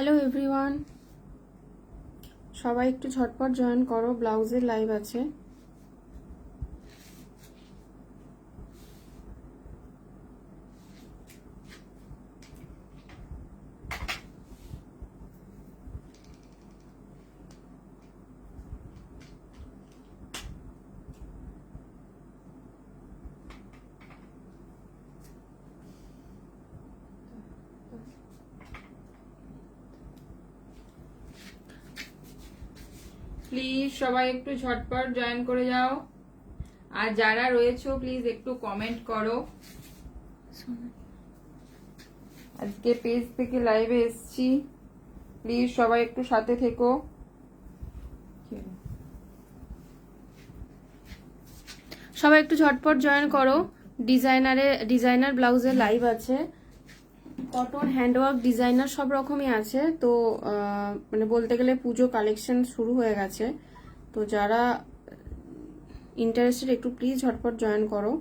Hello everyone, সবাই একটু ঝটপট জয়েন করো, ব্লাউজের লাইভ আছে। প্লিজ সবাই একটু ঝটপট জয়েন করে যাও। আর যারা রয়েছো প্লিজ একটু কমেন্ট করো। আজকে পেজ থেকে লাইভে এসেছি, প্লিজ সবাই একটু সাথে থেকো। সবাই একটু ঝটপট জয়েন করো। ডিজাইনার ব্লাউজের লাইভ আছে, কটন হ্যান্ডওয়ার্ক ডিজাইনার সব রকমই আছে। তো মানে বলতে গেলে পুজো কালেকশন শুরু হয়ে গেছে, তো যারা ইন্টারেস্টেড একটু প্লিজ ঝটপট জয়েন করো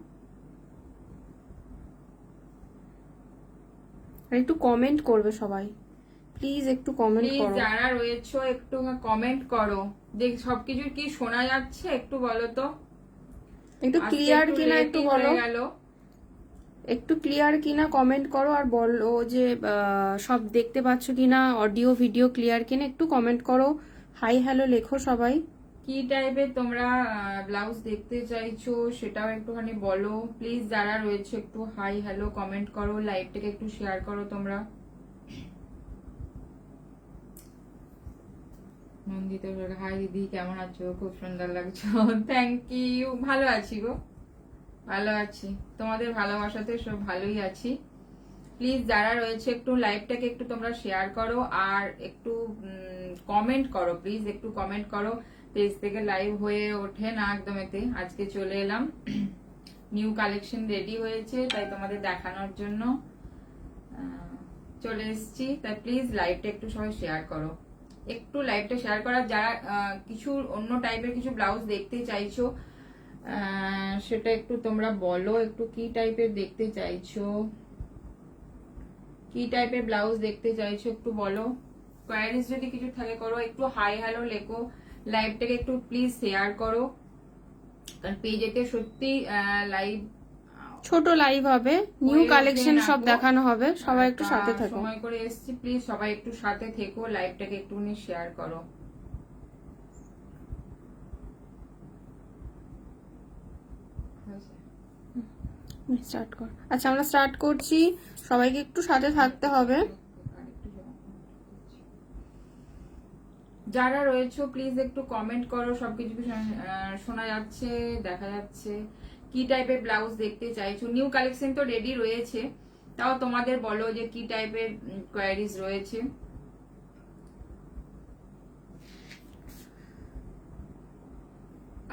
আর একটু কমেন্ট করবে সবাই, প্লিজ একটু কমেন্ট প্লিজ করো। যারা রয়েছো একটু কমেন্ট করো। দেখ সবকিছু কি শোনা যাচ্ছে একটু বলো তো, একটু ক্লিয়ার কিনা একটু বলো, একটু ক্লিয়ার কিনা কমেন্ট করো আর বলো যে সব দেখতে পাচ্ছ কিনা, অডিও ভিডিও ক্লিয়ার কিনা একটু কমেন্ট করো। হাই হ্যালো লেখো সবাই। কি টাইপের তোমরা ব্লাউজ দেখতে চাইছো সেটাও একটুখানি বলো প্লিজ। যারা রয়েছে একটু হাই হ্যালো কমেন্ট করো, লাইভটাকে একটু শেয়ার করো তোমরা। নন্দিতা হাই দিদি, কেমন আছো? খুব সুন্দর লাগছো। Thank you. ভালো আছি গো, ভালো আছি, তোমাদের ভালোবাসাতে সব ভালোই আছি। প্লিজ যারা রয়েছে একটু লাইভটাকে একটু তোমরা শেয়ার করো আর একটু কমেন্ট করো, প্লিজ একটু কমেন্ট করো। পেজ থেকে লাইভ হয়ে ওঠে না একদম, এতে আজকে চলে এলাম। নিউ কালেকশন রেডি হয়েছে তাই তোমাদের দেখানোর জন্য চলে এসেছি। তাই প্লিজ লাইভটা একটু সবাই শেয়ার করো, একটু লাইভটা শেয়ার করার। যারা কিছু অন্য টাইপের কিছু ব্লাউজ দেখতে চাইছো সেটা একটু তোমরা বলো, একটু কি টাইপের দেখতে চাইছো, কি টাইপের ব্লাউজ দেখতে চাইছো একটু বলো। কোয়ারিজ যদি কিছু থাকে করো, একটু হাই হ্যালো লেখো, লাইভটাকে একটু প্লিজ শেয়ার করো। কারণ পেজেতে সত্যি লাইভ ছোট লাইভ হবে, নিউ কালেকশন সব দেখানো হবে, সবাই একটু সাথে থাকো। সময় করে এসেছি, প্লিজ সবাই একটু সাথে থেকো, লাইভটাকে একটুখানি শেয়ার করো। স্টার্ট কর। আচ্ছা আমরা স্টার্ট করছি, সবাইকে একটু সাথে থাকতে হবে। যারা রয়েছে প্লিজ একটু কমেন্ট করো, সবকিছু শোনা যাচ্ছে, দেখা যাচ্ছে। কি টাইপের ব্লাউজ দেখতে চাইছো? নিউ কালেকশন তো রেডি রয়েছে, তাও তোমাদের বলো যে কি টাইপের কোয়ারিজ রয়েছে।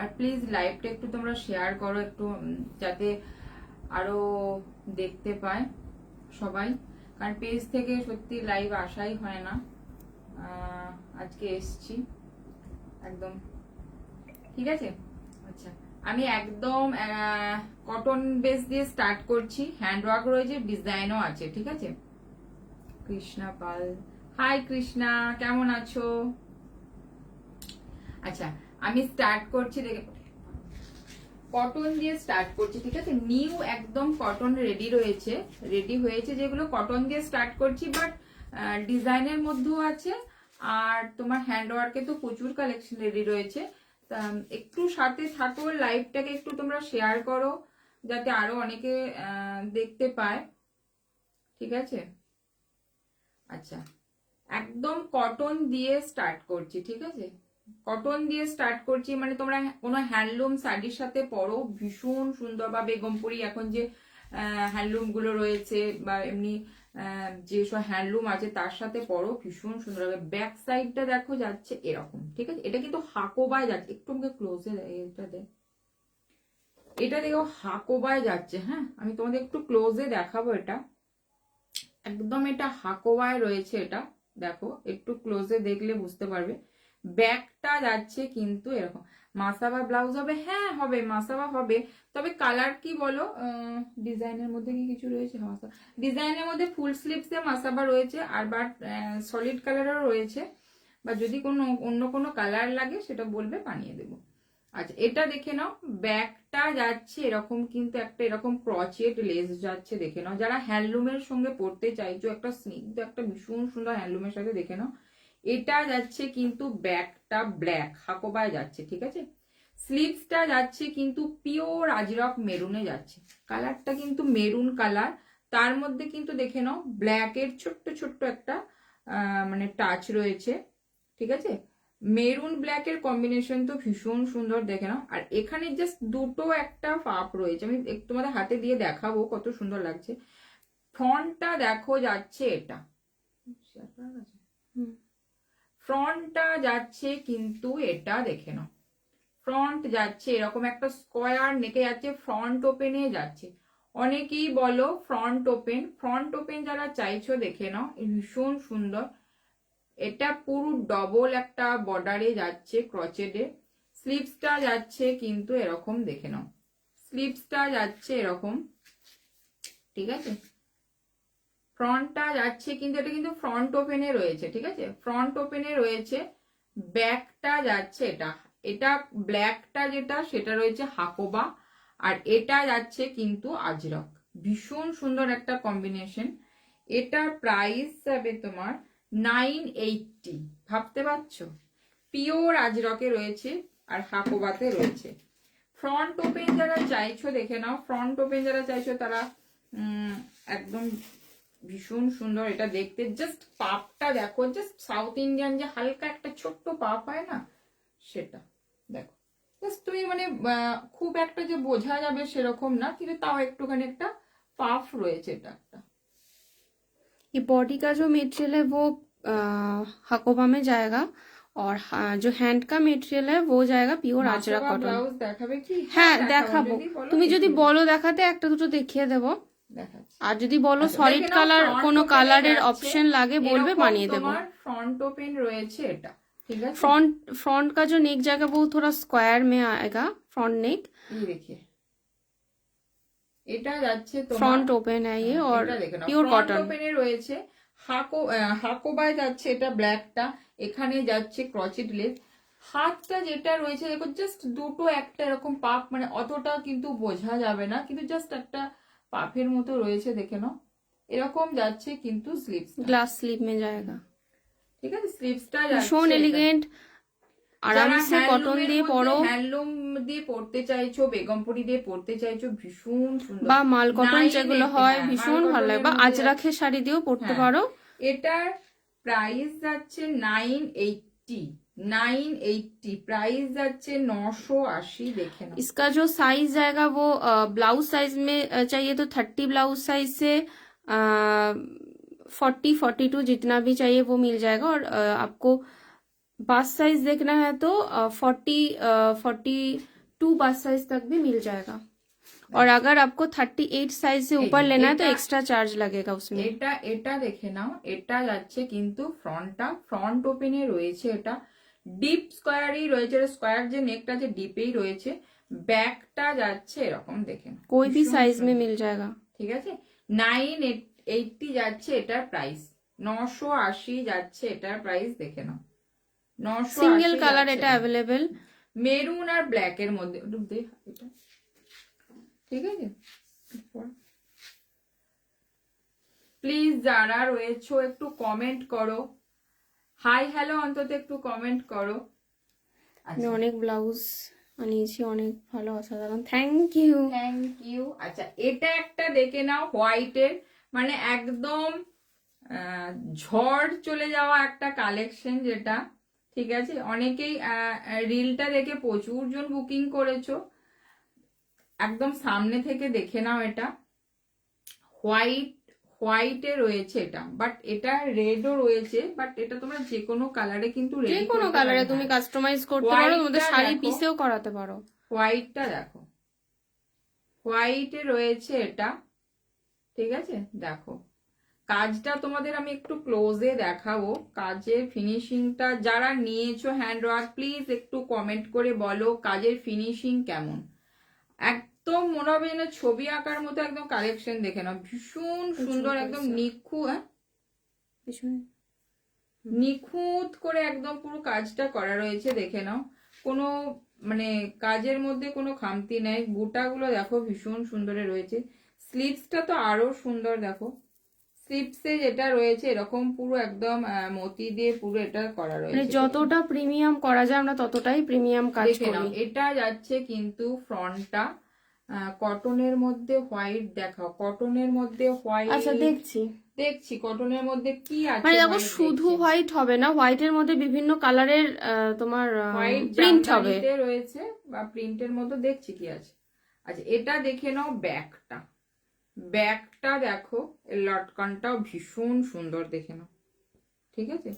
আর প্লিজ লাইভটা একটু তোমরা শেয়ার করো, একটু যাতে আরো দেখতে পায় সবাই। কারণ পেজ থেকে সত্যি লাইভ আসাই হয় না। আজকে এসছি একদম, ঠিক আছে। আচ্ছা আমি একদম কটন বেস দিয়ে স্টার্ট করছি, হ্যান্ড ওয়ার্ক রয়েছে, ডিজাইনও আছে, ঠিক আছে। কৃষ্ণা পাল, হাই কৃষ্ণা, কেমন আছো? আচ্ছা আমি স্টার্ট করছি, দেখে কটন দিয়ে স্টার্ট করছি, ঠিক আছে। নিউ একদম কটন রেডি হয়েছে যেগুলো কটন দিয়ে স্টার্ট করছি, বাট ডিজাইনের মধ্যেও আছে। আর তোমার হ্যান্ড ওয়ার্কে তো প্রচুর কালেকশন রেডি রয়েছে। একটু সাথে থাকো, লাইভটাকে একটু তোমরা শেয়ার করো যাতে আরো অনেকে দেখতে পায়, ঠিক আছে। আচ্ছা একদম কটন দিয়ে স্টার্ট করছি, ঠিক আছে। কটন দিয়ে স্টার্ট করছি, মানে তোমরা কোনো হ্যান্ডলুম শাড়ির সাথে পরো, ভীষণ সুন্দর। বা বেগমপুরি এখন যে হ্যান্ডলুম গুলো রয়েছে বা এমনি যেসব হ্যান্ডলুম আছে তার সাথে পরো, ভীষণ সুন্দর হবে। ব্যাক সাইডটা দেখো যাচ্ছে এরকম, ঠিক আছে। এটা কিন্তু হাকোবায় যাচ্ছে, একটু আমাকে ক্লোজে এটা দেখো হাকোবায় যাচ্ছে। হ্যাঁ আমি তোমাদের একটু ক্লোজে দেখাবো, এটা একদম এটা হাকোবায় রয়েছে। এটা দেখো একটু ক্লোজে দেখলে বুঝতে পারবে। ব্যাকটা যাচ্ছে কিন্তু এরকম, মাসাবা ব্লাউজ হবে, হ্যাঁ হবে, মাসাবা হবে। তবে কালার কি বলো, ডিজাইনের মধ্যে কি কিছু রয়েছে? ডিজাইনের মধ্যে ফুল স্লিভসে মাসাবা রয়েছে, আর বাট সলিড কালারও রয়েছে, বা যদি কোনো অন্য কোনো কালার লাগে সেটা বলবে, বানিয়ে দেবো। আচ্ছা, এটা দেখে নাও, ব্যাকটা যাচ্ছে এরকম, কিন্তু একটা এরকম ক্রচেট লেস যাচ্ছে, দেখে নাও। যারা হ্যান্ডলুমের সঙ্গে পড়তে চাইছো, একটা স্নিগ্ধ একটা ভীষণ সুন্দর হ্যান্ডলুমের সাথে, দেখে নাও। এটা যাচ্ছে কিন্তু ব্যাকটা ব্ল্যাক হাকোবায় যাচ্ছে, ঠিক আছে। স্লিভসটা যাচ্ছে কিন্তু পিওর আজরক মেরুনে যাচ্ছে, কালারটা কিন্তু মেরুন কালার, তার মধ্যে কিন্তু দেখে নাও ব্ল্যাকের ছোট্ট ছোট্ট একটা মানে টাচ রয়েছে, ঠিক আছে। মেরুন ব্ল্যাকের কম্বিনেশন তো ভীষণ সুন্দর, দেখে নাও। আর এখানে জাস্ট দুটো একটা পাপ রয়েছে, আমি তোমাদের হাতে দিয়ে দেখাবো কত সুন্দর লাগছে। ফ্রন্টটা দেখো যাচ্ছে এটা, ফ্রন্টটা যাচ্ছে কিন্তু এটা, দেখে নাও। ফ্রন্ট যাচ্ছে এরকম একটা স্কোয়ার নেকে যাচ্ছে, ফ্রন্ট ওপেনে যাচ্ছে। অনেকেই বলো ফ্রন্ট ওপেন, ফ্রন্ট ওপেন যারা চাইছো দেখে নাও, ভীষণ সুন্দর। এটা পুরো ডবল একটা বর্ডারে যাচ্ছে ক্রচেডে। স্লিভসটা যাচ্ছে কিন্তু এরকম, দেখে নাও, স্লিভসটা যাচ্ছে এরকম, ঠিক আছে। ফ্রন্টটা যাচ্ছে কিন্তু, এটা কিন্তু ফ্রন্ট ওপেনে রয়েছে, ঠিক আছে, ফ্রন্ট ওপেনে রয়েছে। ব্যাকটা যাচ্ছে এটা, এটা ব্ল্যাকটা যেটা সেটা রয়েছে হাকোবা, আর এটা যাচ্ছে কিন্তু আজরক। ভীষণ সুন্দর একটা কম্বিনেশন। এটার প্রাইস যাবে তোমার 980। ভাবতে পারছো, পিওর আজরকে রয়েছে আর হাকোবাতে রয়েছে। ফ্রন্ট ওপেন যারা চাইছো দেখে নাও, ফ্রন্ট ওপেন যারা চাইছো তারা একদম ভীষণ সুন্দর এটা দেখতে। জাস্ট পাপটা দেখো, জাস্ট সাউথ ইন্ডিয়ান যে হালকা একটা ছোট্ট পাপ হয় না, সেটা দেখো। জাস্ট তুমি মানে খুব একটা যে বোঝা যাবে সেরকম না, কিন্তু তাও একটুখানি একটা পাফ রয়েছে এটা একটা। ये बॉडी का जो मटेरियल है वो हकोबा में जाएगा, और जो हैंड का मटेरियल है वो जाएगा পিওর আজরা কটন। ব্লাউজ দেখাবে কি? হ্যাঁ দেখাবো, তুমি যদি বলো দেখাতে একটা দুটো দেখিয়ে দেবো, দেখাচ্ছি। আর যদি বলো আচ্ছা, সলিড দেখে নাও, কালার front কোনো open এ কালারের যাচ্ছে, ऑप्शन লাগে বলবে, এরকম বানিয়ে দেবো। তোমার फ्रंट ओपन রয়েছে এটা, ঠিক আছে। फ्रंट फ्रंट का जो नेक जाएगा वो थोड़ा स्क्वायर में आएगा, फ्रंट नेक। ये देखिए, এটা যাচ্ছে তোমার फ्रंट ओपन है ये, और এটা দেখে নাও, পিওর ফ্রন্ট কটন। ওপেনে রয়েছে। হাকোবায় যাচ্ছে এটা ব্ল্যাকটা, এখানে যাচ্ছে ক্রচেট লেস। হাতটা যেটা রয়েছে দেখো, জাস্ট দুটো একটা এরকম পাপ, মানে অতটা কিন্তু বোঝা যাবে না, কিন্তু জাস্ট একটা পাপের মতো রয়েছে, দেখে নাও। এরকম যাচ্ছে কিন্তু স্লিভস, ग्लास स्लीव में जाएगा, ঠিক আছে। স্লিভসটা ভীষণ যাচ্ছে এলিগেন্ট, আরামসে কটন দিয়ে পরো, হ্যান্ডলুম দিয়ে পড়তে চাইছো, বেগমপুরি দিয়ে পড়তে চাইছো, ভীষণ সুন্দর। বা মাল কটন যেগুলো হয় হ্যাঁ, ভীষণ মাল ভালো লাগে, বা কটনের মধ্যে আজরাখে শাড়ি দিয়েও পরতে হ্যাঁ। পারো। এটার প্রাইস যাচ্ছে 980, 980 প্রাইস যাচ্ছে 980, দেখে নাও। इसका जो साइज जाएगा वो ब्लाउज साइज में चाहिए तो 30 ब्लाउज साइज से 40-42 जितना भी चाहिए वो मिल जाएगा, और आपको बास्ट साइज देखना है तो 42 बास्ट साइज तक भी मिल जाएगा, और अगर आपको 38 साइज से ऊपर लेना है तो एक्स्ट्रा चार्ज लगेगा उसमें। এটা এটা দেখে নাও, এটা যাচ্ছে কিন্তু ফ্রন্টটা ফ্রন্ট ওপেনে রয়েছে, এটা ডিপ স্কোয়ারই রয়েছে, স্কোয়ার যে নেকটা যে ডিপেই রয়েছে। ব্যাকটা যাচ্ছে এরকম, দেখে নাও, कोई भी साइज में मिल जाएगा, ঠিক আছে। 980 যাচ্ছে এটার প্রাইস, 980 যাচ্ছে এটার প্রাইস, দেখে নাও। 980 সিঙ্গেল কালার যাচ্ছে এটা অ্যাভেলেবেল, মেরুন আর ব্ল্যাক এর মধ্যে, এটা ঠিক আছে। প্লিজ যারা রয়েছো একটু কমেন্ট করো, হাই হ্যালো অন্তত একটু কমেন্ট করো। আমি অনেক ব্লাউজ আনিয়েছি, অনেক ভালো অসাধারণ, থ্যাংক ইউ। Thank you. আচ্ছা, এটা একটা দেখে নাও হোয়াইটের, মানে একদম ঝড় চলে যাওয়া একটা কালেকশন যেটা, ঠিক আছে। অনেকেই রিলটা দেখে প্রচুর জন বুকিং করেছো, একদম সামনে থেকে দেখে নাও। এটা হোয়াইটে রয়েছে এটা, বাট এটা রেডও রয়েছে, বাট এটা তোমরা যে কোনো কালারে কিন্তু যে কোনো কালারে তুমি কাস্টমাইজ করতে পারো, তোমাদের শাড়ি পিসেও করাতে পারো। হোয়াইটটা দেখো, হোয়াইটে রয়েছে এটা, ঠিক আছে। দেখো কাজটা তোমাদের আমি একটু ক্লোজে দেখাবো, কাজের ফিনিশিংটা যারা নিয়েছো হ্যান্ডওয়ার্ক প্লিজ একটু কমেন্ট করে বলো কাজের ফিনিশিং কেমন। একদম মনে হবে যেন ছবি আঁকার মতো একদম কালেকশন দেখে নাও, ভীষণ সুন্দর একদম নিখুঁত করে একদম পুরো কাজটা করা রয়েছে, দেখে নাও। কোনো মানে কাজের মধ্যে কোনো খামতি নেই, বুটাগুলো দেখো ভীষণ সুন্দরে রয়েছে। স্লিভসটা তো আরো সুন্দর, দেখো স্লিভসে যেটা রয়েছে এরকম পুরো একদম মতি দিয়ে পুরো এটা করা মানে রয়েছে। যতটা প্রিমিয়াম করা যায় আমরা ততটাই প্রিমিয়াম কাজ দেখে নাও, করি। এটা যাচ্ছে কিন্তু ফ্রন্টটা কটনের মধ্যে হোয়াইট, দেখাও কটনের মধ্যে হোয়াইট। আচ্ছা দেখছি কটনের মধ্যে কি আছে। মানে দেখো শুধু হোয়াইট হবে না, হোয়াইটের মধ্যে বিভিন্ন কালারের তোমার হোয়াইট প্রিন্ট হবে রয়েছে বা প্রিন্টের মধ্যে দেখছি কি আছে। আচ্ছা এটা দেখে নাও ব্যাকটা, ব্যাকটা দেখো লটকনটাও ভীষণ সুন্দর, দেখে নাও। ঠিক আছে,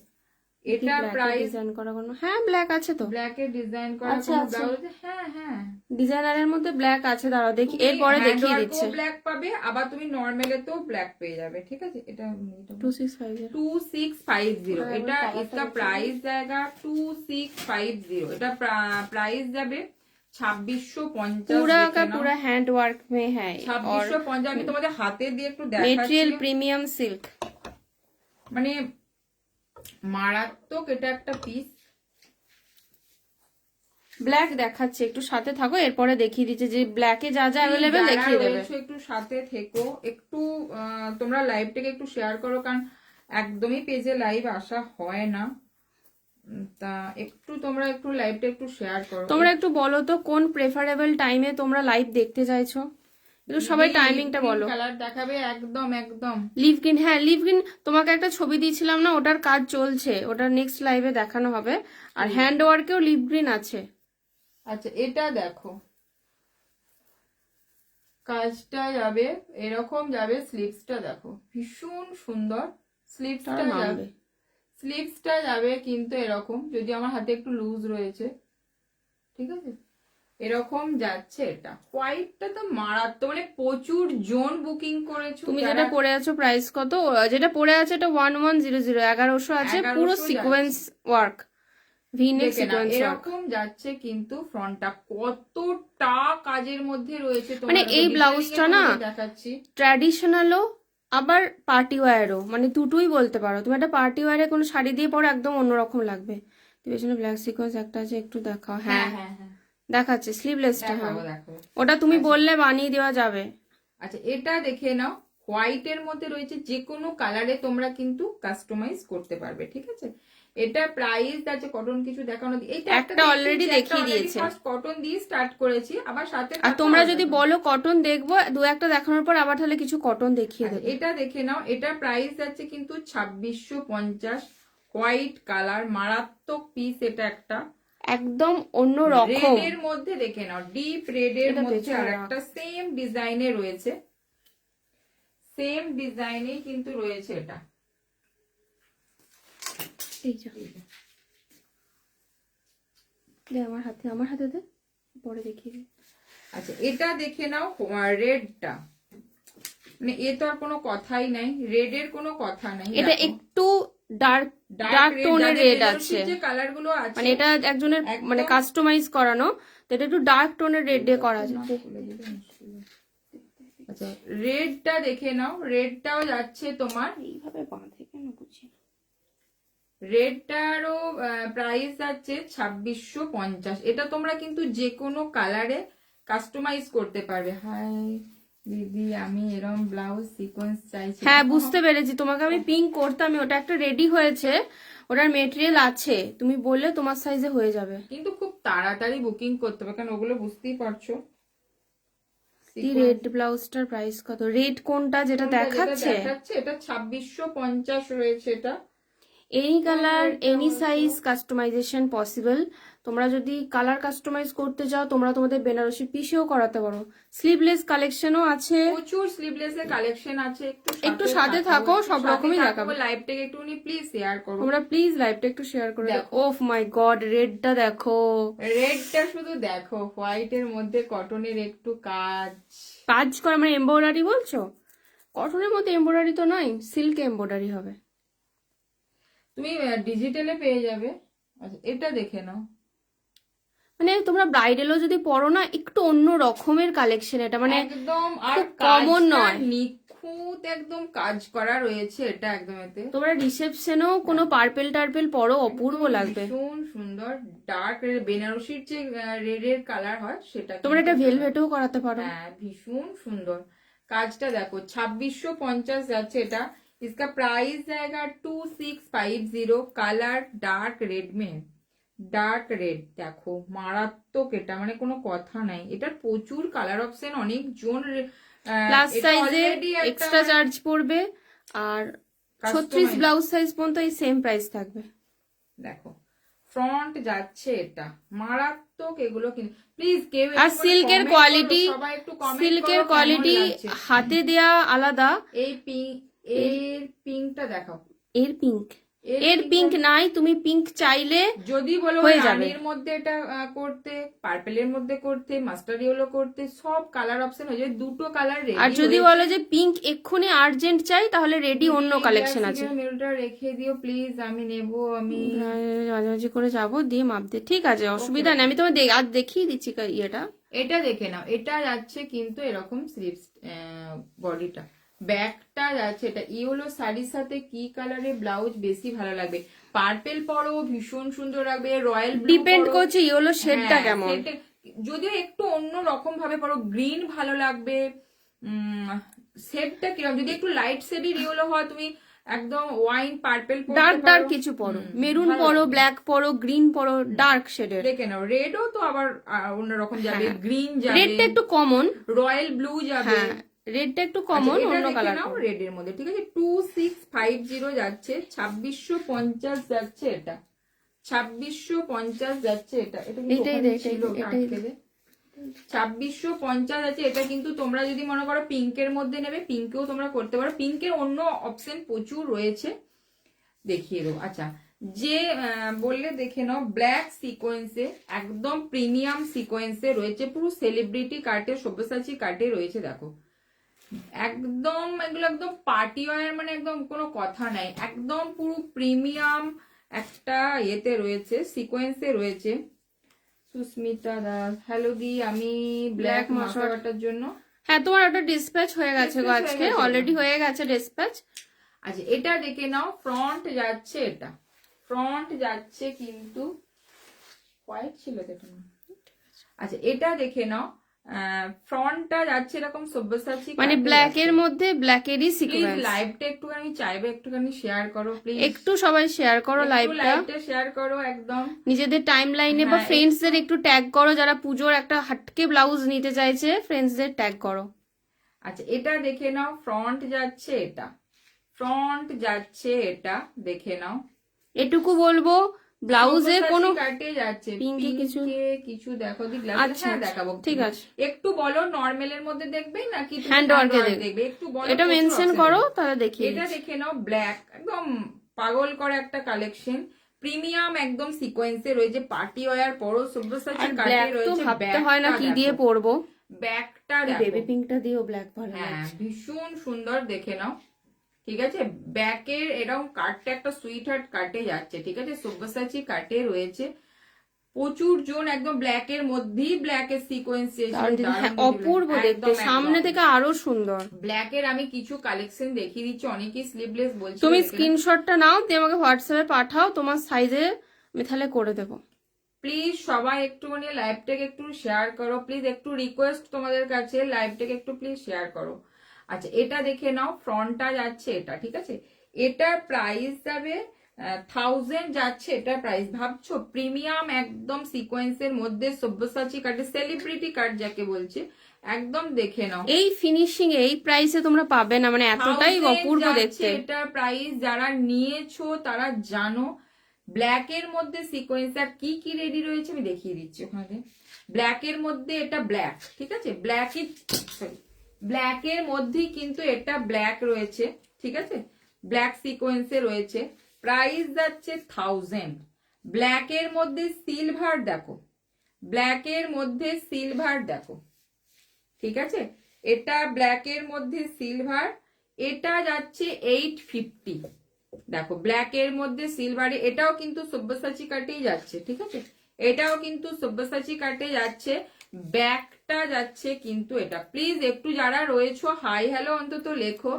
এটা প্রাইস ডিজাইন করা কোনো, হ্যাঁ ব্ল্যাক আছে তো, ব্ল্যাক এর ডিজাইন করা কোনো ব্লাউজ, হ্যাঁ হ্যাঁ ডিজাইনারের মধ্যে ব্ল্যাক আছে। দাঁড়াও দেখি, এরপরে দেখিয়ে দিচ্ছে। ব্ল্যাক পাবে, আবার তুমি নরমালেতেও ব্ল্যাক পেয়ে যাবে। ঠিক আছে, এটা 2650, এটা इसका प्राइस जाएगा 2650, এটা প্রাইস যাবে 2650। पूरा का पूरा हैंड वर्क में है 2650। আমি তোমাদের হাতে দিয়ে একটু দেখাচ্ছি, মেটেরিয়াল প্রিমিয়াম সিল্ক, মানে মারাত্মক এটা একটা পিস। ব্ল্যাক দেখাচ্ছে, একটু সাথে থাকো, এরপরে দেখিয়ে দিচ্ছে যে ব্ল্যাকে যা যা অ্যাভেলেবেল দেখিয়ে দেবে। একটু সাথে থেকো, একটু তোমরা লাইভটাকে একটু শেয়ার করো, কারণ একদমই পেজে লাইভ আসা হয় না, তা একটু তোমরা একটু লাইভটা একটু শেয়ার করো। তোমরা একটু বলো তো কোন প্রেফারেবল টাইমে তোমরা লাইভ দেখতে চাইছো, একটু সবাই টাইমিংটা বলো। কালার দেখাবে একদম একদম লিভ গ্রিন, হ্যাঁ লিভ গ্রিন তোমাকে একটা ছবি দিয়েছিলাম না, ওটার কাজ চলছে, ওটার নেক্সট লাইভে দেখানো হবে। আর হ্যান্ড ওয়ার্কেও লিভ গ্রিন আছে। আচ্ছা এটা দেখো, কাজটা যাবে এরকম যাবে, স্লিভসটা দেখো ভীষণ সুন্দর, স্লিভসটা যাবে, স্লিভসটা যাবে কিন্তু এরকম, যদি আমার হাতে একটু লুজ রয়েছে। ঠিক আছে, এরকম যাচ্ছে। এটা হোয়াইটটা তো মারাত্মক, মানে প্রচুর জন বুকিং করেছো। তুমি যেটা পরে আছো প্রাইস কত? যেটা পরে আছে এটা 1100, 1100 আছে, পুরো sequence work, V-neck sequence work এরকম যাচ্ছে। কিন্তু ফ্রন্টটা কতটা কাজের মধ্যে রয়েছে, মানে এই ব্লাউজটা না দেখাচ্ছি, ট্র্যাডিশনালও আবার পার্টি ওয়্যারও, মানে দুটোই বলতে পারো। তুমি একটা পার্টি ওয়্যারে কোনো শাড়ি দিয়ে পরে একদম অন্যরকম লাগবে। পেছনে ব্ল্যাক সিকোয়েন্স একটা আছে, একটু দেখাও। হ্যাঁ হ্যাঁ দেখাচ্ছে স্লিভলেসটা, হ্যাঁ ওটা তুমি বললে বানিয়ে দেওয়া যাবে। আচ্ছা এটা দেখে নাও, হোয়াইটের মধ্যে রয়েছে, যে কোনো কালারে তোমরা কিন্তু কাস্টমাইজ করতে পারবে। ঠিক আছে, এটা প্রাইস আছে, কটন কিছু দেখানো, এটা একটা অলরেডি দেখিয়ে দিয়েছে, ফার্স্ট কটন দিয়ে স্টার্ট করেছি, আবার সাথে আর তোমরা যদি বলো কটন দেখবো, দু একটা দেখানোর পর আবার তাহলে কিছু কটন দেখিয়ে দেবে। এটা দেখে নাও, এটা প্রাইস আছে কিন্তু 2650, হোয়াইট কালার, মারাত্মক পিস। এটা একটা একদম অন্য রকম রেড এর মধ্যে, দেখে নাও ডিপ রেড এর মধ্যে, আর একটা সেম ডিজাইনে রয়েছে, সেম ডিজাইনে কিন্তু রয়েছে। এটা আমার হাতে দে, পরে দেখিয়ে দে। আচ্ছা এটা দেখে নাও, রেডটা মানে এ তো আর কোনো কথাই নাই, রেড এর কোনো কথা নাই। এটা একটু ডার্ক টোনের রেড আছে, যে কালার গুলো আছে, মানে এটা একজনের মানে কাস্টমাইজ করানো, তো এটা একটু ডার্ক টোনের রেড দিয়ে করা আছে। আচ্ছা রেডটা দেখে নাও, রেডটাও যাচ্ছে তোমার এইভাবে বাঁধে কেন বুঝি, রেডটারও প্রাইস যাচ্ছে 2650। এটা তোমরা কিন্তু যে কোনো কালারে কাস্টমাইজ করতে পারবে। হাই দিদি, আমি এরকম ব্লাউজ সিকোয়েন্স চাইছি। হ্যাঁ বুঝতে পেরেছি, তোমাকে আমি পিঙ্ক করতাম, ওটা একটা রেডি হয়েছে, ওটার মেটেরিয়াল আছে, তুমি বললে তোমার সাইজে হয়ে যাবে, কিন্তু খুব তাড়াতাড়ি বুকিং করতে হবে, কারণ ওগুলো বুঝতেই পারছো। রেড ব্লাউজটার প্রাইস কত? রেড কোনটা যেটা দেখাচ্ছে? এটা 2650 রয়েছে। এটা any colour any size customisation possible. তোমরা যদি কালার কাস্টমাইজ করতে চাও, তোমরা তোমাদের বেনারসি পিসেও করাতে পারো। স্লিভলেস কালেকশনও আছে, প্রচুর স্লিভলেস এর কালেকশন আছে। একটু সাথে থাকো, সব রকমই দেখাবো। লাইভটাকে একটুখানি প্লিজ শেয়ার করো, তোমরা প্লিজ লাইভটা একটু শেয়ার করে দাও। ওফ মাই গড, রেডটা দেখো, রেডটা শুধু দেখো, হোয়াইট এর মধ্যে কটনের একটু কাজ করা, মানে এমব্রয়ডারি বলছো? কটনের মধ্যে এমব্রয়ডারি তো নয়, সিল্কে এমব্রয়ডারি হবে। তুমি ডিজিটালে পেয়ে যাবে। আচ্ছা এটা দেখে নাও, মানে তোমরা ব্রাইডালও যদি পরো না, একটু অন্য রকমের কালেকশন এটা, মানে একদম আর খুব কমন কাজটা নয়। নিখুঁত একদম কাজ করা রয়েছে এটা একদম এতে। তোমরা রিসেপশনেও কোনো পার্পেল টার্পেল পরো, অপূর্ব একদম লাগবে। ভীষণ সুন্দর ডার্ক রেড, বেনারসির যে রেডের কালার হয় সেটা তোমরা কিন্তু এটা ভেলভেটও করাতে পারো। হ্যাঁ ভীষণ সুন্দর কাজটা দেখো। 2650 যাচ্ছে এটা। इसका प्राइस जाएगा 2650। কালার ডার্ক রেড মে, ডার্ক রেড দেখো মারাত্মক, এটা মানে কোনো কথা নাই। এটার প্রচুর কালার অপশন, অনেক জন প্লাস সাইজে এক্সট্রা চার্জ পড়বে, আর 36 ব্লাউজ সাইজ পর্যন্ত এই সেম প্রাইস থাকবে। দেখো ফ্রন্ট যাচ্ছে এটা মারাত্মক, এগুলো কিন্তু প্লিজ কেউ আর সিল্কের কোয়ালিটি, সবাই একটু কমেন্ট সিল্কের করো কোয়ালিটি কেমন লাগছে। হাতে দেয়া আলাদা। এই এর পিঙ্কটা দেখাও। এর পিঙ্ক, এর পিঙ্ক নাই, তুমি পিঙ্ক চাইলে যদি বলো হয়ে যাবে। রানীর মধ্যে এটা করতে, পার্পেলের মধ্যে করতে, মাস্টার ইয়েলো করতে, সব কালার অপশন হয়ে যায়। দুটো কালার রেডি। আর যদি বলো যে পিঙ্ক এক্ষুনি আর্জেন্ট চাই, তাহলে রেডি অন্য কালেকশন আছে। মেলটা রেখে দিও প্লিজ, আমি নেব। আমি মাঝামাঝি করে যাবো, দিয়ে মাপ দিয়ে। ঠিক আছে, অসুবিধা নেই, আমি তোমার আজ দেখিয়ে দিচ্ছি ইয়েটা। এটা দেখে নাও, এটা যাচ্ছে কিন্তু এরকম স্লিভস বডিটা। ব্যাকটা যাচ্ছে এটা ইয়েলো শাড়ির সাথে কি কালারের ব্লাউজ বেশি ভালো লাগবে? পার্পেল পরো ভীষণ সুন্দর লাগবে, রয়্যাল ব্লু ডিপেন্ড করছে ইয়েলো শেডটা কেমন। যদিও একটু অন্য রকম ভাবে পরো, গ্রিন ভালো লাগবে। শেডটা কিরকম, যদি একটু লাইট শেডের ইয়েলো হয়, তুমি একদম ওয়াইন পার্পেল ডার্ক ডার্ক কিছু পরো, মেরুন পরো, ব্ল্যাক পরো, গ্রিন পরো, ডার্ক শেডের। দেখে নাও রেডও তো আবার অন্যরকম যাবে, গ্রিন যাবে, রেডটা একটু কমন, রয়্যাল ব্লু যাবে। রেডটা একটু কমন, অন্য কালার নাও রেড এর মধ্যে। ঠিক আছে 2650 যাচ্ছে, 2650 যাচ্ছে এটা, 2650 যাচ্ছে এটা। এটা কিন্তু ওখানে ছিল, আটকে দে। 2650 আছে এটা। কিন্তু তোমরা যদি মনে করো পিঙ্কের মধ্যে নেবে, পিঙ্কেও তোমরা করতে পারো। পিঙ্কের অন্য অপশন প্রচুর রয়েছে, দেখিয়ে দেবো। আচ্ছা যে বললে দেখে নাও, ব্ল্যাক সিকোয়েন্সে একদম প্রিমিয়াম সিকোয়েন্সে রয়েছে, পুরো সেলিব্রিটি কাটে, সব্যসাচী কাটে রয়েছে। দেখো একদম এগুলো একদম পার্টি ওয়্যার, মানে একদম কোনো কথা নাই, একদম পুরো প্রিমিয়াম একটা ইয়েতে রয়েছে, সিকোয়েন্সে রয়েছে। সুস্মিতা দাস, হ্যালো দি, আমি ব্ল্যাক মশলাটার জন্য। হ্যাঁ, তোমার ওটা ডিসপ্যাচ হয়ে গেছে গো, আজকে অলরেডি হয়ে গেছে ডিসপ্যাচ। আচ্ছা এটা দেখে নাও, ফ্রন্ট যাচ্ছে এটা, ফ্রন্ট যাচ্ছে কিন্তু হোয়াইট ছিল এটা। আচ্ছা এটা দেখে নাও, ফ্রন্টটা যাচ্ছে এরকম সব্যসাচী, মানে ব্ল্যাক এর মধ্যে ব্ল্যাকেরই সিকোয়েন্স। লাইভটা একটুখানি চাইবে, একটুখানি শেয়ার করো প্লিজ, একটু সবাই শেয়ার করো লাইভটা, শেয়ার করো একদম নিজেদের টাইম লাইনে, বা ফ্রেন্ডসদের একটু ট্যাগ করো, যারা পুজোর একটা হাটকে ব্লাউজ নিতে চাইছে, ফ্রেন্ডসদের ট্যাগ করো। আচ্ছা এটা দেখে নাও, ফ্রন্ট যাচ্ছে এটা, ফ্রন্ট যাচ্ছে এটা, দেখে নাও। এটুকু বলবো, ব্লাউজে কোনো কাটে যাচ্ছে, পিঙ্কে কিছু দেখো দি, আচ্ছা দেখাবো, ঠিক আছে। একটু বলো নরমালের মধ্যে দেখবে নাকি হ্যান্ড ওয়ার্কে দেখবে, একটু বলো, এটা মেনশন করো, তাহলে দেখি। এটা দেখে নাও, ব্ল্যাক একদম পাগল করা একটা কালেকশন, প্রিমিয়াম একদম সিকোয়েন্সে রয়েছে, পার্টি ওয়্যার পরো, সব্যসাচী কাটে রয়েছে। ভাবতে হয় না কি দিয়ে পরবো, ব্যাকটা বেবি পিঙ্কটা দিয়েও ব্ল্যাক ভালো। হ্যাঁ ভীষণ সুন্দর, দেখে নাও। ঠিক আছে ব্যাকের এরকম কাটটা একটা সুইট হার্ট কাটে যাচ্ছে, ঠিক আছে সব্যসাচী কাটে রয়েছে। প্রচুর জন একদম ব্ল্যাক এর মধ্যেই ব্ল্যাক এর সিকোয়েন্স, অপূর্ব দেখতে, সামনে থেকে আরো সুন্দর। ব্ল্যাক এর আমি কিছু কালেকশন দেখিয়ে দিচ্ছি, অনেকেই স্লিভলেস বলছে। তুমি স্ক্রিনশটটা নাও, দিয়ে আমাকে হোয়াটসঅ্যাপে পাঠাও, তোমার সাইজে আমি তাহলে করে দেবো। প্লিজ সবাই একটুখানি লাইভটাকে একটু শেয়ার করো প্লিজ, একটু রিকোয়েস্ট তোমাদের কাছে, লাইভটাকে একটু প্লিজ শেয়ার করো। আচ্ছা এটা দেখে নাও, ফ্রন্টটা যাচ্ছে এটা, ঠিক আছে এটার প্রাইস যাবে 1000 যাচ্ছে এটার প্রাইস। ভাবছো প্রিমিয়াম একদম সিকোয়েন্সের মধ্যে সব্যসাচী কাটে, সেলিব্রিটি কাট যাকে বলছে, একদম দেখে নাও। এই ফিনিশিং এই প্রাইসে তোমরা পাবে না, মানে এতটাই অপূর্ব দেখতে। এটার প্রাইস যারা নিয়েছো তারা জানো। ব্ল্যাক এর মধ্যে সিকোয়েন্স আর কি কি রেডি রয়েছে আমি দেখিয়ে দিচ্ছি ওখানে। ব্ল্যাক এর মধ্যে এটা ব্ল্যাক, ঠিক আছে ব্ল্যাক এর মধ্যেই কিন্তু এটা ব্ল্যাক রয়েছে, ঠিক আছে ব্ল্যাক সিকোয়েন্সে রয়েছে। প্রাইস যাচ্ছে 1000। ব্ল্যাক এর মধ্যে সিলভার দেখো, ব্ল্যাক এর মধ্যে সিলভার দেখো, ঠিক আছে এটা ব্ল্যাক এর মধ্যে সিলভার, এটা যাচ্ছে 850। দেখো ব্ল্যাক এর মধ্যে সিলভারে, এটাও কিন্তু সব্যসাচী কাটেই যাচ্ছে, ঠিক আছে, এটাও কিন্তু সব্যসাচী কাটে যাচ্ছে। ব্যাকটা যাচ্ছে কিন্তু এটা। প্লিজ একটু যারা রয়েছো হাই হ্যালো অন্তত লেখো।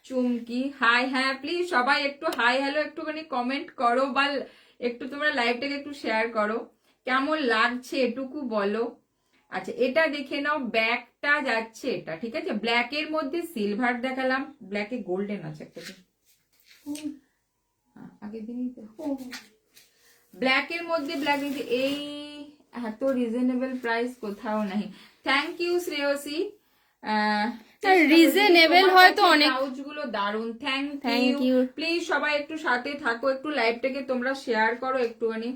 চুমকি হাই, হ্যাঁ প্লিজ সবাই একটু হাই হ্যালো একটুখানি কমেন্ট করো, বা একটু তোমরা লাইভটাকে একটু শেয়ার করো, কেমন লাগছে এটুকু বলো। আচ্ছা এটা দেখে নাও, ব্যাকটা যাচ্ছে এটা, ঠিক আছে, ব্ল্যাক এর মধ্যে সিলভার দেখালাম, ব্ল্যাকে গোল্ডেন আছে একটা, আগের দিনই তো ব্ল্যাক এর মধ্যে ব্ল্যাক, এই এত রিজনেবল প্রাইস কোথাও নাই। Thank you Shreyasi. রিজনেবল হয়তো অনেক, ব্লাউজ গুলো দারুন, thank Thank you. you. Please সবাই একটু সাথে থাকো, একটু লাইভটাকে তোমরা শেয়ার করো একটুখানি,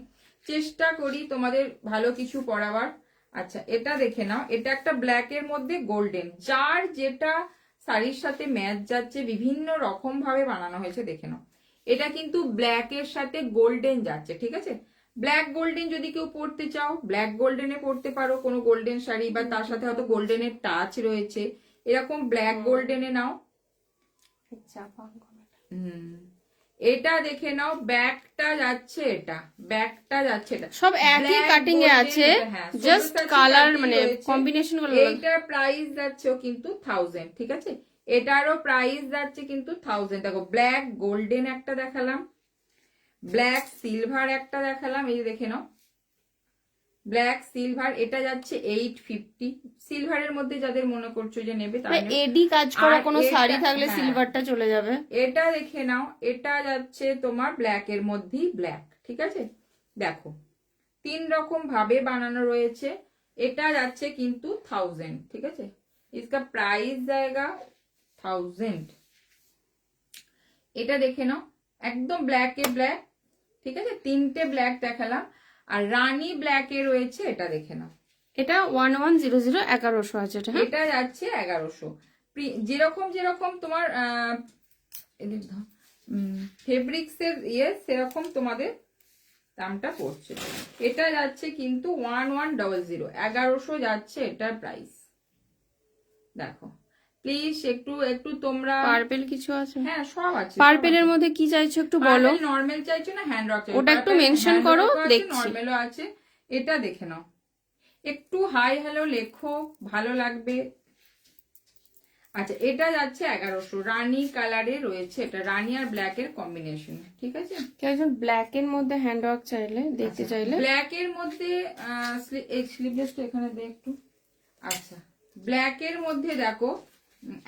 চেষ্টা করি তোমাদের ভালো কিছু পড়াবার। আচ্ছা এটা দেখে নাও, এটা একটা ব্ল্যাক এর মধ্যে গোল্ডেন, যার যেটা শাড়ির সাথে ম্যাচ যাচ্ছে, বিভিন্ন রকম ভাবে বানানো হয়েছে, দেখে নাও। এটা কিন্তু ব্ল্যাক এর সাথে গোল্ডেন যাচ্ছে, ঠিক আছে, ব্ল্যাক গোল্ডেন যদি কেউ পরতে চাও ব্ল্যাক গোল্ডেনে পরতে পারো, কোনো গোল্ডেন শাড়ি, বা তার সাথে হয়তো গোল্ডেনের টাচ রয়েছে, এরকম ব্ল্যাক গোল্ডেনে নাও। এটা দেখে নাও, ব্যাকটা যাচ্ছে এটা, ব্যাকটা যাচ্ছে এটা, সব একই কাটিং এ আছে, জাস্ট কালার মানে কম্বিনেশন গুলো। এইটার প্রাইস যাচ্ছে কিন্তু 1000, ঠিক আছে, এটারও প্রাইস যাচ্ছে কিন্তু 1000। দেখো ব্ল্যাক গোল্ডেন একটা দেখালাম, ব্ল্যাক সিলভার একটা দেখালাম, এই যে দেখে নাও ব্ল্যাক সিলভার, এটা যাচ্ছে 850। সিলভারের মধ্যে যাদের মনে করছো যে নেবে তারা এডি কাজ করা কোনো শাড়ি থাকলে সিলভারটা চলে যাবে। এটা দেখে নাও, এটা যাচ্ছে তোমার ব্ল্যাক এর মধ্যেই ব্ল্যাক, ঠিক আছে, দেখো 3 রকম ভাবে বানানো রয়েছে। এটা যাচ্ছে কিন্তু 1000, ঠিক আছে, इसका প্রাইস জায়গা 1000। এটা দেখে নাও একদম ব্ল্যাক এ ব্ল্যাক, ঠিক আছে, 3টে ব্ল্যাক দেখালাম, আর রানী ব্ল্যাক এ রয়েছে, এটা দেখে নাও, এটা 1100 1100 আছে এটা, এটা যাচ্ছে 1100। যেরকম যেরকম তোমার ফেব্রিক্স এর ইয়ে সেরকম তোমাদের দামটা পড়ছে। এটা যাচ্ছে কিন্তু 1100, 1100 যাচ্ছে এটার প্রাইস। দেখো প্লিজ একটু একটু তোমরা, পার্পল কিছু আছে, হ্যাঁ সব আছে। পার্পলের মধ্যে কি চাইছো একটু বলো, নরমাল চাইছো না হ্যান্ড ওয়ার্ক চাইছো, ওটা একটু মেনশন করো, দেখছি। নরমালও আছে, এটা দেখে নাও, একটু হাই হ্যালো লেখো, ভালো লাগবে। আচ্ছা এটা যাচ্ছে 1100, রানী কালারে রয়েছে, এটা রানী আর ব্ল্যাক এর কম্বিনেশন, ঠিক আছে, কেউ একজন ব্ল্যাক এর মধ্যে হ্যান্ড ওয়ার্ক চাইলে দেখতে চাইলে, ব্ল্যাক এর মধ্যে স্লিভলেসটা এখানে দে একটু। আচ্ছা ব্ল্যাক এর মধ্যে দেখো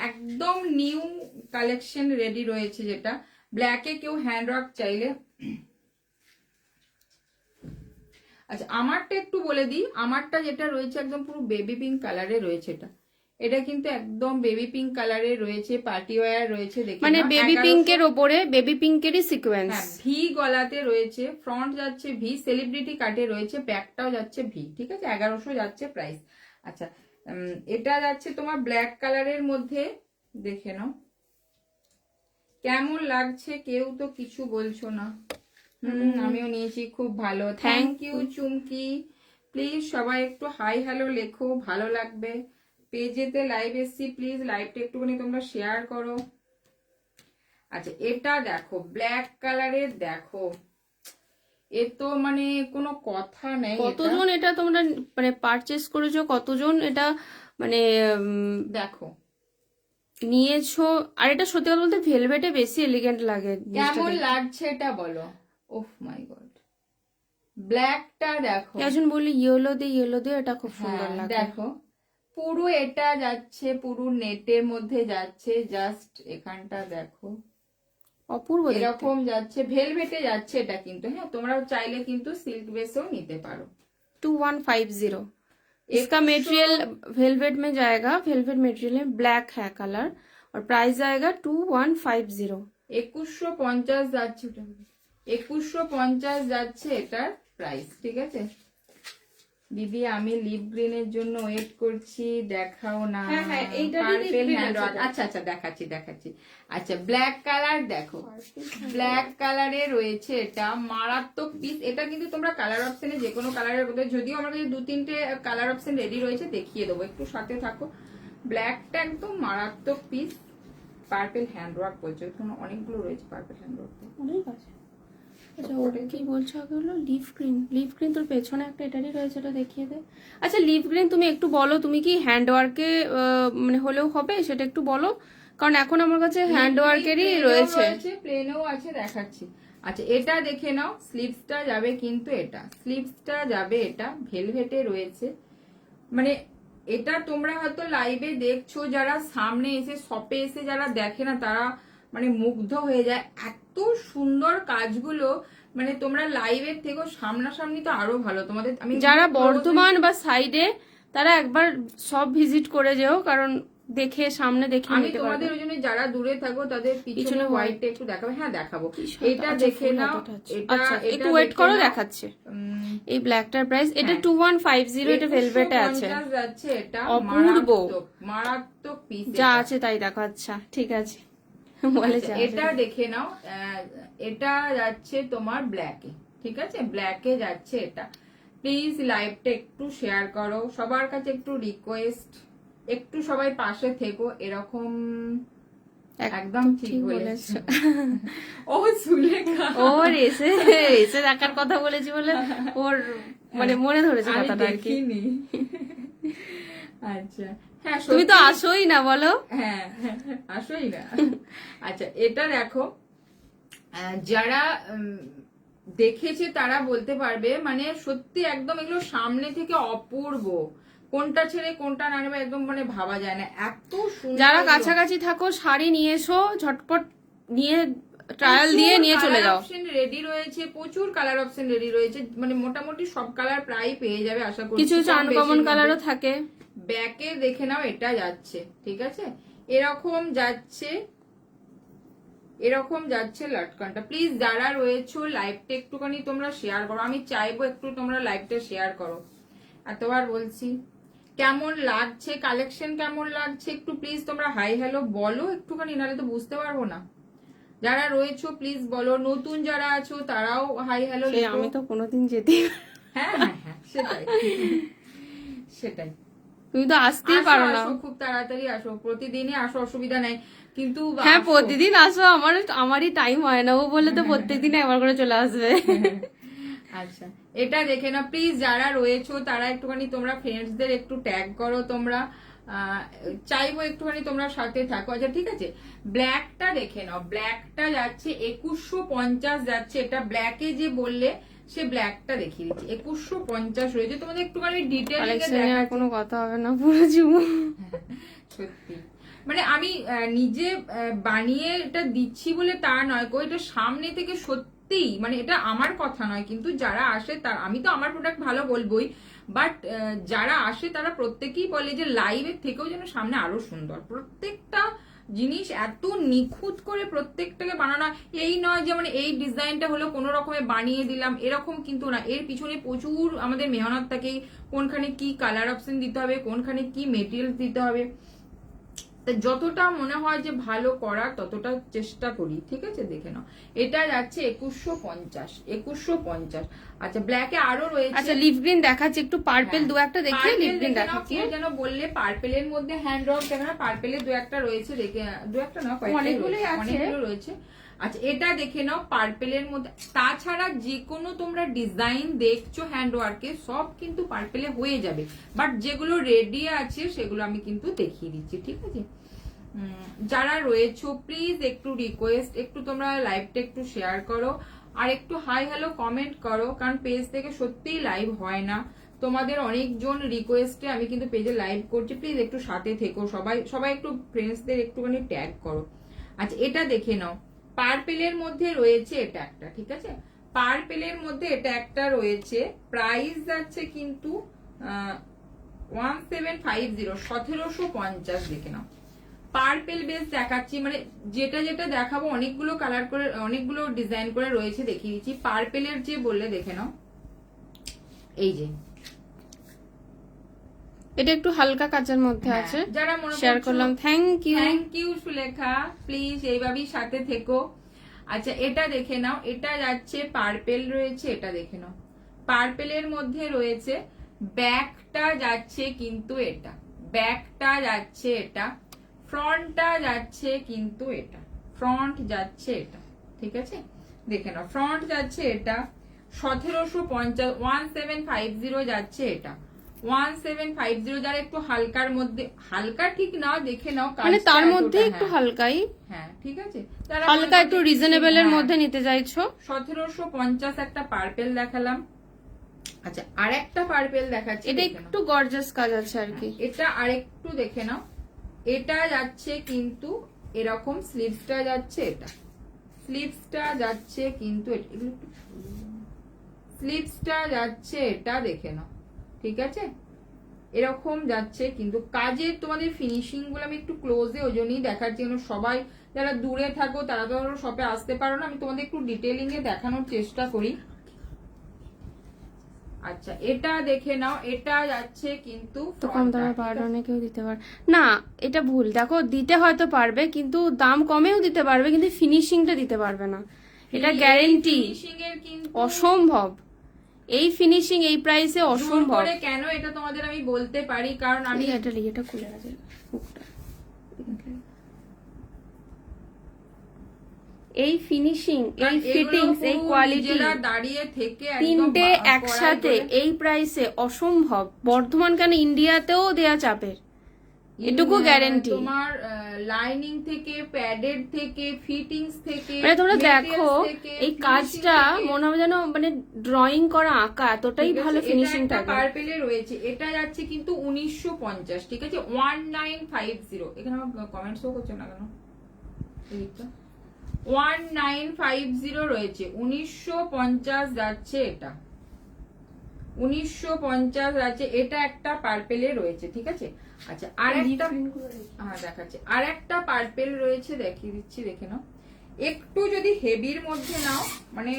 একদম নিউ কালেকশন রেডি রয়েছে, যেটা ব্ল্যাকে কেউ হ্যান্ড ওয়ার্ক চাইলে। আচ্ছা আমারটা একটু বলে দিই, আমারটা যেটা রয়েছে একদম পুরো বেবি পিঙ্ক কালারে রয়েছে, এটা কিন্তু একদম বেবি পিঙ্ক কালারে রয়েছে, পার্টি ওয়্যার রয়েছে, দেখে মানে বেবি পিঙ্কের উপরে বেবি পিঙ্কেরই সিকোয়েন্স, হ্যাঁ ভি গলাতে রয়েছে, ফ্রন্ট যাচ্ছে ভি, সেলিব্রিটি কাটে রয়েছে, ব্যাকটাও যাচ্ছে ভি, ঠিক আছে, 1100 যাচ্ছে প্রাইস। আচ্ছা এটা যাচ্ছে তোমার ব্ল্যাক কালারের মধ্যে, দেখে নাও কেমন লাগছে, কেউ তো কিছু বলছো না। আমিও নিয়েছি, খুব ভালো, থ্যাংক ইউ চুমকি। প্লিজ সবাই একটু হাই হ্যালো লেখো, ভালো লাগবে। পেজেতে লাইভ এসছি, প্লিজ লাইভটা একটুখানি তোমরা শেয়ার করো। আচ্ছা এটা দেখো ব্ল্যাক কালারের, দেখো এ তো মানে কোনো কথা নেই। কতজন এটা তোমরা মানে পারচেজ করেছো, কতজন এটা মানে দেখো নিয়েছো, আর এটা সত্যি কথা বলতে ভেলভেটে বেশি এলিগেন্ট লাগে, কেমন লাগছে এটা বলো। ওহ মাই গড, ব্ল্যাকটা দেখো, একজন বলি ইয়েলো দিয়ে এটা খুব সুন্দর লাগে, দেখো পুরো এটা যাচ্ছে, পুরো নেটের মধ্যে যাচ্ছে, জাস্ট এখানটা দেখো অপূর্ব এরকম যাচ্ছে, ভেলভেটে যাচ্ছে এটা কিন্তু, হ্যাঁ তোমরা চাইলে কিন্তু সিল্ক বেসও নিতে পারো। 2150 इसका मटेरियल वेलवेट में जाएगा, वेलवेट मटेरियल में ब्लैक है कलर, और प्राइस आएगा 2150। 2150 যাচ্ছে, 2150 যাচ্ছে এটার প্রাইস, ঠিক আছে। দিদি আমি লিপ গ্রিনের জন্য ওয়েট করছি, দেখাও না। পার্পল হ্যান্ড ওয়ার্ক, আচ্ছা আচ্ছা দেখাচ্ছি। আচ্ছা ব্ল্যাক কালার দেখো, ব্ল্যাক কালারে রয়েছে, এটা মারাত্মক পিস। এটা কিন্তু তোমরা কালার অপশনে যে কোনো কালারের মধ্যে, যদিও আমার কাছে 2-3টে কালার অপশন রেডি রয়েছে, দেখিয়ে দেবো, একটু সাথে থাকো। ব্ল্যাকটা একদম মারাত্মক পিস, পার্পেল হ্যান্ড ওয়ার্ক বলছে, এখানে অনেকগুলো রয়েছে পার্পেল হ্যান্ড ওয়ার্ক। অনেক আছে। আচ্ছা ও কি বলছো আগে হলো লিফ গ্রিন। লিফ গ্রিন তোর পেছনে একটা এটারই রয়েছে, এটা দেখিয়ে দে। আচ্ছা লিফ গ্রিন তুমি একটু বলো, তুমি কি হ্যান্ড ওয়ার্কে মানে হলেও হবে সেটা একটু বলো, কারণ এখন আমার কাছে হ্যান্ড ওয়ার্কেরই রয়েছে। প্লেনও আছে, দেখাচ্ছি। আচ্ছা এটা দেখে নাও, স্লিভসটা যাবে কিন্তু এটা, স্লিভসটা যাবে এটা ভেলভেটে রয়েছে। মানে এটা তোমরা হয়তো লাইভে দেখছো, যারা সামনে এসে শপে এসে যারা দেখে না তারা মানে মুগ্ধ হয়ে যায়, এত সুন্দর কাজগুলো। মানে তোমরা লাইভের থেকেও সামনাসামনি তো আরো ভালো। তোমাদের আমি যারা বর্ধমান বা সাইডে তারা একবার সব ভিজিট করে যেও, কারণ দেখে সামনে দেখে আমি নিতে তোমাদের পারবে। ওই জন্য যারা দূরে থাকো তাদের পিছনে হোয়াইটটা একটু দেখাবো। হ্যাঁ দেখাবো, এটা আচ্ছা, দেখে ফুল নাও। হাতাটা আছে। এটা আচ্ছা এটা একটু ওয়েট দেখে করো, নাও। দেখাচ্ছে। এই ব্ল্যাকটার প্রাইস এটা হ্যাঁ। 2150, এটা ভেলভেটে আছে। 2150 যাচ্ছে এটা, অপূর্ব। মারাত্মক পিস যা আছে তাই দেখো। আচ্ছা ঠিক আছে, বলে যা আছে। এটা দেখে নাও, এটা যাচ্ছে তোমার ব্ল্যাকে, ঠিক আছে, ব্ল্যাকে যাচ্ছে এটা। প্লিজ লাইভটা একটু শেয়ার করো, সবার কাছে একটু রিকোয়েস্ট, একটু সবাই পাশে থেকো। এরকম একদম ঠিক বলেছো। ও সুলেখা, ওর এসে এসে দেখার কথা বলেছি বলে ওর মানে মনে ধরেছে আমি কথাটা আর কি। দেখিনি। আচ্ছা হ্যাঁ, তুমি তো আসোই না বলো। হ্যাঁ আসোই না। আচ্ছা এটা দেখো, যারা দেখেছে তারা বলতে পারবে, মানে সত্যি একদম এগুলো সামনে থেকে অপূর্ব, কোনটা ছেড়ে কোনটা না নেবে একদম মানে ভাবা যায় না, এত সুন্দর। যারা কাছাকাছি থাকো শাড়ি নিয়ে এসো, ঝটপট নিয়ে ট্রায়াল দিয়ে নিয়ে চলে যাও। অপশন রেডি রয়েছে, প্রচুর কালার অপশন রেডি রয়েছে, মানে মোটামুটি সব কালার প্রায় পেয়ে যাবে আশা করি। কিছু কিছু আনকমন কালারও থাকে। ব্যাকে দেখে নাও, এটা যাচ্ছে, ঠিক আছে, এরকম যাচ্ছে, এরকম যাচ্ছে লটকনটা। প্লিজ যারা রয়েছো লাইভটা একটুখানি তোমরা শেয়ার করো, আমি চাইবো একটু তোমরা লাইভটা শেয়ার করো। এতবার বলছি, কেমন লাগছে কালেকশন, কেমন লাগছে একটু প্লিজ তোমরা হাই হ্যালো বলো একটুখানি, নাহলে তো বুঝতে পারবো না। যারা রয়েছো প্লিজ বলো, নতুন যারা আছো তারাও হাই হ্যালো। আমি তো কোনোদিন যেতে। হ্যাঁ হ্যাঁ হ্যাঁ সেটাই সেটাই। তুমি তো আসতেই পারো না। খুব তাড়াতাড়ি আসো, প্রতিদিনই আসো, অসুবিধা নাই, কিন্তু হ্যাঁ প্রতিদিন আসো, আমারই টাইম হয় না, ও বলে তো প্রত্যেকদিন একবার করে চলে আসবে। আচ্ছা এটা দেখে না প্লিজ, যারা রয়েছো তারা একটুখানি তোমরা ফ্রেন্ডসদের একটু ট্যাগ করো, তোমরা চাইবো একটুখানি তোমরা সাথে থাকো। আচ্ছা ঠিক আছে, ব্ল্যাকটা দেখে নাও, ব্ল্যাকটা যাচ্ছে 2150 যাচ্ছে, এটা ব্ল্যাকে যে বললে সে ব্ল্যাকটা দেখিয়ে দিচ্ছি, 2150 রয়েছে। তোমাদের একটুখানি ডিটেইলে কোনো কথা হবে না, পুরো জীবন সত্যি মানে আমি নিজে বানিয়ে এটা দিচ্ছি বলে তা নয় গো, এটা সামনে থেকে সত্যি মানে এটা আমার কথা নয়, কিন্তু যারা আসে তার, আমি তো আমার প্রোডাক্ট ভালো বলবোই, বাট যারা আসে তারা প্রত্যেকেই বলে যে লাইভের থেকেও যেন সামনে আরো সুন্দর, প্রত্যেকটা জিনিস এত নিখুঁত করে প্রত্যেকটাকে বানানো। এই নয় যে মানে এই ডিজাইনটা হলো কোনো রকমে বানিয়ে দিলাম এরকম কিন্তু না, এর পিছনে প্রচুর আমাদের মেহনত থাকে, কোনখানে কি কালার অপশন দিতে হবে, কোনখানে কি মেটেরিয়াল দিতে হবে, যতটা মনে হয় যে ভালো করার ততটা চেষ্টা করি, ঠিক আছে। দেখে নাও, এটা যাচ্ছে 2150, 2150। আচ্ছা ব্ল্যাকে আরো রয়েছে। আচ্ছা লিভ গ্রিন দেখাচ্ছি, একটু পার্পল দু একটা দেখিয়ে লিভ গ্রিন দেখাচ্ছি। যেন বললে পার্পেলের মধ্যে হ্যান্ড ওয়ার্ক দেখে না, পার্পেলের দু একটা রয়েছে, দেখে দু একটা না অনেকগুলো রয়েছে। আচ্ছা এটা দেখে নাও পার্পেলের মধ্যে, তাছাড়া যে কোনো তোমরা ডিজাইন দেখছো হ্যান্ড ওয়ার্কে সব কিন্তু পার্পেলে হয়ে যাবে, বাট যেগুলো রেডি আছে সেগুলো আমি কিন্তু দেখিয়ে দিচ্ছি, ঠিক আছে। যারা রয়েছো প্লিজ একটু রিকোয়েস্ট, একটু তোমরা লাইভটা একটু শেয়ার করো আর একটু হাই হ্যালো কমেন্ট করো, কারণ পেজ থেকে সত্যিই লাইভ হয় না, তোমাদের অনেকজন রিকোয়েস্টে আমি কিন্তু পেজে লাইভ করছি, প্লিজ একটু সাথে থেকো, সবাই সবাই একটু ফ্রেন্ডসদের একটুখানি ট্যাগ করো। আচ্ছা এটা দেখে নাও, পার্পেলের মধ্যে রয়েছে এটা একটা, ঠিক আছে, পার্পেলের মধ্যে এটা একটা রয়েছে, প্রাইস যাচ্ছে কিন্তু 1750, 1750 দেখে নাও। পার্পেল বেস দেখাচ্ছি, মানে যেটা যেটা দেখাবো অনেকগুলো কালার করে অনেকগুলো ডিজাইন করে রয়েছে, দেখিয়ে দিচ্ছি। পার্পেলের যে বললে দেখে নাও, এই যে এটা একটু হালকা কাজের মধ্যে আছে, যারা মনে শেয়ার করলাম। থ্যাংক ইউ সুলেখা, প্লিজ এইভাবেই সাথে থেকো। আচ্ছা এটা দেখে নাও, এটা যাচ্ছে পার্পেল রয়েছে, এটা দেখে নাও পার্পেলের মধ্যে রয়েছে, ব্যাকটা যাচ্ছে কিন্তু এটা, ব্যাকটা যাচ্ছে এটা, ফ্রন্টটা যাচ্ছে কিন্তু এটা, ফ্রন্ট যাচ্ছে এটা, ঠিক আছে দেখে নাও। ফ্রন্ট যাচ্ছে এটা 1750, 1750 যাচ্ছে এটা, 1750। যারা একটু হালকার মধ্যে, হালকা ঠিক না, দেখে নাও মানে কাজটা তার মধ্যে এতটা, একটু হ্যাঁ, হালকাই, হ্যাঁ ঠিক আছে, যারা হালকা একটু রিজনেবল এর হ্যাঁ, মধ্যে নিতে চাইছো। 1750 একটা পার্পেল দেখালাম। আচ্ছা আর একটা পার্পেল দেখাচ্ছি, এটা দেখে নাও। একটু গর্জাস কাজ আছে আর কি। এটা আরেকটু দেখে নাও, এটা যাচ্ছে কিন্তু এরকম, স্লিভসটা যাচ্ছে এটা, স্লিভসটা যাচ্ছে কিন্তু স্লিভসটা যাচ্ছে এটা, দেখে নাও ঠিক আছে, এরকম যাচ্ছে কিন্তু কাজের তোমাদের ফিনিশিং গুলো আমি একটু ক্লোজে ওই জন্যই দেখাচ্ছি, কারণ সবাই যারা দূরে থাকো তারা তো শপে আসতে পারো না, আমি তোমাদের একটু ডিটেলিং এ দেখানোর চেষ্টা করি। আচ্ছা এটা দেখে নাও, এটা যাচ্ছে কিন্তু তো কম দামে পার্টনে কেউ দিতে পারে না, এটা ভুল। দেখো দিতে হয়তো পারবে, কিন্তু দাম কমেও দিতে পারবে, কিন্তু ফিনিশিংটা দিতে পারবে না, এটা গ্যারেন্টি। ফিনিশিং এর কিন্তু অসম্ভব, এই ফিনিশিং এই প্রাইসে অসম্ভব। করে কেন এটা তোমাদের আমি বলতে পারি, কারণ আমি এটা খুলে আছে হুকটা। এই ফিনিশিং, এই ফিটিংস, এই কোয়ালিটি দাঁড়িয়ে থেকে তিনটে একসাথে এই প্রাইসে অসম্ভব। বর্ধমান কেন, ইন্ডিয়াতেও দেয়া চাপের, এটুকু গ্যারেন্টি। তোমার লাইনিং থেকে, প্যাডেড থেকে, ফিটিংস থেকে, মানে তোমরা দেখো এই কাজটা মনে হবে যেন মানে ড্রয়িং করা, আঁকা, এতটাই ভালো ফিনিশিং থাকে। পার্পেলে রয়েছে, এটা যাচ্ছে কিন্তু 1950, ঠিক আছে 1950। এখানে আমার কমেন্টস করছে না কেন, এইটা 1950 রয়েছে, 1950 যাচ্ছে এটা, 1950 যাচ্ছে এটা, একটা পার্পেলে রয়েছে, ঠিক আছে। আচ্ছা আর একটা, হ্যাঁ দেখাচ্ছি, আর একটা পার্পেল রয়েছে, দেখিয়ে দিচ্ছি দেখে নাও। একটু যদি হেভির মধ্যে নাও, মানে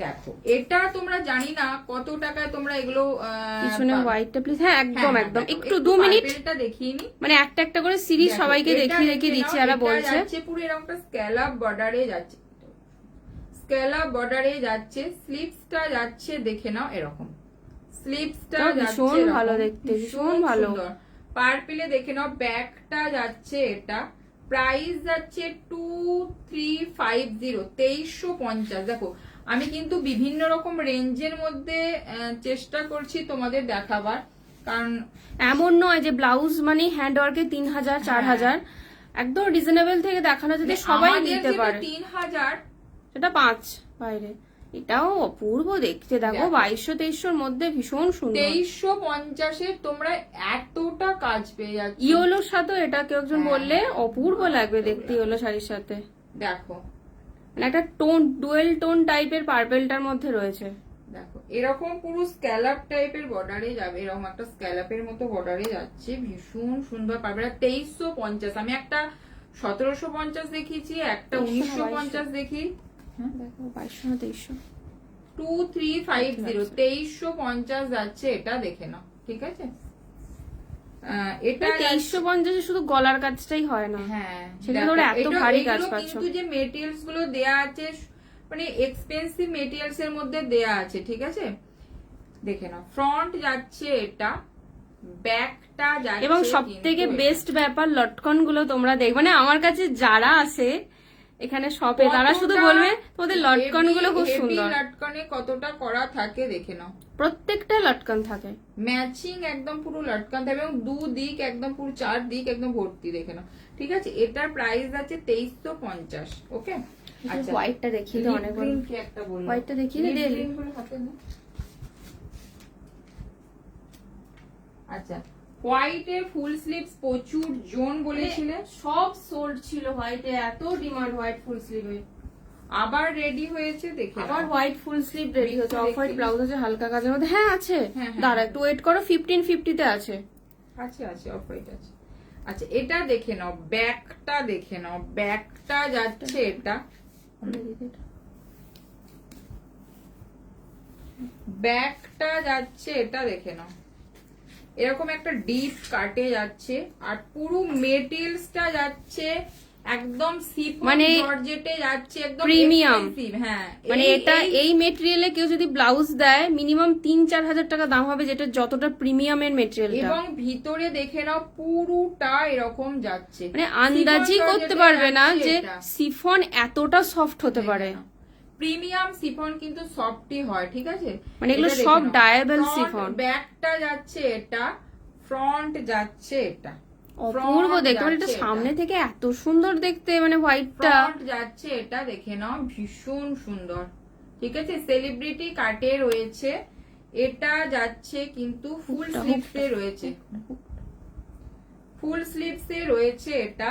দেখো এটা তোমরা জানি না কত টাকায় তোমরা এগুলো পিছনে হোয়াইটটা প্লিজ, হ্যাঁ একদম একদম, একটু 2 মিনিট পার্পেলটা দেখিয়ে নি, মানে একটা একটা করে সিরিজ সবাইকে দেখিয়ে দিচ্ছি, যারা বলছে। যাচ্ছে পুরো এরকম একটা স্ক্যালাপ বর্ডারে যাচ্ছে, স্ক্যালাপ বর্ডারে যাচ্ছে, স্লিভসটা যাচ্ছে দেখে নাও এরকম, স্লিভসটা যাচ্ছে ভীষণ ভালো দেখতে, ভীষণ ভালো। পার্পেলে দেখে নাও, ব্যাকটা যাচ্ছে এটা, প্রাইস যাচ্ছে 2350, 2350। দেখো আমি কিন্তু বিভিন্ন রকম রেঞ্জের মধ্যে চেষ্টা করছি তোমাদের দেখাবার, কারণ এমন নয় যে ব্লাউজ মানে হ্যান্ড ওয়ার্কে 3000 4000, একদম রিজনেবল থেকে দেখানো যদি সবাই নিতে পারে। 3000 সেটা 5 বাইরে, এটাও অপূর্ব দেখতে। দেখো 2200-2300 মধ্যে ভীষণ সুন্দর। 2350 তোমরা এতটা কাজ পেয়ে যাচ্ছ। ইয়োলোর সাথে এটা কেউ একজন বললে অপূর্ব লাগবে দেখতে ইয়োলো শাড়ির সাথে। দেখো মানে একটা টোন, ডুয়েল টোন টাইপের পার্পেলটার মধ্যে রয়েছে। দেখো এরকম পুরো স্ক্যালাপ টাইপের বর্ডারে যাবে, এরকম একটা স্ক্যালাপের মতো বর্ডারে যাচ্ছে, ভীষণ সুন্দর পাবে। 2350, আমি একটা 1750 দেখিয়েছি, একটা 1950 দেখি, দেখো 2200 না 2300, 2350 যাচ্ছে এটা, দেখে নাও ঠিক আছে। এটা 2350 শুধু গলার কাজটাই হয় না, হ্যাঁ সেটা ধরে এত ভারী কাজ পাচ্ছ। কিন্তু যে মেটেরিয়ালস গুলো দেয়া আছে মানে এক্সপেন্সিভ মেটেরিয়ালস এর মধ্যে দেয়া আছে, ঠিক আছে দেখে নাও। ফ্রন্ট যাচ্ছে এটা, ব্যাকটা যাচ্ছে, এবং সবথেকে বেস্ট ব্যাপার লটকন গুলো তোমরা দেখবে, মানে আমার কাছে যারা আছে এখানে শপে তারা শুধু বলবে তোমাদের লটকন গুলো খুব সুন্দর। লটকনে কতটা করা থাকে দেখে নাও, প্রত্যেকটা লটকন থাকে, ম্যাচিং একদম পুরো লটকন থাকে, এবং দুদিক একদম পুরো 4 দিক একদম ভর্তি, দেখে নাও ঠিক আছে। এটার প্রাইস আছে 2350। ওকে আচ্ছা হোয়াইটটা দেখিয়ে দাও, অনেক একটা বলবো, হোয়াইটটা দেখিয়ে দে। আচ্ছা হোয়াইটে ফুল স্লিভস প্রচুর জোন বলেছিলে, সব সোল্ড ছিল হোয়াইটে, এত ডিমান্ড হোয়াইট ফুল স্লিভে। আবার রেডি হয়েছে দেখে আবার হোয়াইট ফুল স্লিভ রেডি হচ্ছে, অফ হোয়াইট ব্লাউজ আছে হালকা কাজের মধ্যে। হ্যাঁ আছে, হ্যাঁ, দাঁড়া একটু ওয়েট করো, 1550 তে আছে। আছে আছে অফ হোয়াইট আছে। আচ্ছা এটা দেখে নাও, ব্যাকটা দেখে নাও, ব্যাকটা যাচ্ছে এটা, ব্যাকটা যাচ্ছে এটা দেখে নাও, এরকম একটা ডিপ কাটে যাচ্ছে, আর পুরো মেটেরিয়ালসটা যাচ্ছে একদম সিফন মানে জর্জেটে যাচ্ছে, একদম প্রিমিয়াম। expensive, হ্যাঁ মানে এটা এই মেটেরিয়ালে কেউ যদি ব্লাউজ দেয় মিনিমাম 3-4 হাজার টাকা দাম হবে, যেটা যতটা প্রিমিয়ামের মেটেরিয়ালটা। এবং ভিতরে দেখে নাও পুরোটা এরকম যাচ্ছে, মানে আন্দাজই Chiffon করতে georgette পারবে না যাচ্ছে যে এটা। সিফন এতটা সফট হতে পারে। প্রিমিয়াম সিফন কিন্তু সফটই হয়, ঠিক আছে? মানে এগুলো সব ডায়াবেল সিফন। ব্যাকটা যাচ্ছে এটা, ফ্রন্ট যাচ্ছে এটা, অপূর্ব দেখতে, মানে এটা সামনে থেকে এত সুন্দর দেখতে, মানে হোয়াইটটা। ফ্রন্ট যাচ্ছে এটা, দেখে নাও ভীষণ সুন্দর, ঠিক আছে? সেলিব্রিটি কাটে রয়েছে, এটা যাচ্ছে কিন্তু ফুল স্লিভসে রয়েছে, ফুল স্লিভসে রয়েছে এটা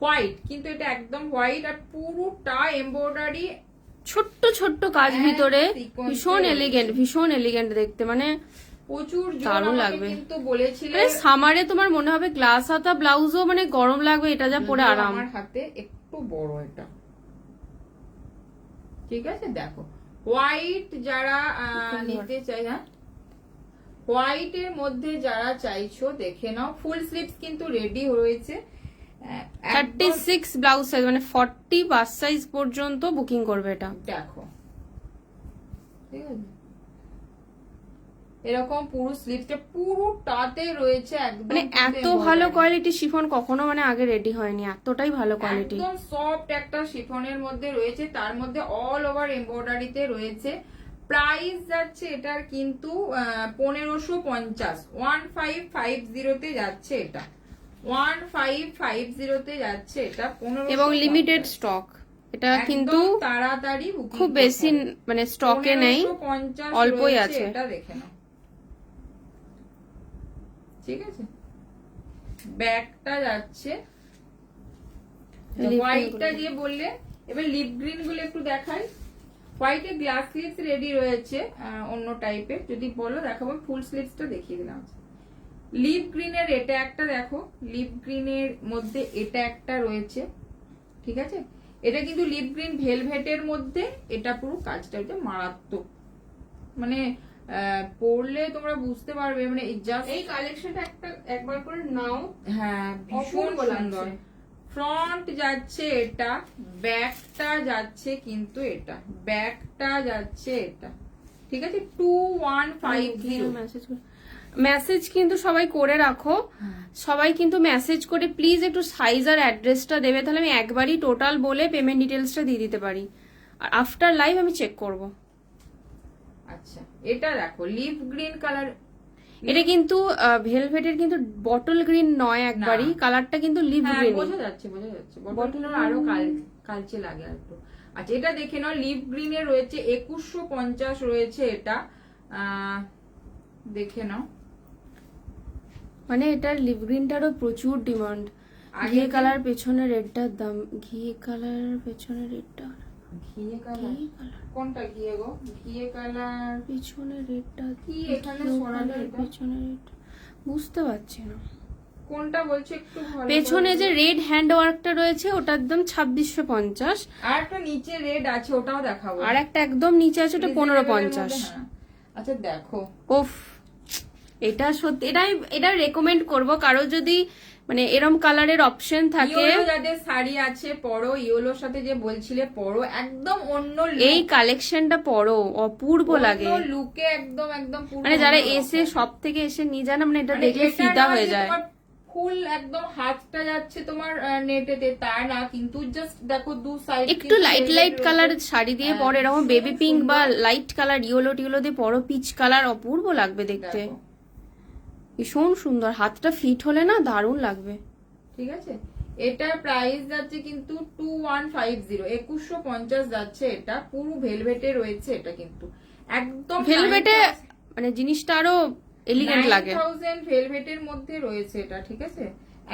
হোয়াইট, কিন্তু এটা একদম হোয়াইট আর পুরোটা এমব্রয়ডারি, ছোট্ট ছোট্ট কাজ ভিতরে, sequence ভীষণ রয়েছে। এলিগেন্ট, ভীষণ এলিগেন্ট দেখতে, মানে প্রচুর জন দারুণ আমাকে লাগবে। কিন্তু বলেছিলে মানে সামারে তোমার মনে হবে গ্লাস হাতা ব্লাউজও মানে গরম লাগবে, এটা যা পরে যদিও আরাম। আমার হাতে একটু বড় এটা, ঠিক আছে? দেখো হোয়াইট যারা নিতে চাই, হ্যাঁ হোয়াইট এর মধ্যে যারা চাইছো দেখে নাও, ফুল স্লিভস কিন্তু রেডি রয়েছে, 36 ব্লাউজ সাইজ, মানে 40 বাস সাইজ পর্যন্ত বুকিং করবে এটা। দেখো ঠিক আছে, এরকম পুরো স্লিভসটা পুরোটাতে রয়েছে একদম, মানে এত ভালো কোয়ালিটি শিফন কখনো মানে আগে রেডি হয়নি, এতটাই ভালো কোয়ালিটি। একদম সফট একটা শিফনের মধ্যে রয়েছে, তার মধ্যে অল ওভার এমব্রয়ডারিতে রয়েছে। প্রাইস যাচ্ছে এটার কিন্তু 1550, 1550 তে যাচ্ছে এটা, 1550 তে যাচ্ছে এটা, 1550 এবং লিমিটেড স্টক, এটা কিন্তু তাড়াতাড়ি খুব বেশি মানে স্টকে নেই, অল্পই আছে। এটা দেখে নাও, ঠিক আছে? ব্যাকটা যাচ্ছে হোয়াইটটা যে বললে, এবার লিপ গ্রিন গুলো একটু দেখাই। হোয়াইটে গ্লাস স্লিভস রেডি রয়েছে অন্য টাইপের, যদি বলো দেখাবো, ফুল স্লিভসটা দেখিয়ে দিলাম। লিপ গ্রিনের এটা একটা দেখো, লিপ গ্রিনের মধ্যে এটা একটা রয়েছে, ঠিক আছে? এটা কিন্তু লিপ গ্রিন ভেলভেটের মধ্যে, এটা পুরো কাজটা হচ্ছে মারাত্মক, মানে পড়লে তোমরা বুঝতে পারবে, মানে জাস্ট এই কালেকশনটা একটা একবার করে নাও। হ্যাঁ ভীষণ অপূর্ব সুন্দর। লাগছে। ফ্রন্ট যাচ্ছে এটা, ব্যাকটা যাচ্ছে কিন্তু এটা, ব্যাকটা যাচ্ছে এটা, ঠিক আছে? 2150। মেসেজ কিন্তু সবাই করে রাখো, সবাই কিন্তু মেসেজ করে প্লিজ একটু সাইজ আর অ্যাড্রেসটা দেবে, তাহলে আমি একবারই টোটাল বলে পেমেন্ট ডিটেলসটা দিয়ে দিতে পারি, আর আফটার লাইভ আমি চেক করব। আচ্ছা এটা দেখো লিপ গ্রিন কালার, এটা কিন্তু ভেলভেটের কিন্তু বটল গ্রিন নয় একবারই, কালারটা কিন্তু লিপ হ্যাঁ গ্রিন। বোঝা যাচ্ছে, বোঝা যাচ্ছে, বটল আরো কালচে লাগে আর একটু। আচ্ছা এটা দেখে নাও, লিপ গ্রিনে রয়েছে 2150 রয়েছে এটা, দেখে নাও। মানে এটার লিপ গ্রিনটারও প্রচুর ডিমান্ড। ঘিয়ে কালার পেছনে রেডটার দাম, ঘিয়ে কালার পেছনে রেডটা, ঘিয়ে কালার কোনটা? ঘিয়ে গো, ঘিয়ে কালার পেছনে রেডটা কি এখানে সরালে এটা? পেছনে রেড বুঝতে পারছি না কোনটা বলছে একটু ভালো পেছনে করে যে রেড হ্যান্ড ওয়ার্কটা রয়েছে ওটার দাম 2650, আর একটা নিচে রেড আছে ওটাও দেখাবো, আর একটা একদম নিচে আছে ওটা 1550। হ্যাঁ। আচ্ছা দেখো, ওফ এটা সত্যি, এটা রেকমেন্ড করব কারো যদি মানে এরম কালারের অপশন থাকে। ইয়েলো যাদের শাড়ি আছে পরো, ইয়েলোর সাথে যে বলছিলে পরো, একদম অন্য এই কালেকশনটা পরো, অপূর্ব লাগে লুকে, একদম একদম পুরো মানে যারা অন্যরকম। এসে সব থেকে এসে নিয়ে যায় না, মানে এটা মানে দেখলে এটা ফিদা নয় হয়ে যে যায়। তোমার ফুল একদম হাতটা যাচ্ছে তোমার নেটেতে, তা না, কিন্তু জাস্ট দেখো দু সাইড একটু লাইট লাইট কালার শাড়ি দিয়ে পরো, এরকম বেবি পিঙ্ক বা লাইট কালার ইয়েলো টিয়েলো দিয়ে পরো, পিচ কালার, অপূর্ব লাগবে দেখতে, ভীষণ সুন্দর, হাতটা ফিট হলে না দারুণ লাগবে। ঠিক আছে, এটার প্রাইস যাচ্ছে কিন্তু 2150, 2150 যাচ্ছে এটা, পুরো ভেলভেটে রয়েছে এটা, কিন্তু একদম ভেলভেটে মানে জিনিসটা আরো এলিগেন্ট লাগে। 9000 ভেলভেটের মধ্যে রয়েছে এটা, ঠিক আছে?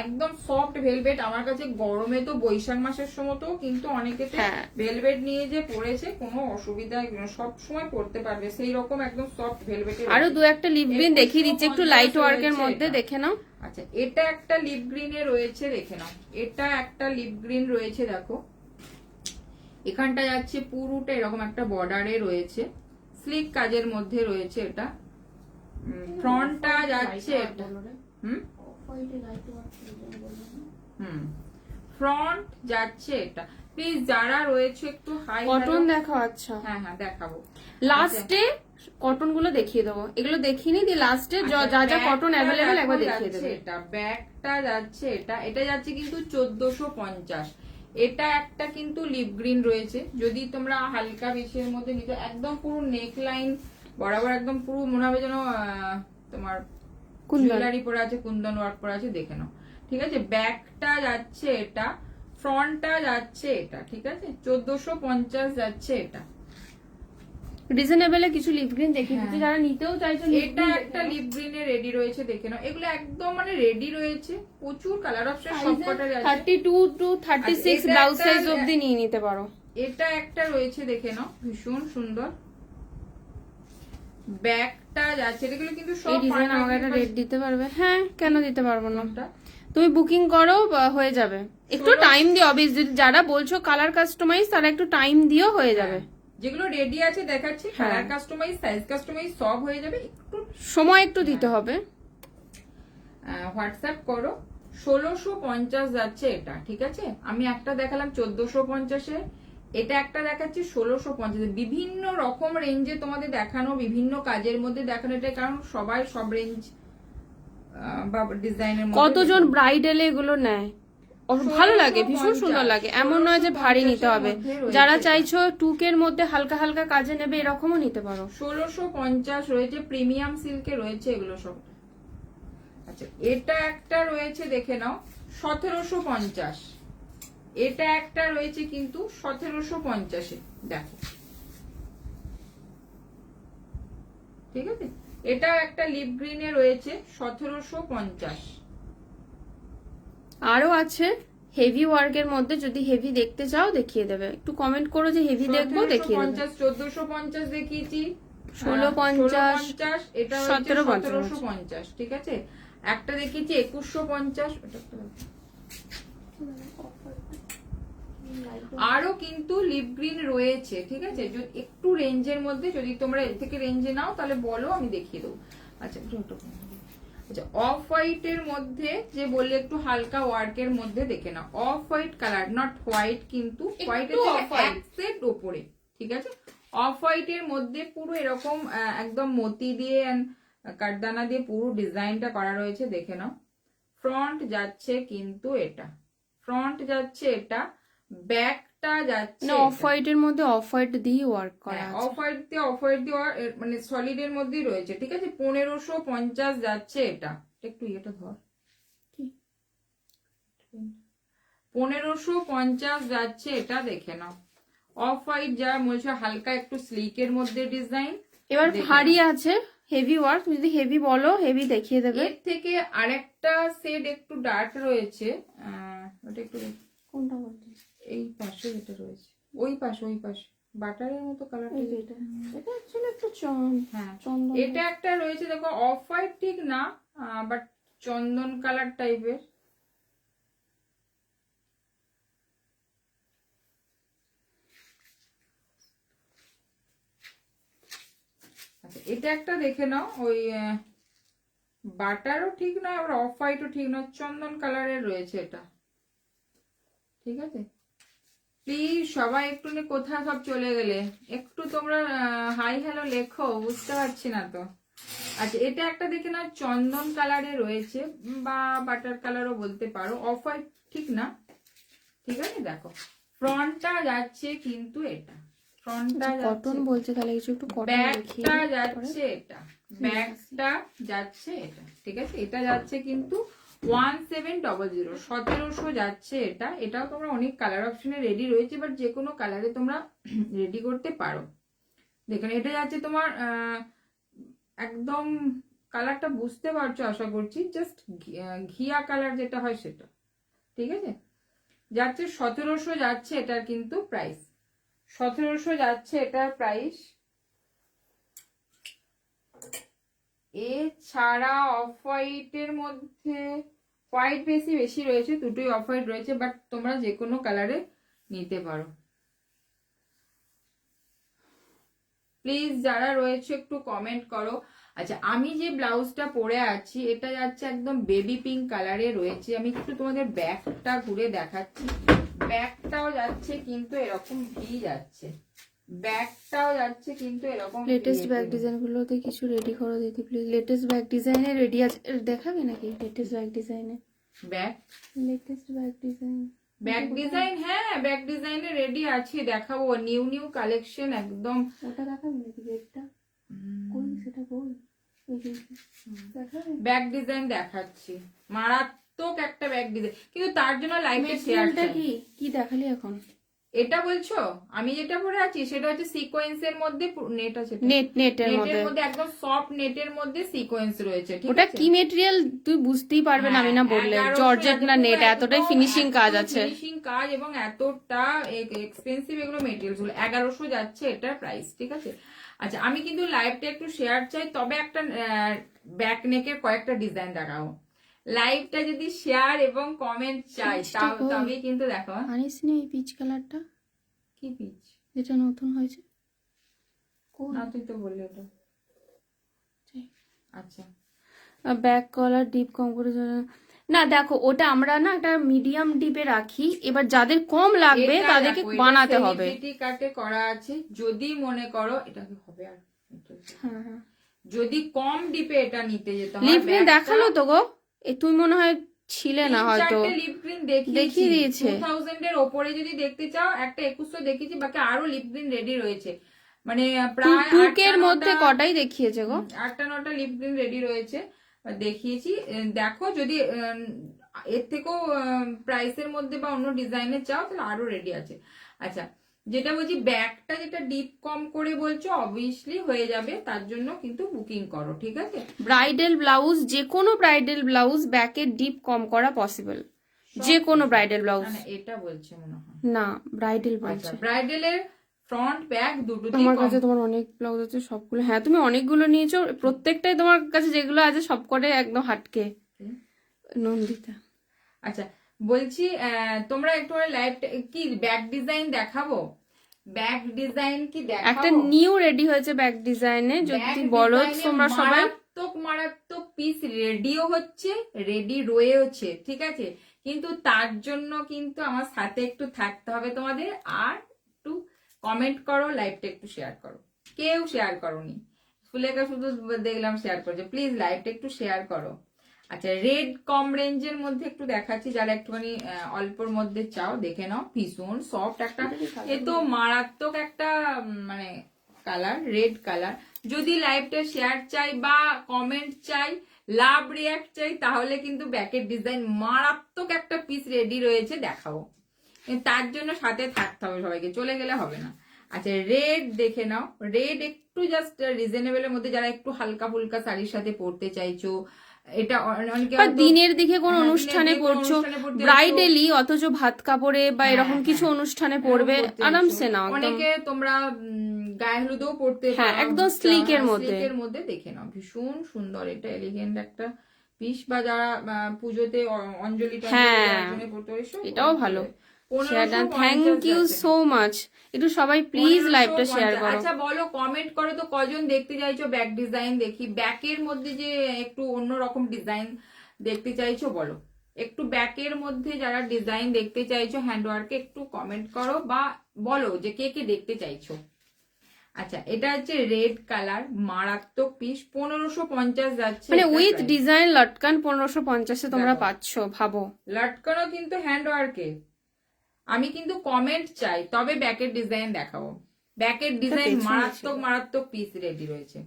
একদম সফট ভেলভেট, আমার কাছে গরমে তো বৈশাখ মাসের সময়তেও কিন্তু অনেকে ভেলভেট নিয়ে যে পরেছে, কোনো অসুবিধা সব সময় পরতে পারবে, সেই রকম একদম সফট ভেলভেটের। আরো দু একটা লিপ গ্রিন দেখিয়ে দিচ্ছি একটু লাইট ওয়ার্কের মধ্যে, দেখে নাও। আচ্ছা এটা একটা লিপ গ্রিনে রয়েছে, দেখে নাও, এটা একটা লিপ গ্রিন রয়েছে, দেখো এখানটা যাচ্ছে পুরোটা এরকম একটা বর্ডারে রয়েছে, স্লিক কাজের মধ্যে রয়েছে এটা, ফ্রন্টটা যাচ্ছে এটা, ফ্রন্ট যাচ্ছে এটা। প্লিজ যারা রয়েছে একটু হাই কটন দেখো। আচ্ছা হ্যাঁ হ্যাঁ দেখাবো লাস্টে কটন গুলো দেখিয়ে দেবো, এগুলো দেখিনি দিয়ে লাস্টে যা যা কটন অ্যাভেলেবেল একবার দেখিয়ে দেবো। এটা ব্যাগটা যাচ্ছে এটা, এটা যাচ্ছে কিন্তু 1450। এটা একটা কিন্তু লিপ গ্রিন রয়েছে, যদি তোমরা হালকা বেশির মধ্যে নিতে, একদম পুরো নেক লাইন বরাবর একদম পুরো মনে হবে যেন তোমার জুয়েলারি পরে আছে, কুন্দন ওয়ার্ক পরে আছে, দেখে নাও। ঠিক আছে, ব্যাগটা যাচ্ছে এটা, ফ্রন্টটা যাচ্ছে এটা। ঠিক আছে, 1450 যাচ্ছে এটা। রিজনেবলে কিছু লিপ গ্রিন দেখিয়ে দিচ্ছি, যারা নিতেও চাইছো। এটা একটা লিপ গ্রিন এ রেডি রয়েছে, দেখে নাও। এগুলো একদম মানে রেডি রয়েছে, প্রচুর কালার অপশন সবকটার আছে। 32 টু 36 ব্লাউজ সাইজ অবধি নিয়ে নিতে পারো। এটা একটা রয়েছে, দেখে নাও, ভীষণ সুন্দর। ব্যাগটা যাচ্ছে, এগুলো কিন্তু সব এই ডিজাইন আমাকে একটা রেট দিতে পারবে? হ্যাঁ, কেন দিতে পারবো না। তুমি বুকিং করো, হয়ে যাবে। একটু টাইম দিও, অবভিয়াসলি যারা বলছো কালার কাস্টমাইজ তারা একটু টাইম দিও, হয়ে যাবে। যেগুলো রেডি আছে দেখাচ্ছি, কালার কাস্টমাইজ, সাইজ কাস্টমাইজ সব হয়ে যাবে, একটু সময় একটু দিতে হবে। হোয়াটসঅ্যাপ করো। 1650 যাচ্ছে এটা। ঠিক আছে, আমি একটা দেখালাম 1450-এ, এটা একটা দেখাচ্ছি 1650। বিভিন্ন রকম রেঞ্জে তোমাদের দেখানো, বিভিন্ন কাজের মধ্যে দেখানো, এটা কারণ সবাই সব রেঞ্জ বা ডিজাইনের মধ্যে। কতজন ব্রাইডালে এগুলো নেয়, ভালো লাগে, ভীষণ সুন্দর লাগে। এমন নয় যে ভারী নিতে হবে, যারা চাইছো টুকের মধ্যে হালকা হালকা কাজে নেবে এরকমও নিতে পারো। 1650 রয়েছে, প্রিমিয়াম সিল্কে রয়েছে এগুলো সব। আচ্ছা, এটা একটা রয়েছে, দেখে নাও, 1750। এটা একটা রয়েছে কিন্তু 1750-এ, দেখো। ঠিক আছে, এটা একটা লিপ গ্রিনে রয়েছে 1750। আরো আছে হেভি ওয়ার্কের মধ্যে, যদি হেভি দেখতে চাও দেখিয়ে দেবে, একটু কমেন্ট করো যে হেভি দেখবো, দেখিয়ে দেবে। 1450 দেখিয়েছি, 1650, এটা 1750। ঠিক আছে, একটা দেখিয়েছি 2150। আরো কিন্তু লিপ গ্রিন রয়েছে। ঠিক আছে, একটু রেঞ্জের মধ্যে, যদি তোমরা এর থেকে রেঞ্জে নাও তাহলে বলো, আমি দেখিয়ে দেবো। আচ্ছা, আচ্ছা, অফ হোয়াইট এর মধ্যে যে বললে একটু হালকা ওয়ার্কের মধ্যে, দেখে নাও, off white colour, not white, কিন্তু হোয়াইটের এক সেট উপরে। ঠিক আছে, অফ হোয়াইট এর মধ্যে পুরো এরকম একদম মতি দিয়ে কাঠদানা দিয়ে পুরো ডিজাইনটা করা রয়েছে, দেখে নাও। ফ্রন্ট যাচ্ছে কিন্তু এটা, ফ্রন্ট যাচ্ছে এটা, ব্যাকটা যাচ্ছে অফ হোয়াইট এর মধ্যে অফ হোয়াইট দিয়ে ওয়ার্ক করা আছে। অফ হোয়াইট দিয়ে মানে সলিড এর মধ্যেই রয়েছে। ঠিক আছে, 1550 যাচ্ছে এটা। একটু এটা ধর, 1550 যাচ্ছে এটা, দেখে নাও। অফ হোয়াইট যা বলছে হালকা একটু স্লিকের মধ্যে ডিজাইন। এবার ভারী আছে, হেভি ওয়ার্ক, যদি হেভি বলো হেভি দেখিয়ে দেবে। এর থেকে আরেকটা সেট একটু ডার্ক রয়েছে, ওটা একটু কোনটা বলছিস? এই পাশে যেটা রয়েছে, ওই পাশে বাটারের মতো কালার। এটা অ্যাকচুয়ালি একটু হ্যাঁ, চন্দন। এটা একটা রয়েছে, দেখো, অফ হোয়াইট ঠিক না, বাট চন্দন কালার টাইপের। আচ্ছা, এটা একটা দেখে নাও, ওই বাটারও ঠিক নয়, আবার অফ হোয়াইটও ঠিক নয়, চন্দন কালারের রয়েছে এটা। ঠিক আছে, প্লিজ সবাই একটু কোথায় সব চলে গেলে, একটু তোমরা হাই হ্যালো লেখো, বুঝতে পারছি না তো। আচ্ছা, এটা একটা দেখে নাও, চন্দন কালারে রয়েছে বা বাটার কালারও বলতে পারো, অফ হোয়াইট ঠিক না। ঠিক আছে, দেখো, ফ্রন্টটা যাচ্ছে কিন্তু এটা, ফ্রন্টটা কটন বলছে, তাহলে কিছু একটু কটন দেখিয়ে। ব্যাকটা যাচ্ছে এটা, ব্যাকটা যাচ্ছে এটা। ঠিক আছে, এটা যাচ্ছে কিন্তু 1700, 1700 যাচ্ছে এটা। এটাও তোমরা অনেক কালার অপশনে রেডি রয়েছে, বাট যে কোনো কালারে তোমরা রেডি করতে পারো। দেখুন, এটা যাচ্ছে তোমার একদম কালারটা বুঝতে পারছো আশা করছি, জাস্ট ঘিয়া কালার যেটা হয় সেটা। ঠিক আছে, যাচ্ছে 1700 যাচ্ছে এটার কিন্তু প্রাইস, 1700 যাচ্ছে এটার প্রাইস। এছাড়া অফ হোয়াইটের মধ্যে হোয়াইট বেশি রয়েছে, দুটোই অফ হোয়াইট রয়েছে, বাট তোমরা যে কোনো কালারে নিতে পারো। প্লিজ যারা রয়েছে একটু কমেন্ট করো। আচ্ছা, আমি যে ব্লাউজটা পরে আছি এটা যাচ্ছে একদম বেবি পিঙ্ক কালারে রয়েছে। আমি একটু তোমাদের ব্যাকটা ঘুরে দেখাচ্ছি। ব্যাকটাও যাচ্ছে কিন্তু এরকম ভি যাচ্ছে, ব্যাকটাও যাচ্ছে কিন্তু এরকম লেটেস্ট ব্যাগ ডিজাইন গুলোতে কিছু রেডি করো দিদি প্লিজ। লেটেস্ট ব্যাগ ডিজাইনে রেডি আছে, দেখাবে নাকি লেটেস্ট ব্যাগ ডিজাইনে? Back latest bag design, back design, হ্যাঁ ব্যাক ডিজাইনে রেডি আছি, দেখাবো। নিউ নিউ কালেকশন একদম। ওটা দেখাবে নাকি রেডটা? কোন সেটা বল, দেখাবে? ব্যাক ডিজাইন দেখাচ্ছি, মারাত্মক একটা ব্যাক ডিজাইন, কিন্তু তার জন্য লাইভে শেয়ার মেটেরিয়ালটা কি কি দেখালি এখন? এটা বলছো? আমি যেটা পরে আছি সেটা হচ্ছে সিকোয়েন্সের মধ্যে নেট আছে, নেটের নেটের মধ্যে একদম সফট নেটের মধ্যে সিকোয়েন্স রয়েছে, ঠিক ওটা আছে? কি মেটেরিয়াল তুই বুঝতেই পারবে না আমি না বললে। জর্জেট না নেট, এতটাই ফিনিশিং কাজ আছে। ফিনিশিং কাজ এবং এতটা এক্সপেন্সিভ এগুলো মেটেরিয়ালস গুলো। 1100 যাচ্ছে এটার প্রাইস, ঠিক আছে? আচ্ছা, আমি কিন্তু লাইভটা একটু শেয়ার চাই, তবে একটা ব্যাক নেকের কয়েকটা ডিজাইন দেখাবো। লাইভটা যদি শেয়ার এবং কমেন্ট চাই তবে কিন্তু দেখো। আনিস নি এই পিচ কালারটা? কি পিচ? যেটা নতুন হয়েছে। না, তুই তো বললি ওটা। আচ্ছা, ব্যাক কলার ডিপ কম করে না, দেখো ওটা আমরা না একটা মিডিয়াম ডিপে রাখি, এবার যাদের কম লাগবে তাদেরকে বানাতে হবে। সেলিব্রিটি কাটে করা আছে, যদি মনে করো এটা কি হবে। আর হ্যাঁ হ্যাঁ, যদি কম ডিপে এটা নিতে যেতে হয়, লিপ প্রিন্ট দেখালো তো গো, তুমি মনে হয় ছিলে না হয়তো, লিপ প্রিন্ট দেখিয়ে দিয়েছে। 2000 এর উপরে যদি দেখতে চাও একটা 2100 দেখিয়েছি, বাকি আরো লিপ প্রিন্ট রেডি রয়েছে। মানে প্রায় টুকের মধ্যে কটাই দেখিয়েছে গো, 8টা 9টা লিপ প্রিন্ট রেডি রয়েছে, দেখিয়েছি। দেখো যদি এর থেকেও প্রাইসের মধ্যে বা অন্য ডিজাইনের চাও তাহলে আরো রেডি আছে। আচ্ছা, যেটা বলছি ব্যাকটা যেটা ডিপ কম করে বলছো অবভিয়াসলি হয়ে যাবে, তার জন্য কিন্তু বুকিং করো, ঠিক আছে? ব্রাইডাল ব্লাউজ, যে কোনো ব্রাইডাল ব্লাউজ ব্যাকের ডিপ কম করা পসিবল, যে কোনো ব্রাইডাল ব্লাউজ। এটা বলছে মনে হয় না, ব্রাইডাল বলছে। ব্রাইডালের ফ্রন্ট ব্যাক দুটোতেই তোমার কাছে তোমার অনেক ব্লাউজ আছে সবগুলো, হ্যাঁ তুমি অনেকগুলো নিয়েছো, প্রত্যেকটাই তোমার কাছে যেগুলো আছে সবকটাই একদম হাটকে নন্দিতা। আচ্ছা, বলছি তোমরা একটু লাইভটা কি ব্যাক ডিজাইন দেখাবো? ব্যাক ডিজাইন কি দেখাবো? একটা নিউ রেডি হয়েছে ব্যাক ডিজাইনে, যদি বলো তোমরা সবাই। মারাত্মক পিস রেডিও হচ্ছে, রেডি রয়েছে, ঠিক আছে? কিন্তু তার জন্য কিন্তু আমার সাথে একটু থাকতে হবে তোমাদের, আর একটু কমেন্ট করো, লাইভটা একটু শেয়ার করো। কেউ শেয়ার করোনি, ফুলেকা শুধু দেখলাম শেয়ার করছে। প্লিজ লাইভটা একটু শেয়ার করো। আচ্ছা, রেড কম রেঞ্জের মধ্যে একটু দেখাচ্ছি, যারা একটুখানি অল্পর মধ্যে চাও দেখে নাও। ভীষণ সফট একটা, এ তো মারাত্মক একটা মানে কালার, রেড কালার। যদি লাইভটা শেয়ার চাই বা কমেন্ট চাই, লাভ রিয়াক্ট চাই, তাহলে কিন্তু ব্যাকের ডিজাইন মারাত্মক একটা পিস রেডি রয়েছে, দেখাবো। তার জন্য সাথে থাকতে হবে সবাইকে, চলে গেলে হবে না। আচ্ছা, রেড দেখে নাও। রেড একটু জাস্ট রিজনেবলের মধ্যে, যারা একটু হালকা ফুলকা শাড়ির সাথে পরতে চাইছো, এটা দিনের দিকে কোন অনুষ্ঠানে পড়ছো, ব্রাইডালি, অথচ ভাত কাপড়ে বা এরকম কিছু অনুষ্ঠানে পড়বে আরামসে নাও। অনেকে তোমরা গায়ে হলুদেও পড়তে হ্যাঁ, একদম স্লিকের মধ্যে দেখে নাও। ভীষণ সুন্দর, এটা এলিগেন্ট একটা পিস, বা যারা পুজোতে অঞ্জলি পড়তে, এটাও ভালো। Thank you so much. একটু সবাই প্লিজ লাইভটা শেয়ার করো। আচ্ছা বলো, কমেন্ট করো তো কজন দেখতে চাইছো ব্যাক ডিজাইন দেখি। ব্যাকের মধ্যে যে একটু অন্যরকম ডিজাইন দেখতে চাইছো বলো। একটু ব্যাকের মধ্যে যারা ডিজাইন দেখতে চাইছো হ্যান্ডওয়ার্কে একটু কমেন্ট করো, বা বলো যে কে কে দেখতে চাইছো। আচ্ছা, এটা হচ্ছে রেড কালার, মারাত্মক পিস, 1550 যাচ্ছে, মানে উইথ ডিজাইন লটকান 1550 এ তোমরা পাচ্ছো, ভাবো। লটকানও কিন্তু হ্যান্ডওয়ার্কে। আমি কিন্তু কমেন্ট চাই, তবে ব্যাকের ডিজাইন দেখাবো। ব্যাকের ডিজাইন মারাত্মক পিস রেডি রয়েছে।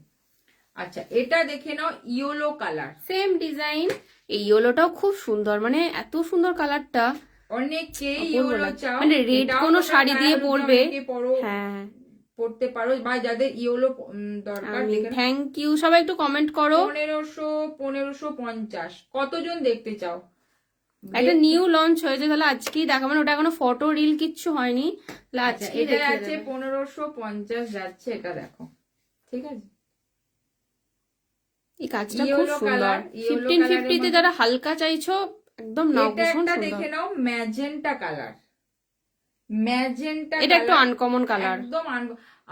আচ্ছা, এটা দেখে নাও, ইয়েলো কালার, সেম ডিজাইন। এই ইয়েলোটাও খুব সুন্দর, মানে এত সুন্দর কালারটা। অনেকেই ইয়েলো চাও, মানে রেড কোনো শাড়ি দিয়ে পরবে, হ্যাঁ পড়তে পারো, বা যাদের ইয়েলো দরকার। থ্যাংক ইউ, সবাই একটু কমেন্ট করো। 1550 কতজন দেখতে চাও? একটা নিউ লঞ্চ হয়েছে, তাহলে আজকেই দেখাবো। ওটা এখনো ফটো রিল কিচ্ছু হয়নি, এটা আছে 1550 যাচ্ছে, এটা দেখো, ঠিক আছে? এই কাজটা খুব সুন্দর। 1550 তে যারা হালকা চাইছো একদম নাও, ভীষণ সুন্দর। দেখে নাও, ম্যাজেন্টা কালার, ম্যাজেন্টা, এটা একটু আনকমন কালার, একদম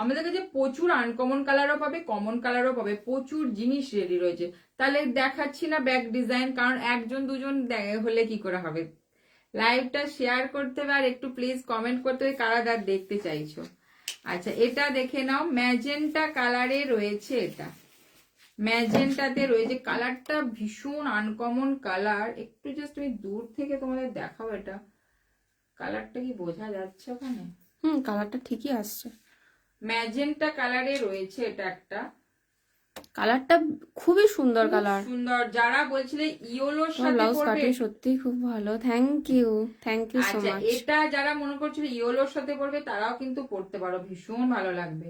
আমাদের কাছে প্রচুর আনকমন কালারও পাবে, কমন কালারও পাবে, প্রচুর জিনিস রেডি রয়েছে। তাহলে দেখাচ্ছি না ব্যাক ডিজাইন, কারণ একজন দুজন হলে কি করে হবে। লাইভটা শেয়ার করতে হবে আর একটু প্লিজ কমেন্ট করতে হবে কারা দাঁত দেখতে চাইছো। আচ্ছা, এটা দেখে নাও, ম্যাজেন্টা কালারে রয়েছে। এটা ম্যাজেন্টাতে রয়েছে, কালারটা ভীষণ আনকমন কালার। একটু জাস্ট আমি দূর থেকে তোমাদের দেখাবো, এটা কালারটা কি বোঝা যাচ্ছে ওখানে? কালারটা ঠিকই আসছে। ম্যাজেন্টা কালারে রয়েছে, এটা একটা কালারটা খুবই সুন্দর কালার, সুন্দর। যারা বলছিলে ইয়েলোর সাথে ব্লাউজ পরবে, কাটিং সত্যি খুব ভালো। থ্যাংক ইউ সো আচ্ছা মাচ। এটা যারা মনে করছিল ইয়েলোর সাথে পরবে তারাও কিন্তু পরতে পারো, ভীষণ ভালো লাগবে।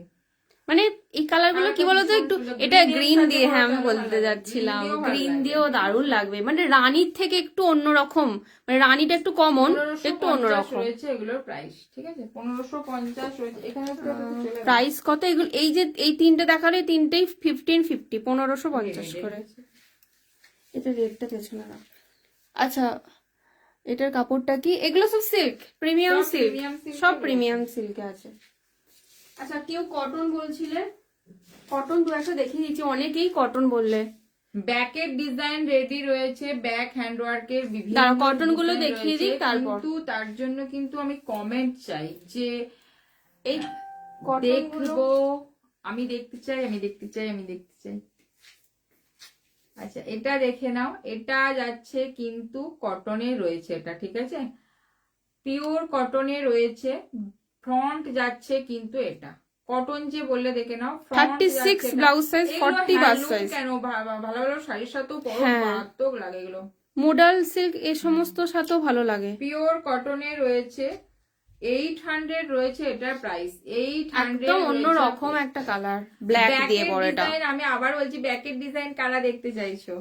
মানে এই কালার গুলো কি বলতো, একটু এটা গ্রিন দিয়ে, হ্যাঁ আমি বলতে ভালো যাচ্ছিলাম লাগবে, গ্রিন ভালো দিয়েও দারুণ লাগবে। মানে রানীর থেকে একটু অন্যরকম, মানে রানীটা একটু কমন, 1550 একটু অন্যরকম রয়েছে এগুলোর প্রাইস, ঠিক আছে 1550 রয়েছে এখানে। প্রাইস কত এগুলো? এই যে এই তিনটে দেখালো, এই তিনটেই 1550, 1550 করে। এটা রেটটা পেছনে রাখ। আচ্ছা, এটার কাপড়টা কি? এগুলো সব সিল্ক, প্রিমিয়াম সিল্ক, সব প্রিমিয়াম সিল্কে আছে। আচ্ছা, কেউ কটন বলছিলে, কটন দু একটা দেখিয়ে দিচ্ছি, অনেকেই কটন বললে। ব্যাকের ডিজাইন রেডি রয়েছে, ব্যাক হ্যান্ডওয়ার্কের বিভিন্ন কটন গুলো দেখিয়ে দিই তারপর। কিন্তু তার জন্য কিন্তু আমি কমেন্ট চাই যে এই দেখবো, আমি দেখতে চাই, আমি দেখতে চাই, আমি দেখতে চাই। আচ্ছা, এটা দেখে নাও, এটা যাচ্ছে কিন্তু কটনে রয়েছে, এটা ঠিক আছে পিওর কটনে রয়েছে। ফ্রন্ট যাচ্ছে কিন্তু এটা কটন যে বললে দেখে নাও, 36 ব্লাউজ সাইজ, 40 বাস সাইজ। কেন ভালো ভালো শাড়ির সাথেও বড় মারাত্মক লাগে এগুলো। মোডাল সিল্ক এই সমস্ত সাথেও ভালো লাগে। পিওর কটনে রয়েছে, 800 রয়েছে এটার প্রাইস। 800 একদম অন্যরকম একটা কালার, ব্ল্যাক দিয়ে পরেটা। আমি আবার বলছি, ব্যাকের ডিজাইন কারা দেখতে চাইছো?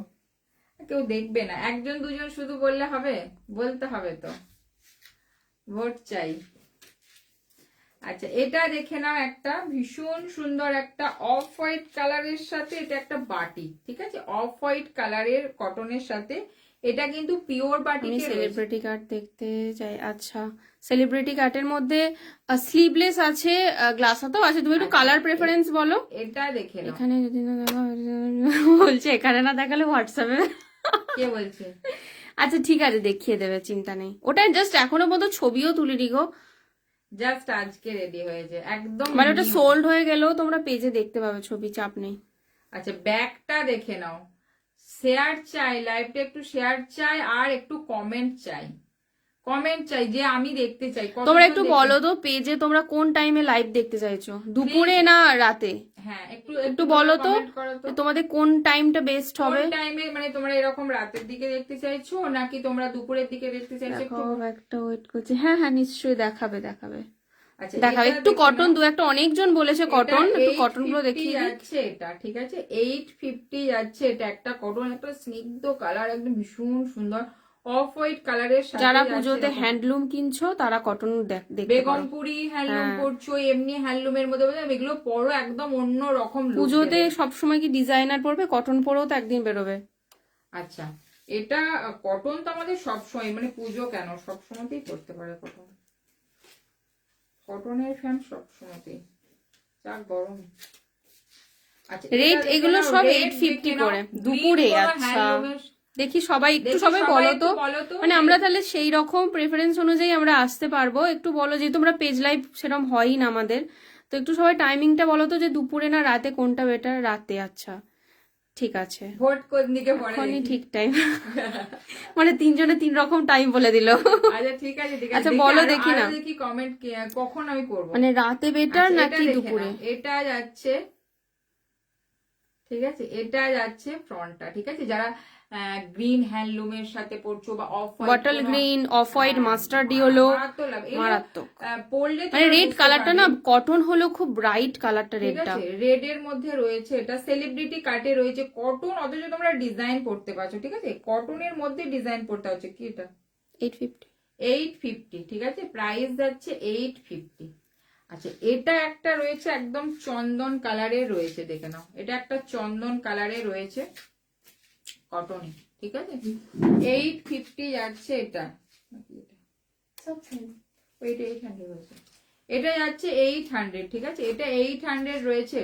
কেউ দেখবে না, একজন দুজন শুধু বললে হবে? বলতে হবে তো, ভোট চাই। আচ্ছা, এটা দেখে নাও, একটা ভীষণ সুন্দর একটা অফ হোয়াইট কালারের সাথে, এটা একটা বাটি, ঠিক আছে অফ হোয়াইট কালারের কটনের সাথে, এটা কিন্তু পিওর বাটি। আমি সেলিব্রিটি কাট দেখতে চাই। আচ্ছা, সেলিব্রিটি কাটের মধ্যে স্লিভলেস আছে, গ্লাস হাতাও আছে। তুমি একটু কালার প্রেফারেন্স বলো। এটা দেখে নাও, এখানে যদি না দেখা বলছে, এখানে না দেখালে হোয়াটসঅ্যাপে কে বলছে? আচ্ছা ঠিক আছে, দেখিয়ে দেবে, চিন্তা নেই। ওটা জাস্ট এখনো পর্যন্ত ছবিও তুলিনি গো, জাস্ট আজকে রেডি হয়েছে একদম, মানে ওটা সোল্ড হয়ে গেলেও তোমরা পেজে দেখতে পাবে ছবি, চাপ নেই। আচ্ছা, ব্যাকটা দেখে নাও। শেয়ার চাই, লাইভটা একটু শেয়ার চাই, আর একটু কমেন্ট চাই, কমেন্ট চাই যে আমি দেখতে চাই। তোমরা একটু বলো তো পেজে তোমরা কোন টাইমে লাইভ দেখতে চাইছো, দুপুরে না রাতে? হ্যাঁ, একটু বলো তো তোমাদের কোন টাইমটা বেস্ট হবে। কোন টাইমে, মানে তোমরা এরকম রাতের দিকে দেখতে চাইছো নাকি তোমরা দুপুরের দিকে দেখতে চাইছো? একটু একটা ওয়েট করছি। হ্যাঁ হ্যাঁ, নিশ্চয়ই দেখাবে দেখাবে। আচ্ছা, দেখাবে একটু কটন, দু একটা অনেকজন বলেছে কটন, একটু কটন গুলো দেখিয়ে যাচ্ছে এটা, ঠিক আছে 850 যাচ্ছে। এটা একটা কটন, একটা স্নিগ্ধ কালার, একদম ভীষণ সুন্দর অফ হোয়াইট কালারের সাথে। যারা পুজোতে হ্যান্ডলুম কিনছো তারা কটন দেখতে পারো। বেগমপুরি হ্যান্ডলুম করছো, এমনি হ্যান্ডলুমের মধ্যে এগুলো পরো, একদম অন্য রকম। পুজোতে সবসময় কি ডিজাইনার পরবে? কটন পরেও তো একদিন বেরোবে। আচ্ছা, এটা কটন তো আমাদের সবসময়, মানে পুজো কেন সবসময়তেই পরতে পারে কটন, কটনের ফ্যান সবসময়তেই, যা গরম। আচ্ছা, রেট এগুলো সব 850 করে দুপুরে। আচ্ছা দেখি সবাই একটু, সবাই বলো তো, মানে আমরা তাহলে সেই রকম প্রেফারেন্স অনুযায়ী আমরা আসতে পারবো। একটু বলো, যেহেতু আমরা পেজ লাইভ সেরকম হয়ই না আমাদের, তো একটু সবাই টাইমিংটা বলো তো, যে দুপুরে না রাতে কোনটা বেটার? রাতে, আচ্ছা ঠিক আছে। ভোট কোন দিকে পড়ে? এখনই ঠিক টাইম, মানে তিনজনে তিন রকম টাইম বলে দিল। আচ্ছা ঠিক আছে, আচ্ছা বলো দেখি না, দেখি কমেন্ট কখন আমি করব, মানে রাতে বেটার নাকি দুপুরে? এটা যাচ্ছে, ঠিক আছে এটা যাচ্ছে ফ্রন্টটা, ঠিক আছে যারা গ্রিন হ্যান্ডলুমের সাথে পরছো বা of bottle green, off white, mustard হলো মারাত্মক। পরলে মানে রেড কালারটা না, কটন হলো খুব ব্রাইট কালারটা, রেডটা রেড এর মধ্যে রয়েছে। এটা সেলিব্রিটি কাটে রয়েছে কটন, অথচ তোমরা ডিজাইন করতে পারছো, ঠিক আছে কটনের মধ্যে ডিজাইন করতে হচ্ছে। কি এটা? 850, ঠিক আছে প্রাইস যাচ্ছে 850। আচ্ছা, এটা একটা রয়েছে একদম চন্দন কালারের রয়েছে, দেখে নাও, এটা একটা চন্দন কালারে রয়েছে কটনে, ঠিক আছে 850 যাচ্ছে। এটা 800 রয়েছে। এটা যাচ্ছে 800, ঠিক আছে, এটা 800 রয়েছে।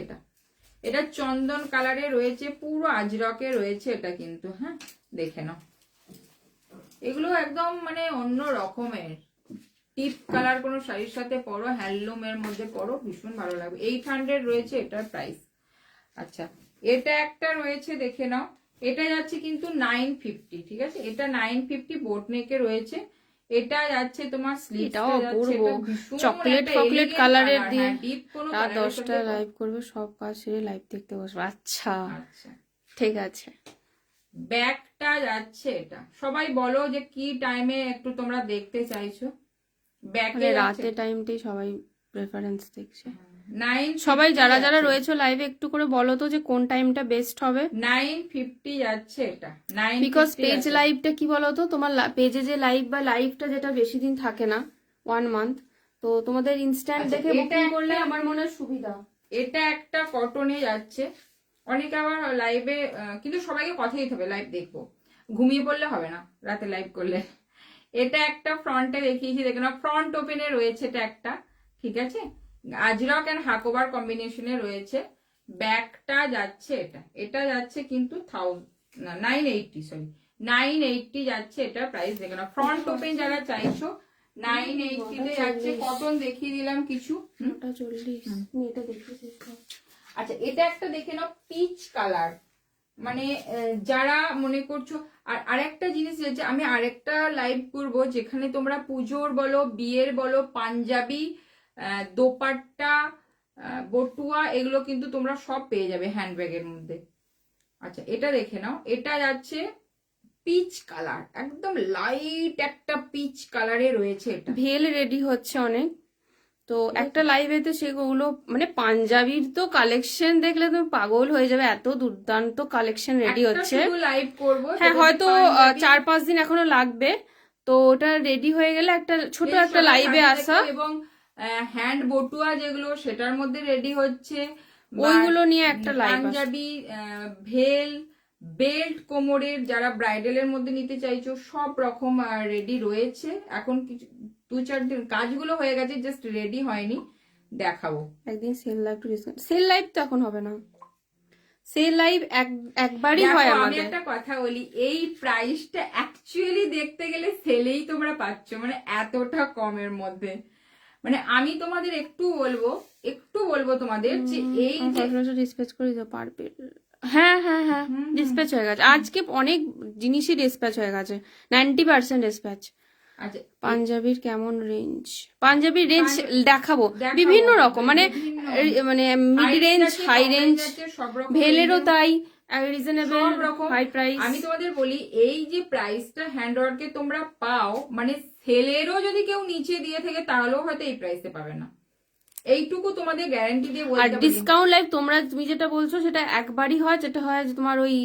এটা চন্দন কালারে রয়েছে, পুরো আজরকে রয়েছে এটা কিন্তু। হ্যাঁ, দেখে নাও, এগুলো একদম মানে অন্য রকমের টিপ কালার, কোনো শাড়ির সাথে পরো, হ্যান্ডলুমের মধ্যে পরো, ভীষণ ভালো লাগবে। 800 রয়েছে এটার প্রাইস। আচ্ছা, এটা একটা রয়েছে, দেখে নাও, এটা যাচ্ছে কিন্তু 950, ঠিক আছে, এটা 950 বোট নেকে রয়েছে। এটা যাচ্ছে তোমার স্লিভসটা যাচ্ছে, এটা ভীষণ চকলেট একটা চকলেট elegant কালারের color, দিয়ে হ্যাঁ, ডিপ কোনো রাত কালারের 10টা সাথে লাইভ করবে, সব কাজ সেরে লাইভ দেখতে বসবে। আচ্ছা আচ্ছা, ঠিক আছে। ব্যাকটা যাচ্ছে এটা, সবাই বলো যে কি টাইমে একটু তোমরা দেখতে চাইছো। ব্যাকে মানে রাতে টাইমটাই সবাই প্রেফারেন্স দেখছে। 950 সবাই যারা যারা যাচ্ছে। রয়েছে লাইভে একটু করে বলো তো যে কোন টাইমটা বেস্ট হবে। 950 যাচ্ছে এটা, বিকজ 950 পেজ যাচ্ছে। লাইভটা কি বলতো, তোমার পেজে যে লাইভ বা লাইভটা যেটা বেশি দিন থাকে না, 1 মান্থ, তো তোমাদের ইনস্ট্যান্ট আচ্ছা, দেখে এটা বুকিং করলে একটা- আমার মনে হয় সুবিধা। এটা একটা কটনে যাচ্ছে। অনেকে আবার লাইভে, কিন্তু সবাইকে কথা দিতে হবে, লাইভ দেখবো, ঘুমিয়ে পড়লে হবে না রাতে লাইভ করলে। এটা একটা ফ্রন্টে দেখিয়েছি, দেখে না, ফ্রন্ট ওপেনে রয়েছে এটা একটা, ঠিক আছে, আজরক এন্ড হাকোবার কম্বিনেশনে রয়েছে। ব্যাকটা যাচ্ছে এটা যাচ্ছে কিন্তু 980, সরি 980 যাচ্ছে এটা প্রাইস, দেখে না, ফ্রন্ট ওপেন যারা চাইছো 980 তে যাচ্ছে। কটন দেখিয়ে দিলাম কিছু। 9:40 এটা দেখেছি। আচ্ছা, এটা একটা দেখে নাও, পিচ কালার, মানে যারা মনে করছো। আর আরেকটা জিনিস যে আমি আরেকটা লাইভ করব, যেখানে তোমরা পুজোর বলো, বিয়ের বলো, পাঞ্জাবি, দোপাট্টা, বটুয়া, এগুলো কিন্তু তোমরা সব পেয়ে যাবে হ্যান্ডব্যাগের মধ্যে। আচ্ছা, এটা দেখে নাও, এটা যাচ্ছে পিচ কালার, একদম লাইট একটা পিচ কালারে রয়েছে এটা। ভেল রেডি হচ্ছে অনেক, তো একটা লাইভেতে সেগুলো মানে পাঞ্জাবির তো কালেকশন দেখলে তুমি পাগল হয়ে যাবে, এত দুর্দান্ত কালেকশন রেডি হচ্ছে। লাইভ করব, হ্যাঁ, হয়তো 4-5 দিন এখনো লাগবে, তো ওটা রেডি হয়ে গেলে একটা ছোট একটা লাইভে আসা। এবং হ্যান্ড বটুয়া যেগুলো সেটার মধ্যে রেডি হচ্ছে, ওইগুলো নিয়ে একটা লাইভ পাঞ্জাবি, ভেল, বেল্ট কোমরের, যারা ব্রাইডালের মধ্যে নিতে চাইছো, সব রকম রেডি রয়েছে। এখন কিছু 2-4 দিন কাজগুলো হয়ে গেছে, জাস্ট রেডি হয়নি, দেখাবো একদিন sale live to discount. Sale live তো এখন হবে না, সেল লাইভ একবারই হয় আমি আমাদের। একটা কথা বলি, এই প্রাইসটা অ্যাকচুয়ালি দেখতে গেলে সেলেই তোমরা পাচ্ছ, মানে এতটা কমের মধ্যে। মানে আমি তোমাদের একটু বলবো তোমাদের যে এই যে ডিসপ্যাচ করে দাও পারবে। হ্যাঁ হ্যাঁ হ্যাঁ, ডিসপ্যাচ হয়ে গেছে আজকে, অনেক জিনিসই ডিসপ্যাচ হয়ে গেছে, 90% ডিসপ্যাচ। আচ্ছা, পাঞ্জাবির কেমন রেঞ্জ? পাঞ্জাবির রেঞ্জ দেখাবো বিভিন্ন রকম, মানে মানে মিড রেঞ্জ, হাই রেঞ্জ, ভেলেরও তাই, রিজনেবল, হাই প্রাইস। আমি তোমাদের বলি, এই যে প্রাইসটা হ্যান্ডওয়ার্কে তোমরা পাও, মানে সেলেরও যদি কেউ নিচে দিয়ে থাকে তাহলেও হয়তো এই প্রাইসে পাবে না, এইটুকু তোমাদের গ্যারান্টি দিয়ে বলতে আর পারি। ডিসকাউন্ট লাইভ তুমি যেটা বলছো সেটা একবারই হয়, যেটা হয় যে তোমার ওই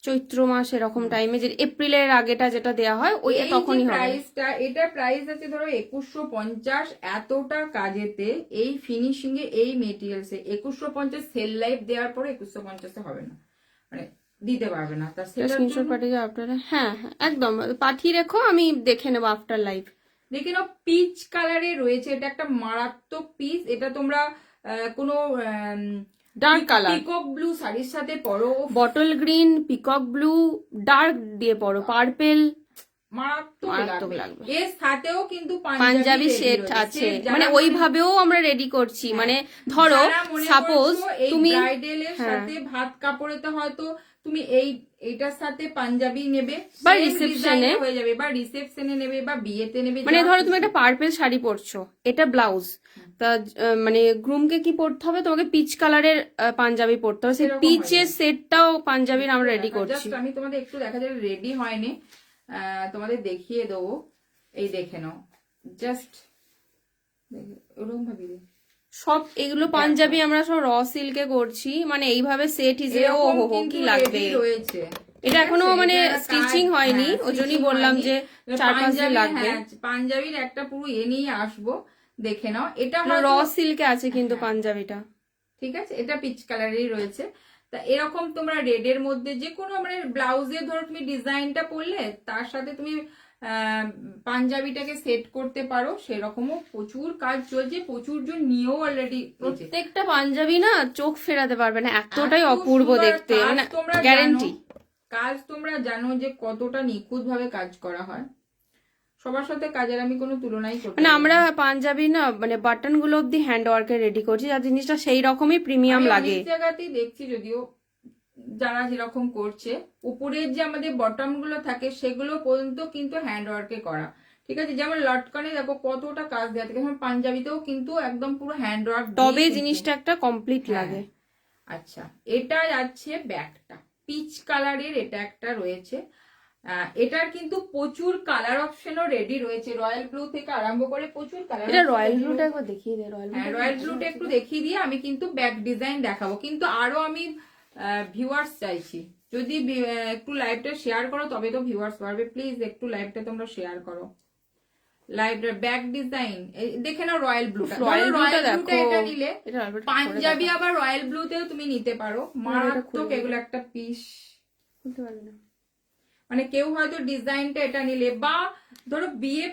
চৈত্র মাস এরকম টাইমে, যে এপ্রিলের আগেটা যেটা দেয়া হয় ওইটা তখনই হবে। প্রাইসটা, এটা প্রাইস আছে ধরো 2150, এতটা কাজেতে, এই ফিনিশিং এ, এই মেটেরিয়ালসে 2150, সেল লাইভ দেওয়ার পরে 2150 হবে না, মানে দিতে পারবে না। তার সেটা স্ক্রিনশট পাঠিয়ে দাও আপনারা। হ্যাঁ হ্যাঁ একদম পাঠিয়ে রেখো, আমি দেখে নেবো আফটার লাইভ। দেখে নাও, পিচ কালারে রয়েছে, এটা একটা মারাত্মক পিস। এটা তোমরা কোনো ডার্ক কালার, পিকক ব্লু শাড়ির সাথে পরো, bottle green, peacock blue, dark দিয়ে পরো, পার্পেল, মারাত্মক লাগবে। এর সাথেও কিন্তু পাঞ্জাবি সেট আছে, মানে ওইভাবেও আমরা রেডি করছি। মানে ধরো সাপোজ তুমি ব্রাইডালের সাথে ভাত কাপড়েতে হয়তো তুমি এইটার সাথে পাঞ্জাবি নেবে, বা রিসেপশনে হয়ে যাবে, বা রিসেপশনে নেবে, বা বিয়েতে নেবে। মানে ধরো তুমি একটা পার্পেল শাড়ি পরছো, এটা ব্লাউজ, তা মানে গ্রুমকে কি পরতে হবে, তোমাকে পিচ কালারের পাঞ্জাবি পরতে হবে, সেই পিচের সেটটাও পাঞ্জাবির আমরা রেডি করছি। আমি তোমাদের একটু দেখা যায়, রেডি হয়নি, তোমাদের দেখিয়ে দেবো, এই দেখে নাও, জাস্ট ওরকম ভাবি সব এগুলো পাঞ্জাবি আমরা সব র সিল্কে করছি, মানে এইভাবে সেট হিসেবে ও হো হো কি লাগবে। রয়েছে, এটা এখনো মানে স্টিচিং হয়নি, ওই জন্যই বললাম যে 4-5 দিন লাগবে। পাঞ্জাবির একটা পুরো নিয়ে আসবো, দেখে নাও। এটা র সিল্কে আছে কিন্তু পাঞ্জাবিটা, ঠিক আছে, এটা পিচ কালারেরই রয়েছে। তা এরকম তোমরা রেড এর মধ্যে যে কোনো মানে ব্লাউজের ধরো তুমি ডিজাইনটা পরলে, তার সাথে তুমি পাঞ্জাবিটাকে সেট করতে পারো, সেরকমও প্রচুর কাজ চলছে, প্রচুর জন নিয়েও অলরেডি। প্রত্যেকটা পাঞ্জাবি না চোখ ফেরাতে পারবে না, এতটাই অপূর্ব দেখতে, মানে তোমরা গ্যারান্টি। কাজ তোমরা জানো যে কতটা নিখুঁত ভাবে কাজ করা হয়, সবার সাথে কাজের আমি কোনো তুলনাই করতে মানে আমরা পাঞ্জাবি না মানে বাটন গুলো অব্দি হ্যান্ড ওয়ার্কে রেডি করছি, যার জিনিসটা সেই রকমই প্রিমিয়াম লাগে। অনেক জায়গাতেই দেখছি, যদিও যারা যেরকম করছে, উপরের যে আমাদের বটম গুলো থাকে সেগুলো পর্যন্ত কিন্তু হ্যান্ড ওয়ার্কে করা, ঠিক আছে। যেমন লটকনে দেখো কতটা কাজ দেওয়া থাকে, যেমন পাঞ্জাবিতেও কিন্তু একদম পুরো হ্যান্ড ওয়ার্ক, তবে জিনিসটা একটা কমপ্লিট লাগে। আচ্ছা, এটা যাচ্ছে ব্যাগটা পিচ কালারের, এটা একটা রয়েছে। এটার কিন্তু প্রচুর কালার অপশনও রেডি রয়েছে, রয়্যাল ব্লু থেকে আরম্ভ করে প্রচুর কালার। এটা রয়্যাল ব্লুটা একবার দেখিয়ে দে। রয়্যাল ব্লুটা একটু দেখিয়ে দিয়ে আমি কিন্তু ব্যাক ডিজাইন দেখাবো, কিন্তু আরো আমি ভিউয়ার্স চাইছি, যদি একটু লাইভটা শেয়ার করো তবে তো ভিউয়ার্স পারবে। প্লিজ একটু লাইভটা তোমরা শেয়ার করো। লাইভটা ব্যাক ডিজাইন দেখে নাও, রয়্যাল ব্লুটা, রয়্যাল ব্লুটা এটা নিলে পাঞ্জাবি আবার রয়্যাল ব্লুতেও তুমি নিতে পারো, মারাত্মক এগুলো একটা পিস। মানে কেউ হয়তো ডিজাইনটা এটা নিলে, বা ধরো বিয়ে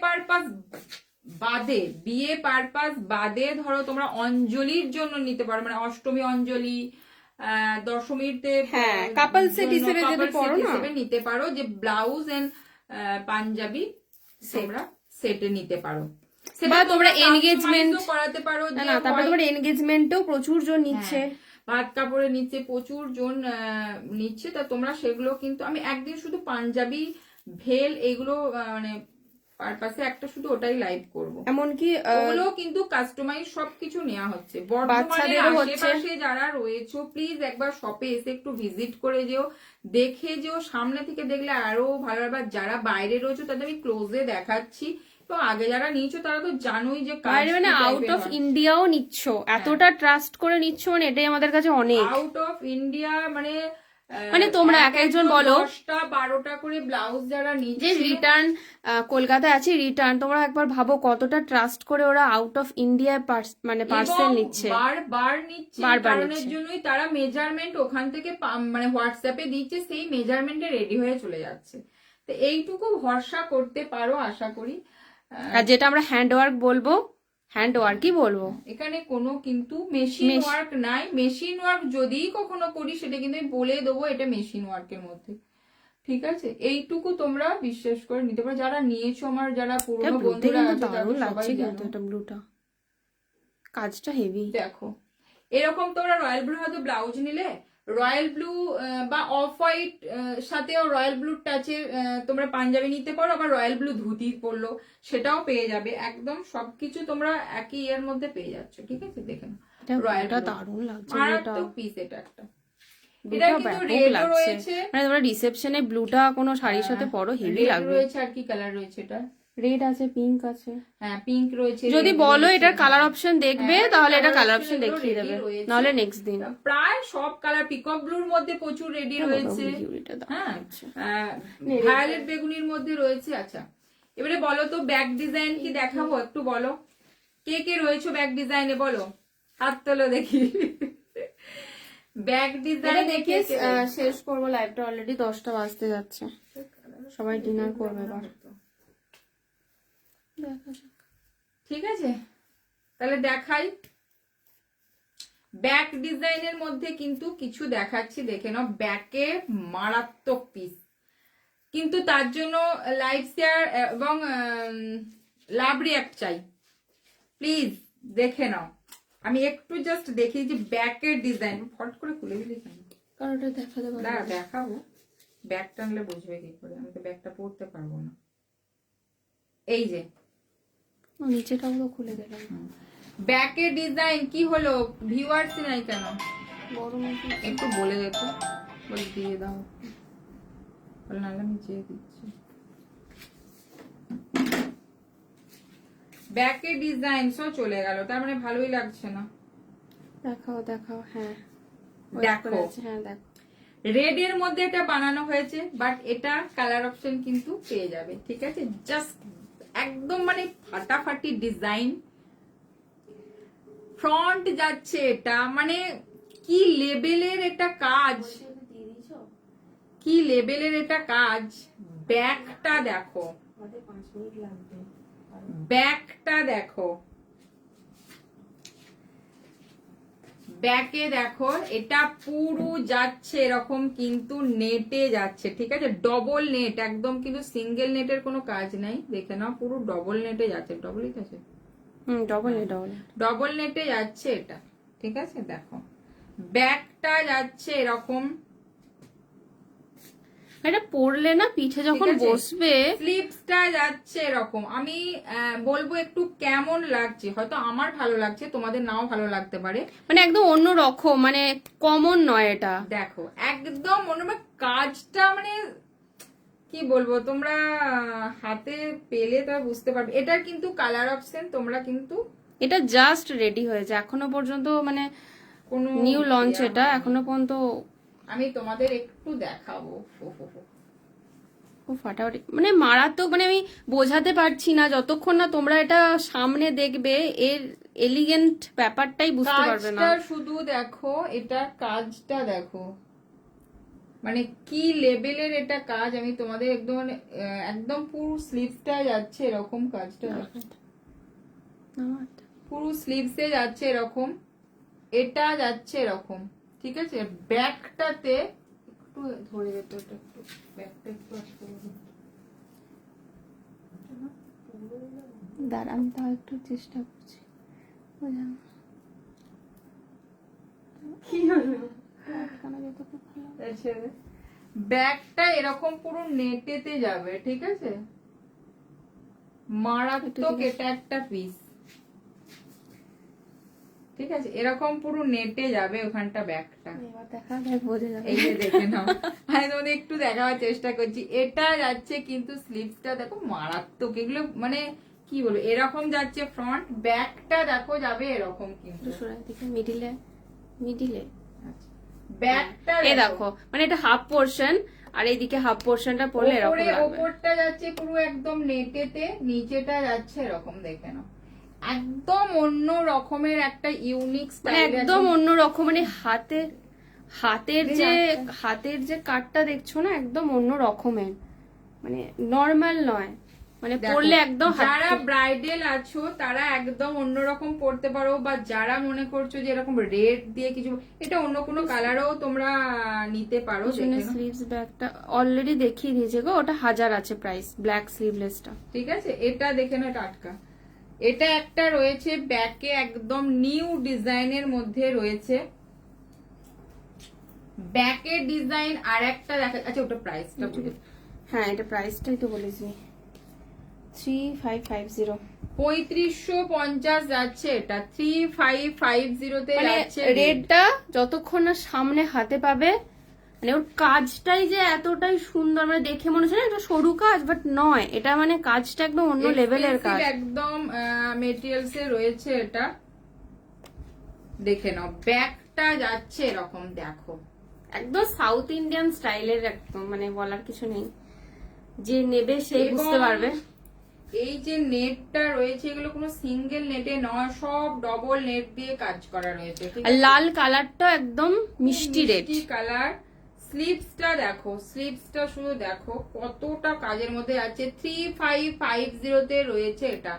পারপাস বাদে ধরো তোমরা অঞ্জলির জন্য নিতে পারো, মানে অষ্টমী অঞ্জলি, দশমীতে কাপল সেট হিসেবে নিতে পারো, যে ব্লাউজ এন্ড পাঞ্জাবি তোমরা সেটে নিতে পারো। বা তোমরা এনগেজমেন্ট করাতে পারো, না তারপরে তোমরা এনগেজমেন্টেও প্রচুর জন নিচ্ছে, ভাত কাপড়ের নিচে প্রচুর জন নিচ্ছে, তা তোমরা সেগুলো কিন্তু, আমি একদিন শুধু পাঞ্জাবি ভেল এগুলো মানে পারপাসে একটা শুধু ওটাই লাইভ করব, এমনকি ওগুলো কিন্তু কাস্টমাইজ সবকিছু নেওয়া হচ্ছে। বর্তমানের আশেপাশে যারা রয়েছে প্লিজ একবার শপে এসে একটু ভিজিট করে যেও, দেখে যেও, সামনে থেকে দেখলে আরো ভালো লাগবে। যারা বাইরে রয়েছে তাদের আমি ক্লোজে দেখাচ্ছি, তো আগে যারা নিচ্ছ তারা তো জানোই যে মানে আউট অফ ইন্ডিয়াও নিচ্ছ, এতটা ট্রাস্ট করে নিচ্ছ, মানে এটাই আমাদের কাছে অনেক। আউট অফ ইন্ডিয়া মানে তোমরা এক একজন বলো 10টা 12টা করে ব্লাউজ যারা নিচ্ছে, যে রিটার্ন কলকাতায় আছে রিটার্ন, তোমরা একবার ভাবো কতটা ট্রাস্ট করে ওরা আউট অফ ইন্ডিয়ায় মানে পার্সেল নিচ্ছে, বারবার নিচ্ছে। কারণের জন্যই তারা মেজারমেন্ট ওখান থেকে মানে হোয়াটসঅ্যাপে দিচ্ছে, সেই মেজারমেন্টে রেডি হয়ে চলে যাচ্ছে। তো এইটুকু ভরসা করতে পারো আশা করি। আর যেটা আমরা হ্যান্ড ওয়ার্ক বলবো, হ্যান্ড ওয়ার্কই বলবো, এখানে কোনো কিন্তু মেশিন ওয়ার্ক নাই। মেশিন ওয়ার্ক যদি কখনো করি সেটা কিন্তু আমি বলে দেবো, এটা মেশিন ওয়ার্কের মধ্যে, ঠিক আছে। এইটুকু তোমরা বিশ্বাস করে নিতে পারো, যারা নিয়েছো, আমার যারা পুরনো বন্ধুরা আছে দারুণ লাগছে কিন্তু এটা ব্লুটা, কাজটা হেভি। দেখো এরকম তোমরা রয়্যাল ব্লু হয়তো ব্লাউজ নিলে, রয়্যাল ব্লু বা অফ হোয়াইট সাথেও রয়্যাল ব্লু টাচের তোমরা পাঞ্জাবি নিতে পারো, আবার রয়্যাল ব্লু ধুতি পরলো সেটাও পেয়ে যাবে, একদম সবকিছু তোমরা একই এর মধ্যে পেয়ে যাচ্ছ, ঠিক আছে। দেখে নাও রয়্যালটা দারুণ লাগছে, মারাত্মক পিস এটা একটা। এটা কিন্তু রেড রয়েছে, মানে তোমরা রিসেপশনে ব্লুটা কোনো শাড়ির সাথে পরো হেভি লাগবে। রয়েছে আর কি কালার রয়েছে, এটা রেড আছে, পিঙ্ক আছে, হ্যাঁ পিঙ্ক রয়েছে। যদি বলো এটার কালার অপশন দেখবে তাহলে এটা কালার অপশন দেখিয়ে দেবে, নাহলে নেক্সট দিন। প্রায় সব কালার, পিকক ব্লুর মধ্যে প্রচুর রেডি রয়েছে, হ্যাঁ ভায়োলেট বেগুনির মধ্যে রয়েছে। আচ্ছা এবারে বলো তো ব্যাক ডিজাইন কি দেখাবো, একটু বলো কে কে রয়েছে ব্যাক ডিজাইনে, বলো হাত তোলো দেখি। ব্যাক ডিজাইন দেখে শেষ করবো লাইভটা, অলরেডি 10টা বাজতে যাচ্ছে, সবাই ডিনার করবে এবার। ঠিক আছে তাহলে দেখাই, ব্যাক ডিজাইনের মধ্যে কিন্তু কিছু দেখাচ্ছি, দেখে নাও। ব্যাকে মারাত্মক পিস, কিন্তু তার জন্য লাইভ শেয়ার এবং লাভ রিঅ্যাক্ট চাই, প্লিজ দেখে নাও। আমি একটু জাস্ট দেখি যে ব্যাকের ডিজাইন, ফট করে খুলে দিলি কেন, কারণ ওটা দেখাতে পারবো না, দেখাবো ব্যাক টানলে বুঝবে কি করে, আমি তো ব্যাকটা পড়তে পারবো না। এই যে নিচেটাও তো খুলে দিলাম, ব্যাকের ডিজাইন কি হলো, ভিউয়ার্স নাই কেন, একটু বলে দেখো, বলে দিয়ে দাও, নাহলে আমি চেয়ে দিচ্ছি। ব্যাকের ডিজাইন সব চলে গেল, তার মানে ভালোই লাগছে না। দেখাও, হ্যাঁ দেখো, হ্যাঁ দেখো, রেড এর মধ্যে এটা বানানো হয়েছে, বাট এটা কালার অপশন কিন্তু পেয়ে যাবে, ঠিক আছে। জাস্ট একদম মানে ফাটাফাটি ডিজাইন, ফ্রন্ট যাচ্ছে এটা, মানে কি লেভেলের এটা কাজ, কি লেভেলের এটা কাজ। ব্যাকটা দেখো 5 মিনিট লাগবে। ব্যাকটা দেখো, ব্যাকে দেখো এটা পুরো যাচ্ছে এরকম কিন্তু নেটে যাচ্ছে, ঠিক আছে, ডবল নেট একদম, কিন্তু সিঙ্গেল নেটের কোনো কাজ নাই, দেখে নাও পুরো ডবল নেটে যাচ্ছে, ডবলই আছে, ডবল নেটে যাচ্ছে এটা, ঠিক আছে। দেখো ব্যাকটা যাচ্ছে এরকম, এটা পরলে না পিঠে যখন ঠিক আছে? বসবে, স্লিপসটা যাচ্ছে এরকম। আমি বলবো একটু কেমন লাগছে, হয়তো আমার ভালো লাগছে, তোমাদের নাও ভালো লাগতে পারে, মানে একদম অন্য রকম, মানে কমন নয় এটা। দেখো একদম অন্য, কাজটা মানে কি বলবো, তোমরা হাতে পেলে তোমরা বুঝতে পারবে। এটার কিন্তু কালার অপশন তোমরা কিন্তু, এটা জাস্ট রেডি হয়েছে, এখনো পর্যন্ত মানে কোনো নিউ লঞ্চ, ইয়া এটা হয়নি। এখনো পর্যন্ত আমি তোমাদের একটু দেখাবো, খুব ফাটাফাটি, মানে মারাত্মক, মানে আমি বোঝাতে পারছি না যতক্ষণ না তোমরা এটা সামনে দেখবে, এর এলিগেন্ট ব্যাপারটাই বুঝতে পারবে না। কাজটা শুধু দেখো, এটার কাজটা দেখো, মানে কি লেভেলের এটা কাজ, আমি তোমাদের একদম মানে একদম পুরো স্লিভসটা যাচ্ছে এরকম, কাজটা দেখো পুরো স্লিভসে যাচ্ছে এরকম, এটা যাচ্ছে এরকম, ঠিক আছে। ব্যাকটাতে একটু ধরে যেত, এটা একটু ব্যাকটা একটু আসতে হবে। দাঁড়া, আমি তাও একটু চেষ্টা করছি বোঝানো। কি হলো, আটকানো যেত খুব ভালো। ব্যাকটা এরকম পুরো নেটেতে যাবে, ঠিক আছে, মারাত্মক এটা একটা পিস, ঠিক আছে, এরকম পুরো নেটে যাবে ওখানটা ব্যাকটা। এবার দেখা দেখ বোঝা যাবে। এই যে দেখে নাও, আমি তোমাদের একটু দেখাবার চেষ্টা করছি, এটা যাচ্ছে কিন্তু স্লিভসটা দেখো মারাত্মক, এগুলো মানে কি বলবো, এরকম যাচ্ছে ফ্রন্ট, ব্যাকটা দেখো যাবে এরকম কিন্তু, মিডিলে মিডিলে ব্যাকটা এই দেখো, মানে এটা হাফ পোর্শন, আর এইদিকে হাফ পোর্শনটা পড়লে এরকম ওপরে লাগবে। ওপরটা যাচ্ছে পুরো একদম নেটেতে, নিচেটা যাচ্ছে এরকম, দেখে নাও একদম অন্য রকমের একটা ইউনিক মানে স্টাইল, একদম অন্য রকম, মানে হাতের যে কাটটা দেখছো না, একদম অন্য রকমের, মানে নরমাল নয়, মানে পরলে একদম যারা ব্রাইডাল আছো তারা একদম অন্যরকম পড়তে পারো, বা যারা মনে করছো যে এরকম রেড দিয়ে কিছু, এটা অন্য কোনো কালারও তোমরা নিতে পারো। স্লিভস ব্যাগটা অলরেডি দেখিয়ে দিয়েছে গো, ওটা 1000 আছে প্রাইস, ব্ল্যাক স্লিভলেসটা, ঠিক আছে, এটা দেখে নাও, এটা আটকা, এটা একটা রয়েছে ব্যাকে একদম নিউ ডিজাইনের মধ্যে রয়েছে, ব্যাকের ডিজাইন আর একটা দেখা, আচ্ছা ওটা প্রাইসটা বলে, হ্যাঁ এটা প্রাইসটাই তো বলেছি, 3550। 3550 যাচ্ছে, এটা 3550 তে মানে যাচ্ছে। রেডটা যতক্ষণ না সামনে হাতে পাবে, মানে ওর কাজটাই যে এতটাই সুন্দর, মানে দেখে মনে হচ্ছে না এটা সরু কাজ, বাট নয়, এটা মানে কাজটা একদম অন্য লেভেলের কাজ, একদম মেটেরিয়ালস এ রয়েছে এটা, দেখে নাও ব্যাকটা যাচ্ছে এরকম, দেখো একদম সাউথ ইন্ডিয়ান স্টাইলের, একদম মানে বলার কিছু নেই, যে নেবে সে বুঝতে পারবে। এই যে নেটটা রয়েছে এগুলো কোনো সিঙ্গেল নেটে নয়, সব ডবল নেট দিয়ে কাজ করা রয়েছে, আর লাল কালারটা একদম মিষ্টি রেড কালার। স্লিভসটা দেখো, স্লিভসটা শুধু দেখো কতটা কাজের মধ্যে আছে, 3550 তে রয়েছে এটা,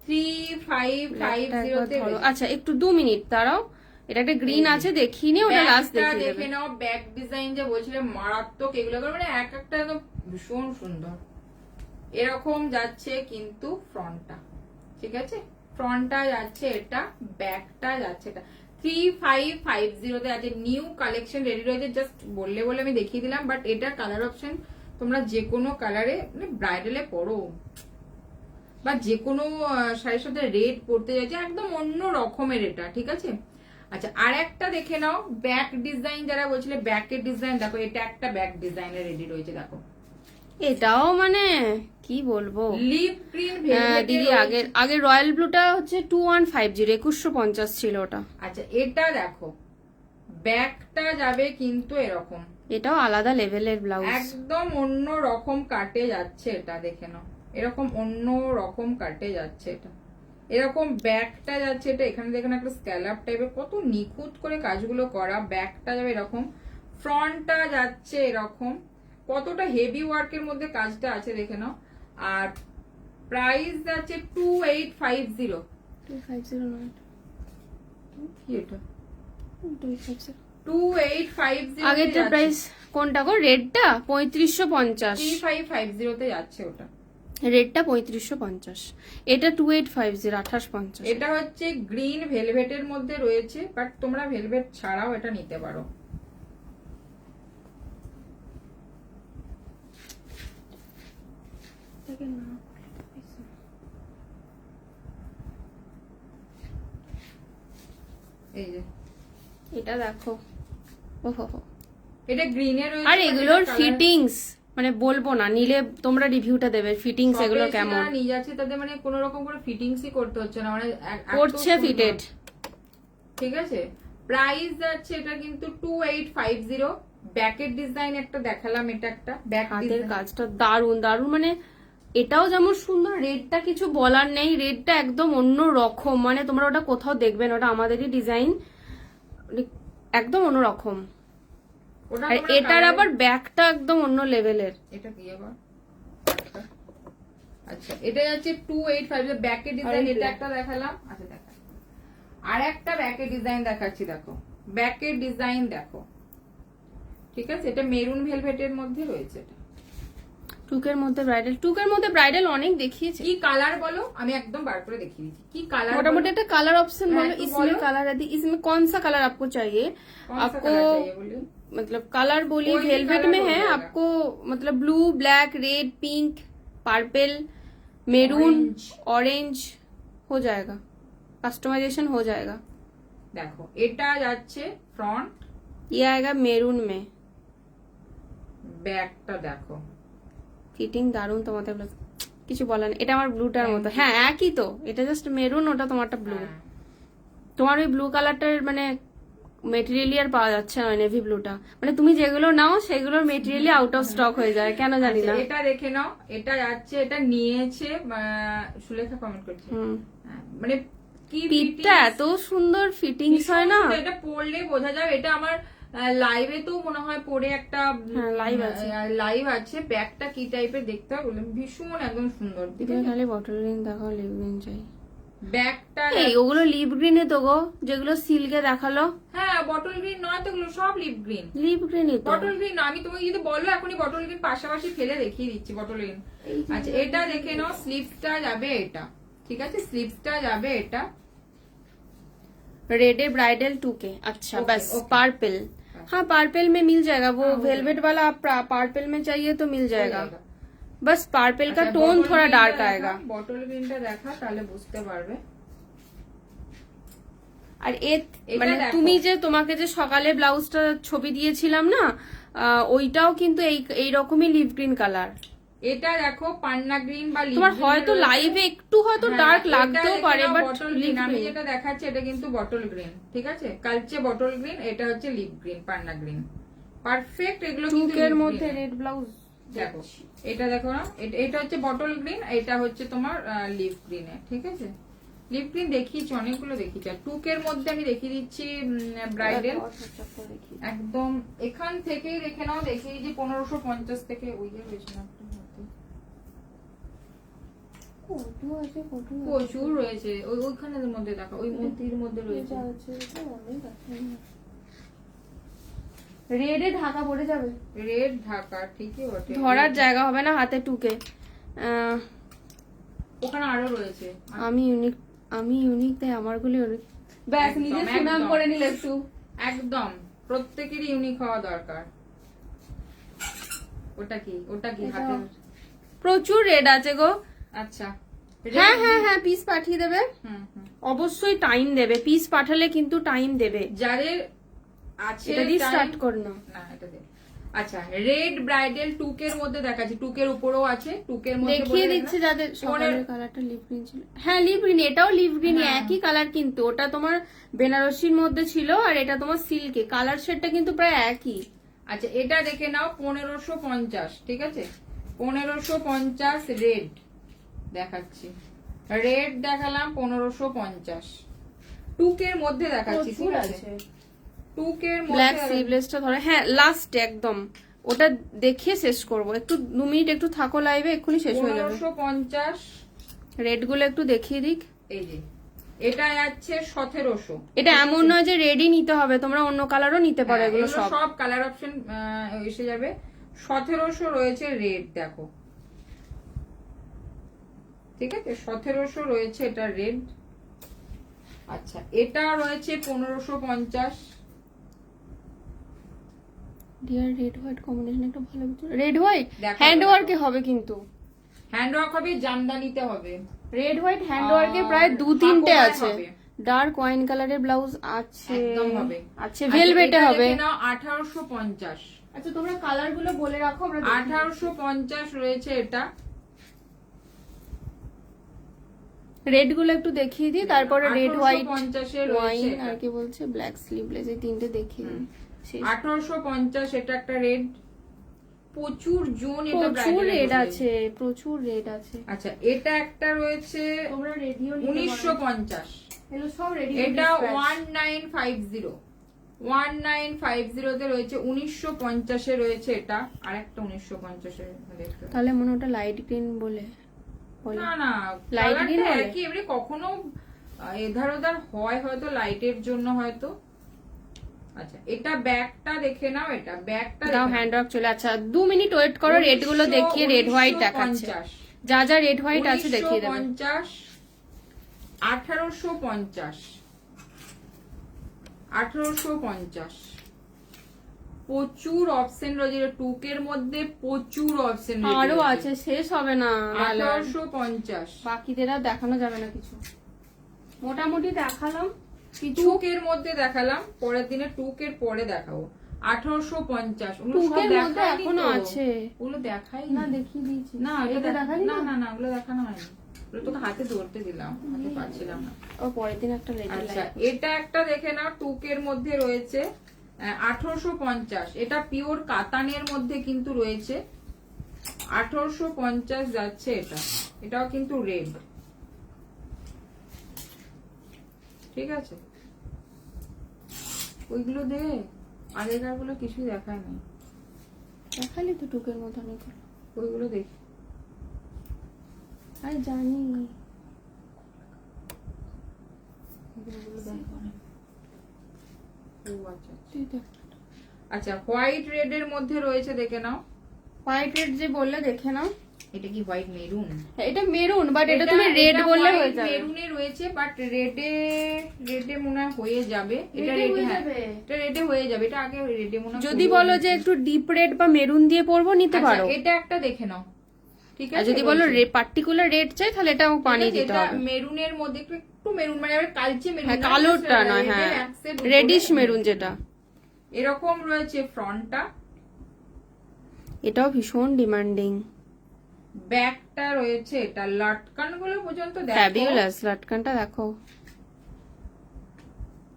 3550 তে। আচ্ছা একটু 2 মিনিট দাঁড়াও, এটা একটা গ্রিন আছে দেখিয়ে নি, ওটা লাস্ট দেখিয়ে দেবে। দেখে নাও ব্যাক ডিজাইন যে বলছিলে মারাত্মক, এগুলো মানে এক একটা একদম ভীষণ সুন্দর, এরকম যাচ্ছে কিন্তু ফ্রন্টটা, ঠিক আছে, ফ্রন্টটা যাচ্ছে এটা, ব্যাকটা যাচ্ছে এটা, 3550 তে আছে, নিউ কালেকশন রেডি রয়েছে, জাস্ট বললে বলে আমি দেখিয়ে দিলাম, বাট এটা কালার অপশন তোমরা যে কোনো কালারে, মানে ব্রাইডালে পরো বা যে কোনো শাড়ির সাথে রেড পরতে যাচ্ছে, একদম অন্য রকমের এটা, ঠিক আছে। আচ্ছা আর একটা দেখে নাও ব্যাক ডিজাইন, যারা বলছিলে ব্যাকের ডিজাইন, দেখো এটা একটা ব্যাক ডিজাইনে রেডি রয়েছে, দেখো এটাও মানে কি বলবো, লিপ গ্রিন দিদি আগের রয়্যাল ব্লুটা হচ্ছে 2150, 2150 ছিল ওটা। আচ্ছা এটা দেখো ব্যাকটা যাবে কিন্তু এরকম, এটাও আলাদা লেভেলের ব্লাউজ, একদম অন্য রকম কাটে যাচ্ছে এটা, দেখে নাও এরকম অন্য রকম কাটে যাচ্ছে এটা, এরকম ব্যাকটা যাচ্ছে এটা, এখানে দেখেন একটা স্ক্যালাপ টাইপের, কত নিখুঁত করে কাজগুলো করা, ব্যাকটা যাবে এরকম, ফ্রন্টটা যাচ্ছে এরকম, কতটা হেভি ওয়ার্কের মধ্যে কাজটা আছে দেখে নাও, আর প্রাইস আছে 2850। 250 নয়, কি এটা 250। 2850 আগেরটা প্রাইস কোনটা গো? রেডটা 3550, 3550 তে যাচ্ছে ওটা। রেডটা 3550, এটা 2850, 2850। এটা হচ্ছে গ্রিন ভেলভেটের মধ্যে রয়েছে, বাট তোমরা ভেলভেট ছাড়াও এটা নিতে পারো। এই যে এটা দেখো, ওহো, এটা গ্রিনে রয়েছে। আর এগুলোর ফিটিংস মানে বলবো না, নিলে তোমরা রিভিউটা দেবে ফিটিংস এগুলো কেমন। নিয়ে যাচ্ছে তাদের মানে কোনো রকম করে ফিটিংসই করতে হচ্ছে না, মানে করছে ফিটেড। ঠিক আছে, প্রাইস যাচ্ছে এটা কিন্তু 2850। ব্যাকের ডিজাইন একটা দেখালাম, এটা একটা ব্যাক হাতের কাজটা দারুন দারুন, মানে এটাও যেমন সুন্দর, রেডটা কিছু বলার নেই, রেডটা একদম অন্য রকম, মানে তোমরা ওটা কোথাও দেখবে না, ওটা আমাদেরই ডিজাইন, একদম অন্য রকম। আর এটার আবার ব্যাকটা একদম অন্য লেভেলের। এটা কি আবার? আচ্ছা, এটা যাচ্ছে 2850 ব্যাকের ডিজাইন, এটা একটা দেখালাম। আচ্ছা দেখা, আর একটা ব্যাকের ডিজাইন দেখাচ্ছি, দেখো ব্যাকের ডিজাইন দেখো। ঠিক আছে, এটা মেরুন ভেলভেটের মধ্যে রয়েছে। এটা টুকের মধ্যে ব্রাইডাল, টুকের মধ্যে ব্রাইডাল অনেক দেখিয়েছে। কি কালার বলো, আমি একদম বার করে দেখিয়ে দিচ্ছি কি কালার। मोटामोटी একটা কালার অপশন बोलो, इसमें कलर है, इसमें कौन सा कलर आपको चाहिए? आपको मतलब कलर बोलिए, वेलवेट में है आपको, मतलब blue, black, red, pink, purple, maroon, orange हो जाएगा, कस्टमाइजेशन हो जाएगा। देखो এটা যাচ্ছে ফ্রন্ট, ये आएगा मेरून में, ব্যাকটা দেখো ফিটিং দারুন তোমাদের, কিছু বলার নেই। এটা আমার ব্লুটার মতো, হ্যাঁ একই তো, এটা জাস্ট মেরুন, ওটা তোমারটা ব্লু। তোমার ওই ব্লু কালারটার মানে মেটেরিয়ালি আর পাওয়া যাচ্ছে না, নেভি ব্লুটা, মানে তুমি যেগুলো নাও সেগুলোর মেটেরিয়ালি আউট অফ স্টক হয়ে যায়, কেন জানি না। এটা দেখে নাও, এটা যাচ্ছে, এটা নিয়েছে সুলেখা কমেন্ট করছে, মানে কি পিঠটা এত সুন্দর ফিটিংস হয় না, এটা পরলে বোঝা যাবে। এটা আমার লাইভে তো মনে হয় পরে একটা লাইভ আছে। ব্যাগটা কি টাইপের দেখতে হবে বললাম, ভীষণ একদম সুন্দর। খালি বটল গ্রিন দেখাও, লিপ গ্রিন চাই। ব্যাগটা ওগুলো লিপ গ্রিনে তো গো, যেগুলো সিল্কে দেখালো। হ্যাঁ, বটল গ্রিন নয় তো, ওগুলো সব লিপ গ্রিন। লিপ গ্রিনই তো, বটল গ্রিন না। আমি তোমাকে যদি বলো এখনই বটল গ্রিন পাশাপাশি ফেলে দেখিয়ে দিচ্ছি বটল গ্রিন। আচ্ছা, এটা দেখে নাও, স্লিপসটা যাবে এটা। ঠিক আছে, স্লিপসটা যাবে এটা। Red bridal 2K। अच्छा बस पर्पल, हाँ पर्पल में मिल जाएगा, वो वेलवेट वाला आप पर्पल में चाहिए तो मिल जाएगा। बस पर्पल का टोन थोड़ा डार्क आएगा। বটল গ্রিনটা দেখা, তাহলে বুঝতে পারবে। আর মানে তুমি যে তোমাকে যে সকালে ব্লাউজটা ছবি দিয়েছিলাম না, ওইটাও কিন্তু এই রকমই লিভ গ্রিন কালার। এটা দেখো পান্না গ্রিন বা লিভ গ্রিন। তোমার হয়তো লাইভে একটু হয়তো ডার্ক লাগতেও পারে, বাট আমি যেটা দেখাচ্ছি এটা কিন্তু বটল গ্রিন। ঠিক আছে, কালচে বটল গ্রিন, এটা হচ্ছে লিভ গ্রিন, পান্না গ্রিন, পারফেক্ট। এগুলো কিন্তু এর মধ্যে রেড ব্লাউজ দেখো, এটা দেখো না, এটা হচ্ছে বটল গ্রিন, এটা হচ্ছে তোমার লিভ গ্রিনে। ঠিক আছে, লিভ গ্রিন দেখিয়েছি, অনেকগুলো দেখিয়েছি। আর টুকের মধ্যে আমি দেখিয়ে দিচ্ছি ব্রাইডাল, একদম এখান থেকেই দেখে নাও, দেখিয়ে যে 1550 থেকে ওই যে হয়েছে না, প্রচুর রয়েছে ওইখানের মধ্যে। দেখো ওই মন্দির মধ্যে রয়েছে, রেডে ঢাকা পড়ে যাবে, রেড ঢাকা, ঠিকই বটে, ধরার জায়গা হবে না হাতে টুকে। ওখানে আরো রয়েছে। আমি ইউনিক তাই আমারগুলো ইউনিক, ব্যাস নিজে সুনাম করে নিলে একটু। একদম প্রত্যেকেরই ইউনিক হওয়া দরকার। ওটা কি হাতে প্রচুর রেড আছে গো। আচ্ছা, হ্যাঁ হ্যাঁ হ্যাঁ, পিস পাঠিয়ে দেবে, অবশ্যই টাইম দেবে, পিস পাঠালে কিন্তু টাইম দেবে। যাদের আছে এটা দিয়ে স্টার্ট কর না, এটা দে। আচ্ছা, রেড ব্রাইডাল টুকের মধ্যে দেখাচ্ছি, টুকের উপরেও আছে, টুকের মধ্যে দেখিয়ে দিচ্ছে যাদের সকালের কালারটা লিভ গ্রিন ছিল। হ্যাঁ লিভ গ্রিন, এটাও লিভ গ্রিন, একই কালার, কিন্তু ওটা তোমার বেনারসির মধ্যে ছিল আর এটা তোমার সিল্কে, কালার শেডটা কিন্তু প্রায় একই। আচ্ছা, এটা দেখে নাও 1550। ঠিক আছে, 1550 রেড দেখাচ্ছি, রেড দেখালাম 1550, টুকের মধ্যে দেখাচ্ছি। ঠিক আছে, টুকের মধ্যে ব্ল্যাক স্লিভলেসটা ধরে, হ্যাঁ লাস্ট একদম ওটা দেখিয়ে শেষ করব, একটু 2 মিনিট একটু থাকো লাইভে, এক্ষুনি শেষ হয়ে যাবে। 1550। রেড গুলো একটু দেখিয়ে দিক। এই যে এটা যাচ্ছে 1700। এটা এমন নয় যে রেডি নিতে হবে, তোমরা অন্য কালারও নিতে পারো, এগুলো সব সব কালার অপশন এসে যাবে। 1700 রয়েছে রেড, দেখো ঠিক আছে, 1700 রয়েছে এটা রেড। আচ্ছা এটা রয়েছে 1550। ডিয়ার রেড হোয়াইট কম্বিনেশন একটু ভালো, রেড হোয়াইট হ্যান্ড ওয়ার্কে হবে, কিন্তু হ্যান্ড ওয়ার্ক হবে, জামদানিতে হবে। রেড হোয়াইট হ্যান্ড ওয়ার্কে প্রায় 2-3টে আছে। ডার্ক ওয়াইন কালারের ব্লাউজ আছে, একদম হবে। আছে ভেলভেটে হবে। নাও 1850। আচ্ছা তোমরা কালার গুলো বলে রাখো, আমরা 1850 রয়েছে এটা। রেড গুলো একটু দেখিয়ে দিই, তারপরে রেড হোয়াইট 1850 এর ওয়াইন রয়েছে আর কি বলছে ব্ল্যাক স্লিভলেস, এই তিনটে দেখিয়ে দিই। 1850 এটা একটা রেড। প্রচুর জোন, এটা প্রচুর bridal এর রেড মধ্যে। আছে, প্রচুর রেড আছে। আচ্ছা এটা একটা রয়েছে তোমরা রেডিও 1950। এগুলো সব রেডি। এটা 1950, 1950 তে রয়েছে। 1950 এ রয়েছে এটা, আর একটা 1950 এর দেখতে। তাহলে মনে ওটা লাইট গ্রিন বলে না না, লাইট গ্রিন বলে কি এবারে কখনো এধার ওধার হয় হয়তো লাইটের জন্য হয়তো। আচ্ছা এটা ব্যাকটা দেখে নাও, এটা ব্যাকটা দাও হ্যান্ড ওয়ার্ক চলে। আচ্ছা 2 মিনিট ওয়েট করো, রেড গুলো দেখিয়ে রেড হোয়াইট দেখাচ্ছে, যা যা রেড হোয়াইট আছে দেখিয়ে দেবে। 1950, 1850, 1850। প্রচুর অপশন রয়েছে টুকের মধ্যে, প্রচুর অপশন আরো আছে, শেষ হবে না। 1850। বাকিদের আর দেখানো যাবে না কিছু, মোটামুটি দেখালাম কিছু। টুকের মধ্যে দেখালাম, পরের দিনে টুকের পরে দেখাবো। 1850 ওগুলো সব টুকের মধ্যে দেখাইনি এখনো তো। আছে, ওগুলো দেখাই না দেখিয়ে দিয়েছি। না, এটা দেখালি না না না, ওগুলো দেখানো হয়নি। ওগুলো তোকে হাতে ধরতে দিলাম, হাতে পাচ্ছিলাম না। ও পরের দিন একটা রেডি আচ্ছা এটা একটা দেখে নাও, টুকের মধ্যে রয়েছে 1850। এটা পিওর কাতানের মধ্যে কিন্তু রয়েছে। 1850 যাচ্ছে এটা, এটাও কিন্তু রেড। ঠিক আছে, ওইগুলো দে, আগেকার গুলো কিছুই দেখায় না। দেখালি তো টুকের মতো অনেক, ওইগুলো দেখি। আরে জানি। ও আচ্ছা আচ্ছা, হোয়াইট রেড এর মধ্যে রয়েছে, দেখে নাও। হোয়াইট রেড যে বললে দেখে নাও। এটা কি হোয়াইট মেরুন? এটা মেরুন, বাট এটা তুমি রেড বললে হয়ে যাবে। মেরুনে রয়েছে, বাট রেডে মনে হয় হয়ে যাবে। এটা রেডে রেডে, হয়ে হ্যাঁ যাবে। এটা রেডে হয়ে যাবে। এটা আগে রেডে মনে হয়। যদি বলো যে একটু ডিপ রেড বা মেরুন দিয়ে পরবো, নিতে আচ্ছা, পারো। এটা একটা দেখে নাও, ঠিক আর আছে। যদি বলো পার্টিকুলার রেড চাই, তাহলে এটাও বানিয়ে দিতে হবে। মেরুনের মধ্যে একটু মেরুন, মানে কালচে মেরুন, হ্যাঁ কালোটা নয়, হ্যাঁ রেডিশ মেরুন যেটা। এরকম রয়েছে ফ্রন্টটা। এটাও ভীষণ ডিমান্ডিং। ব্যাকটা রয়েছে, এটা লটকান গুলো পর্যন্ত দেখো, ফ্যাবিউলাস লটকানটা দেখো।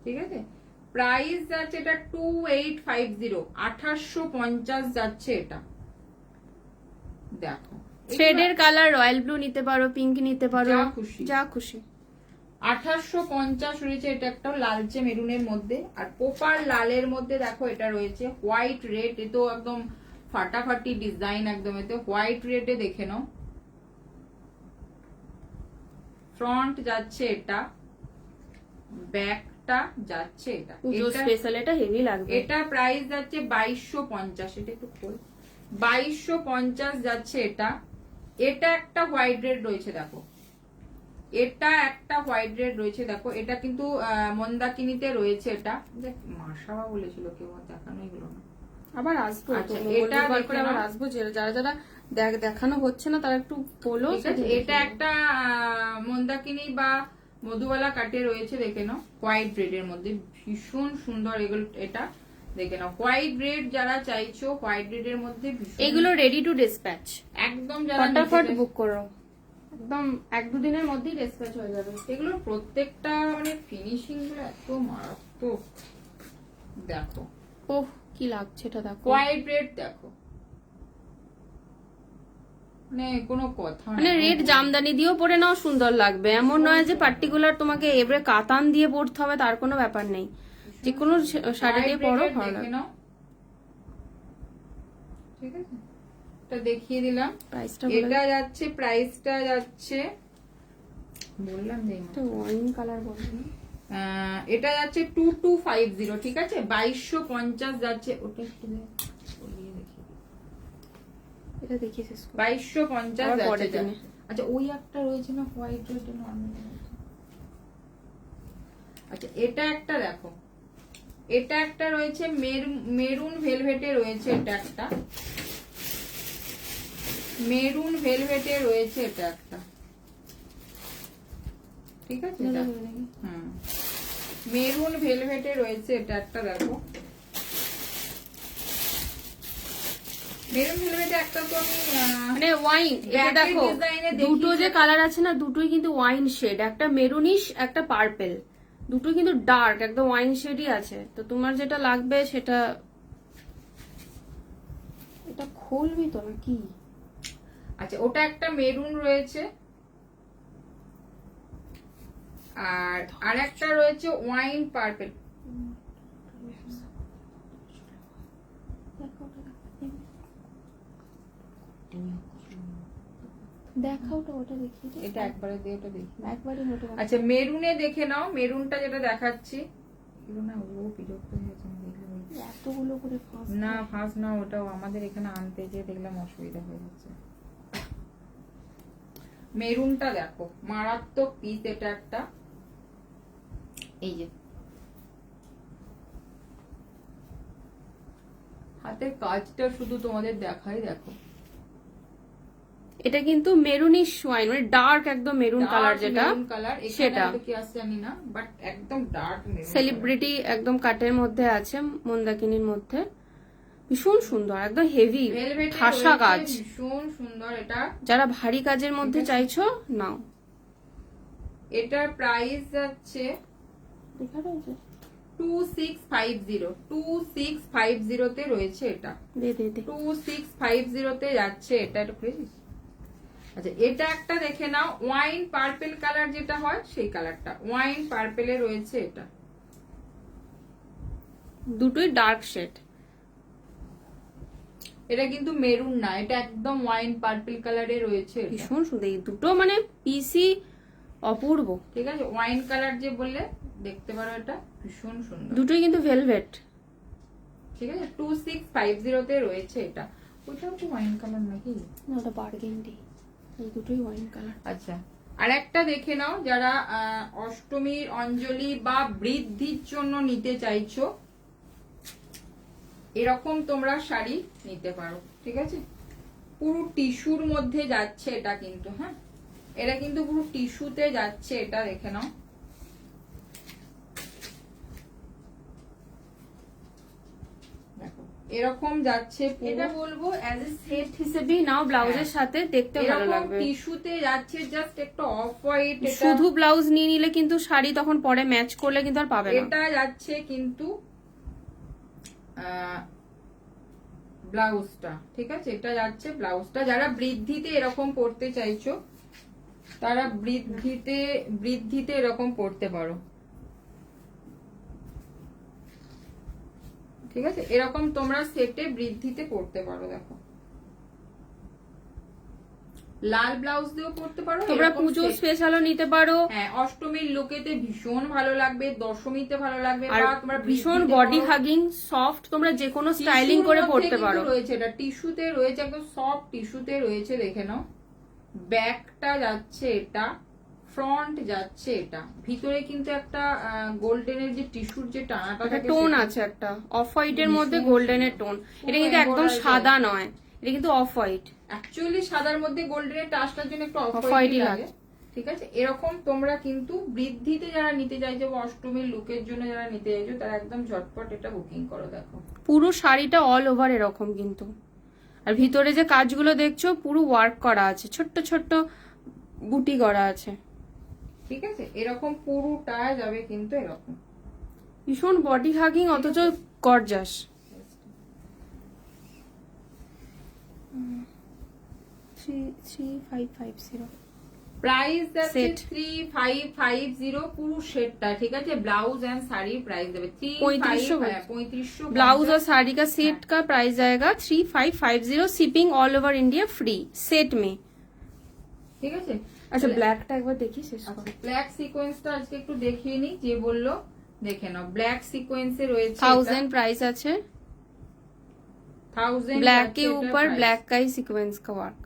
ঠিক আছে, প্রাইস যাচ্ছে এটা 2850, 1850 যাচ্ছে এটা। দেখো থ্রেডের কালার রয়্যাল ব্লু নিতে পারো, পিঙ্ক নিতে পারো, যা খুশি। যা খুশি। 1850 রয়েছে এটা, একটা লালচে মেরুনের মধ্যে। আর পোপার লালের মধ্যে দেখো এটা রয়েছে হোয়াইট রেড। এ তো একদম ফাটাফাটি ডিজাইন একদম। এতে হোয়াইট রেডে দেখে নাও। ফ্রন্ট যাচ্ছে এটা, ব্যাকটা যাচ্ছে এটা। পুজো স্পেশাল, এটা হেভি লাগবে। এটা প্রাইস যাচ্ছে 2250। এটা একটু খোল। 2250 যাচ্ছে এটা। এটা একটা হোয়াইট রেড রয়েছে দেখো, এটা একটা হোয়াইট রেড রয়েছে দেখো। এটা কিন্তু মন্দাকিনীতে রয়েছে। এটা মাসাবা বলেছিল, কেউ দেখানোই হলো না। আবার আসবো, আচ্ছা, এটা এটা দেখে আবার নাও। আসবো। যারা যারা দেখানো হচ্ছে না, তারা একটু বলো। ঠিক আছে, এটা একটা মন্দাকিনী বা মধুবালা কাটে রয়েছে, দেখে নাও। হোয়াইট রেড এর মধ্যে ভীষণ সুন্দর এগুলো। এটা দেখে নাও, হোয়াইট রেড যারা চাইছো, হোয়াইট রেড এর মধ্যে এগুলো রেডি টু ডিসপ্যাচ, একদম যারা ফটাফট বুক করো, একদম 1-2 দিনের মধ্যেই ডিসপ্যাচ হয়ে যাবে। এগুলো প্রত্যেকটা মানে ফিনিশিং গুলো এত মারাত্মক। দেখো ওহ কি লাগছে এটা, দেখো হোয়াইট রেড দেখো, মানে কোনো কথা মানে রেড জামদানি দিয়েও পরে নাও সুন্দর লাগবে। এমন নয় যে পার্টিকুলার তোমাকে এবারে কাতান দিয়ে পরতে হবে, তার কোনো ব্যাপার নেই। যে কোনো শাড়ি দিয়ে পরো ভালো লাগবে। ঠিক আছে, এটা দেখিয়ে দিলাম। প্রাইসটা এটা যাচ্ছে, প্রাইসটা যাচ্ছে বললাম যে তো ওয়াইন কালার বলছি, এটা যাচ্ছে 2250, ঠিক আছে, 2250 যাচ্ছে। ওটা একটু বলিয়ে দেখি, এটা দেখিয়ে শেষ করো। 2250 আবার পরে যাচ্ছে। দিনে। আচ্ছা, ওই একটা রয়েছে না হোয়াইট রেড নরমাল। আচ্ছা, এটা একটা দেখো, এটা একটা রয়েছে মেরুন ভেলভেটে রয়েছে, এটা একটা মেরুন ভেলভেটে রয়েছে, এটা একটা, ঠিক আছে, এটা মেরুন ভেলভেটে রয়েছে, এটা একটা দেখো। মেরুন ভেলভেটে একটা তো আমি মানে ওয়াইন, এটা দেখো দুটো যে কালার আছে না, দুটোই কিন্তু ওয়াইন শেড, একটা মেরুনিশ একটা পার্পেল, দুটোই কিন্তু ডার্ক একদম ওয়াইন শেডই আছে। তো তোমার যেটা লাগবে সেটা, এটা খুলবি তো নাকি? আচ্ছা, ওটা একটা মেরুন রয়েছে, আর আরেকটা রয়েছে ওয়াইন পার্পেল। দেখাও তো, ওটা দেখি, এটা একবারে দিয়ে ওটা দেখি, একবারই মোটা। আচ্ছা, মেরুনে দেখে নাও, মেরুনটা যেটা দেখাচ্ছি, না ও বিরক্ত হয়েছে এতগুলো করে না, ফাঁস না, ওটাও আমাদের এখানে আনতে যে দেখলাম অসুবিধা হয়ে যাচ্ছে। মেরুনটা দেখো, মারাত্মক পিস, এটা একটা, এই যে হাতের কাজটা শুধু তোমাদের দেখাই, দেখো এটা কিন্তু মেরুনিশ ওয়াইন, মানে ডার্ক একদম মেরুন কালার যেটা, সেটা কি আছে জানি না, বাট একদম ডার্ক মেরুন। সেলিব্রিটি একদম কাটের মধ্যে আছে, মন্দাকিনীর মধ্যে, ভীষণ সুন্দর, একদম হেভি ঠাসা কাজ, ভীষণ সুন্দর। এটা যারা ভারী কাজের মধ্যে চাইছো নাও। এটার প্রাইস যাচ্ছে 2650 তে রয়েছে, এটা 2650 তে যাচ্ছে, এটা একটু প্লিজ। আচ্ছা, এটা একটা দেখে নাও, ওয়াইন পার্পল কালার যেটা হয় সেই কালারটা, ওয়াইন পার্পেলে রয়েছে, এটা দুটোই ডার্ক শেড। এটা কিন্তু মেরুন না, এটা একদম ওয়াইন পার্পল কালারে রয়েছে, ভীষণ সুন্দর, এই দুটো মানে পিসি অপূর্ব, ঠিক আছে, ওয়াইন কালার যে বললে দেখতে পারো, এটা ভীষণ সুন্দর, দুটোই কিন্তু ভেলভেট, ঠিক আছে, 2650 তে রয়েছে। এটা ওইটাও তো ওয়াইন কালার নাকি? না, ওটা বার্গেন্ডি, এই দুটোই ওয়াইন কালার। আচ্ছা, আর একটা দেখে নাও, যারা অষ্টমীর অঞ্জলি বা বৃদ্ধির জন্য নিতে চাইছো, এরকম তোমরা শাড়ি নিতে পারো, ঠিক আছে, পুরো টিস্যুর মধ্যে যাচ্ছে এটা কিন্তু, হ্যাঁ, এটা কিন্তু পুরো টিস্যুতে যাচ্ছে, এটা দেখে নাও। দেখো এরকম যাচ্ছে, এটা বলবো অ্যাজ এ সেট হিসেবেই নাও, ব্লাউজের সাথে দেখতে ভালো লাগবে, টিস্যুতে যাচ্ছে, জাস্ট একটু অফ হোয়াইট, শুধু ব্লাউজ নিয়ে নিলে কিন্তু শাড়ি তখন পরে ম্যাচ করলে কিন্তু আর পাবে না। এটা যাচ্ছে কিন্তু ব্লাউজটা, ঠিক আছে, এটা যাচ্ছে ব্লাউজটা। যারা বৃদ্ধিতে এরকম পড়তে চাইছো, তারা বৃদ্ধিতে এরকম পড়তে পারো, ঠিক আছে, এরকম তোমরা সেটে বৃদ্ধিতে পড়তে পারো। দেখো লাল ব্লাউজ দিয়েও পড়তে পারো, তোমরা পুজো স্পেশালও নিতে পারো, হ্যাঁ, অষ্টমীর লুকেতে ভীষণ ভালো লাগবে, দশমীতে ভালো লাগবে, আর বা তোমরা ভীষণ বডি হাগিং সফট, তোমরা যে কোনো স্টাইলিং করে পড়তে পারো। রয়েছে, এটা টিস্যুতে রয়েছে, একদম সফট টিস্যুতে রয়েছে, দেখে নাও। ব্যাকটা যাচ্ছে এটা, ফ্রন্ট যাচ্ছে এটা, ভিতরে কিন্তু একটা গোল্ডেনের যে টিস্যুর যে টানাটা থাকে, টোন আছে একটা অফ হোয়াইটের মধ্যে গোল্ডেনের টোন, এটা কিন্তু একদম সাদা নয়, এটা কিন্তু অফ হোয়াইট, অ্যাকচুয়ালি সাদার মধ্যে গোল্ডেনের টাচটার জন্য একটু অফ হোয়াইটই হোয়াইটই লাগে, লাগে, ঠিক আছে। এরকম তোমরা কিন্তু বৃদ্ধিতে যারা নিতে চাইছো বা অষ্টমীর লুকের জন্য যারা নিতে চাইছো, তারা একদম ঝটপট এটা বুকিং করো। দেখো পুরো শাড়িটা অল ওভার এরকম কিন্তু, আর ভিতরে যে কাজগুলো দেখছো পুরো ওয়ার্ক করা আছে, ছোট্ট ছোট্ট বুটি করা আছে, ঠিক আছে, এরকম পুরোটা যাবে কিন্তু এরকম, ভীষণ বডি হাগিং অথচ গর্জাস। 3550 প্রাইস যাচ্ছে Set. 3550 পুরো সেটটা, ঠিক আছে। ব্লাউজ এন্ড শাড়ি প্রাইস দেবে 3550। ब्लाउज और साड़ी का सेट का प्राइस जाएगा 3550, shipping all over India free set में। ঠিক আছে। আচ্ছা ব্ল্যাকটা একবার দেখি শেষ করো। ব্ল্যাক সিকোয়েন্সটা আজকে একটু দেখিয়ে নি, যে বললো দেখে নাও। ব্ল্যাক সিকোয়েন্সে রয়েছে 1000 प्राइस আছে, 1000 ब्लैक के ऊपर ब्लैक का ही सीक्वेंस का वर्क।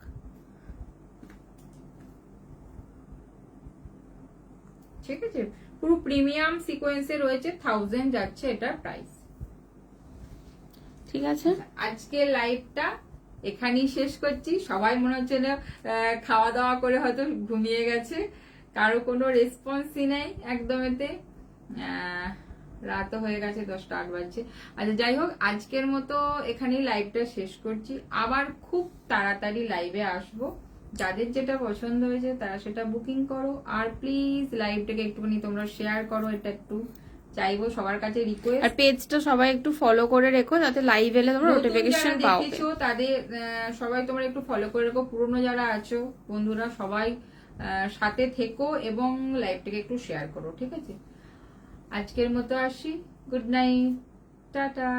ঠিক আছে, পুরো প্রিমিয়াম সিকোয়েন্সে রয়েছে, 1000 যাচ্ছে এটা প্রাইস। ঠিক আছে, আজকে লাইভটা এখানেই শেষ করছি। সবাই মনে হচ্ছে না খাওয়া দাওয়া করে হয়তো ঘুমিয়ে গেছে, কারো কোনো রেসপন্সই নেই একদম। এতে রাতও হয়ে গেছে, 10টা 8 বাজছে। আচ্ছা যাই হোক, আজকের মতো এখানেই লাইভটা শেষ করছি। আবার খুব তাড়াতাড়ি লাইভে আসবো। যাদের যেটা পছন্দ হয়েছে তারা সেটা বুকিং করো, আর প্লিজ লাইভটাকে একটুখানি তোমরা শেয়ার করো, এটা একটু চাইবো সবার কাছে রিকোয়েস্ট। আর পেজটা সবাই একটু ফলো করে রেখো, যাতে লাইভ এলে তোমরা নোটিফিকেশন পাও। দেখেছো তাদের সবাই তোমরা একটু ফলো করে রেখো। পুরনো যারা আছো বন্ধুরা সবাই সাথে থেকো এবং লাইভটাকে একটু শেয়ার করো, ঠিক আছে। আজকের মতো আসি, গুড নাইট, টাটা।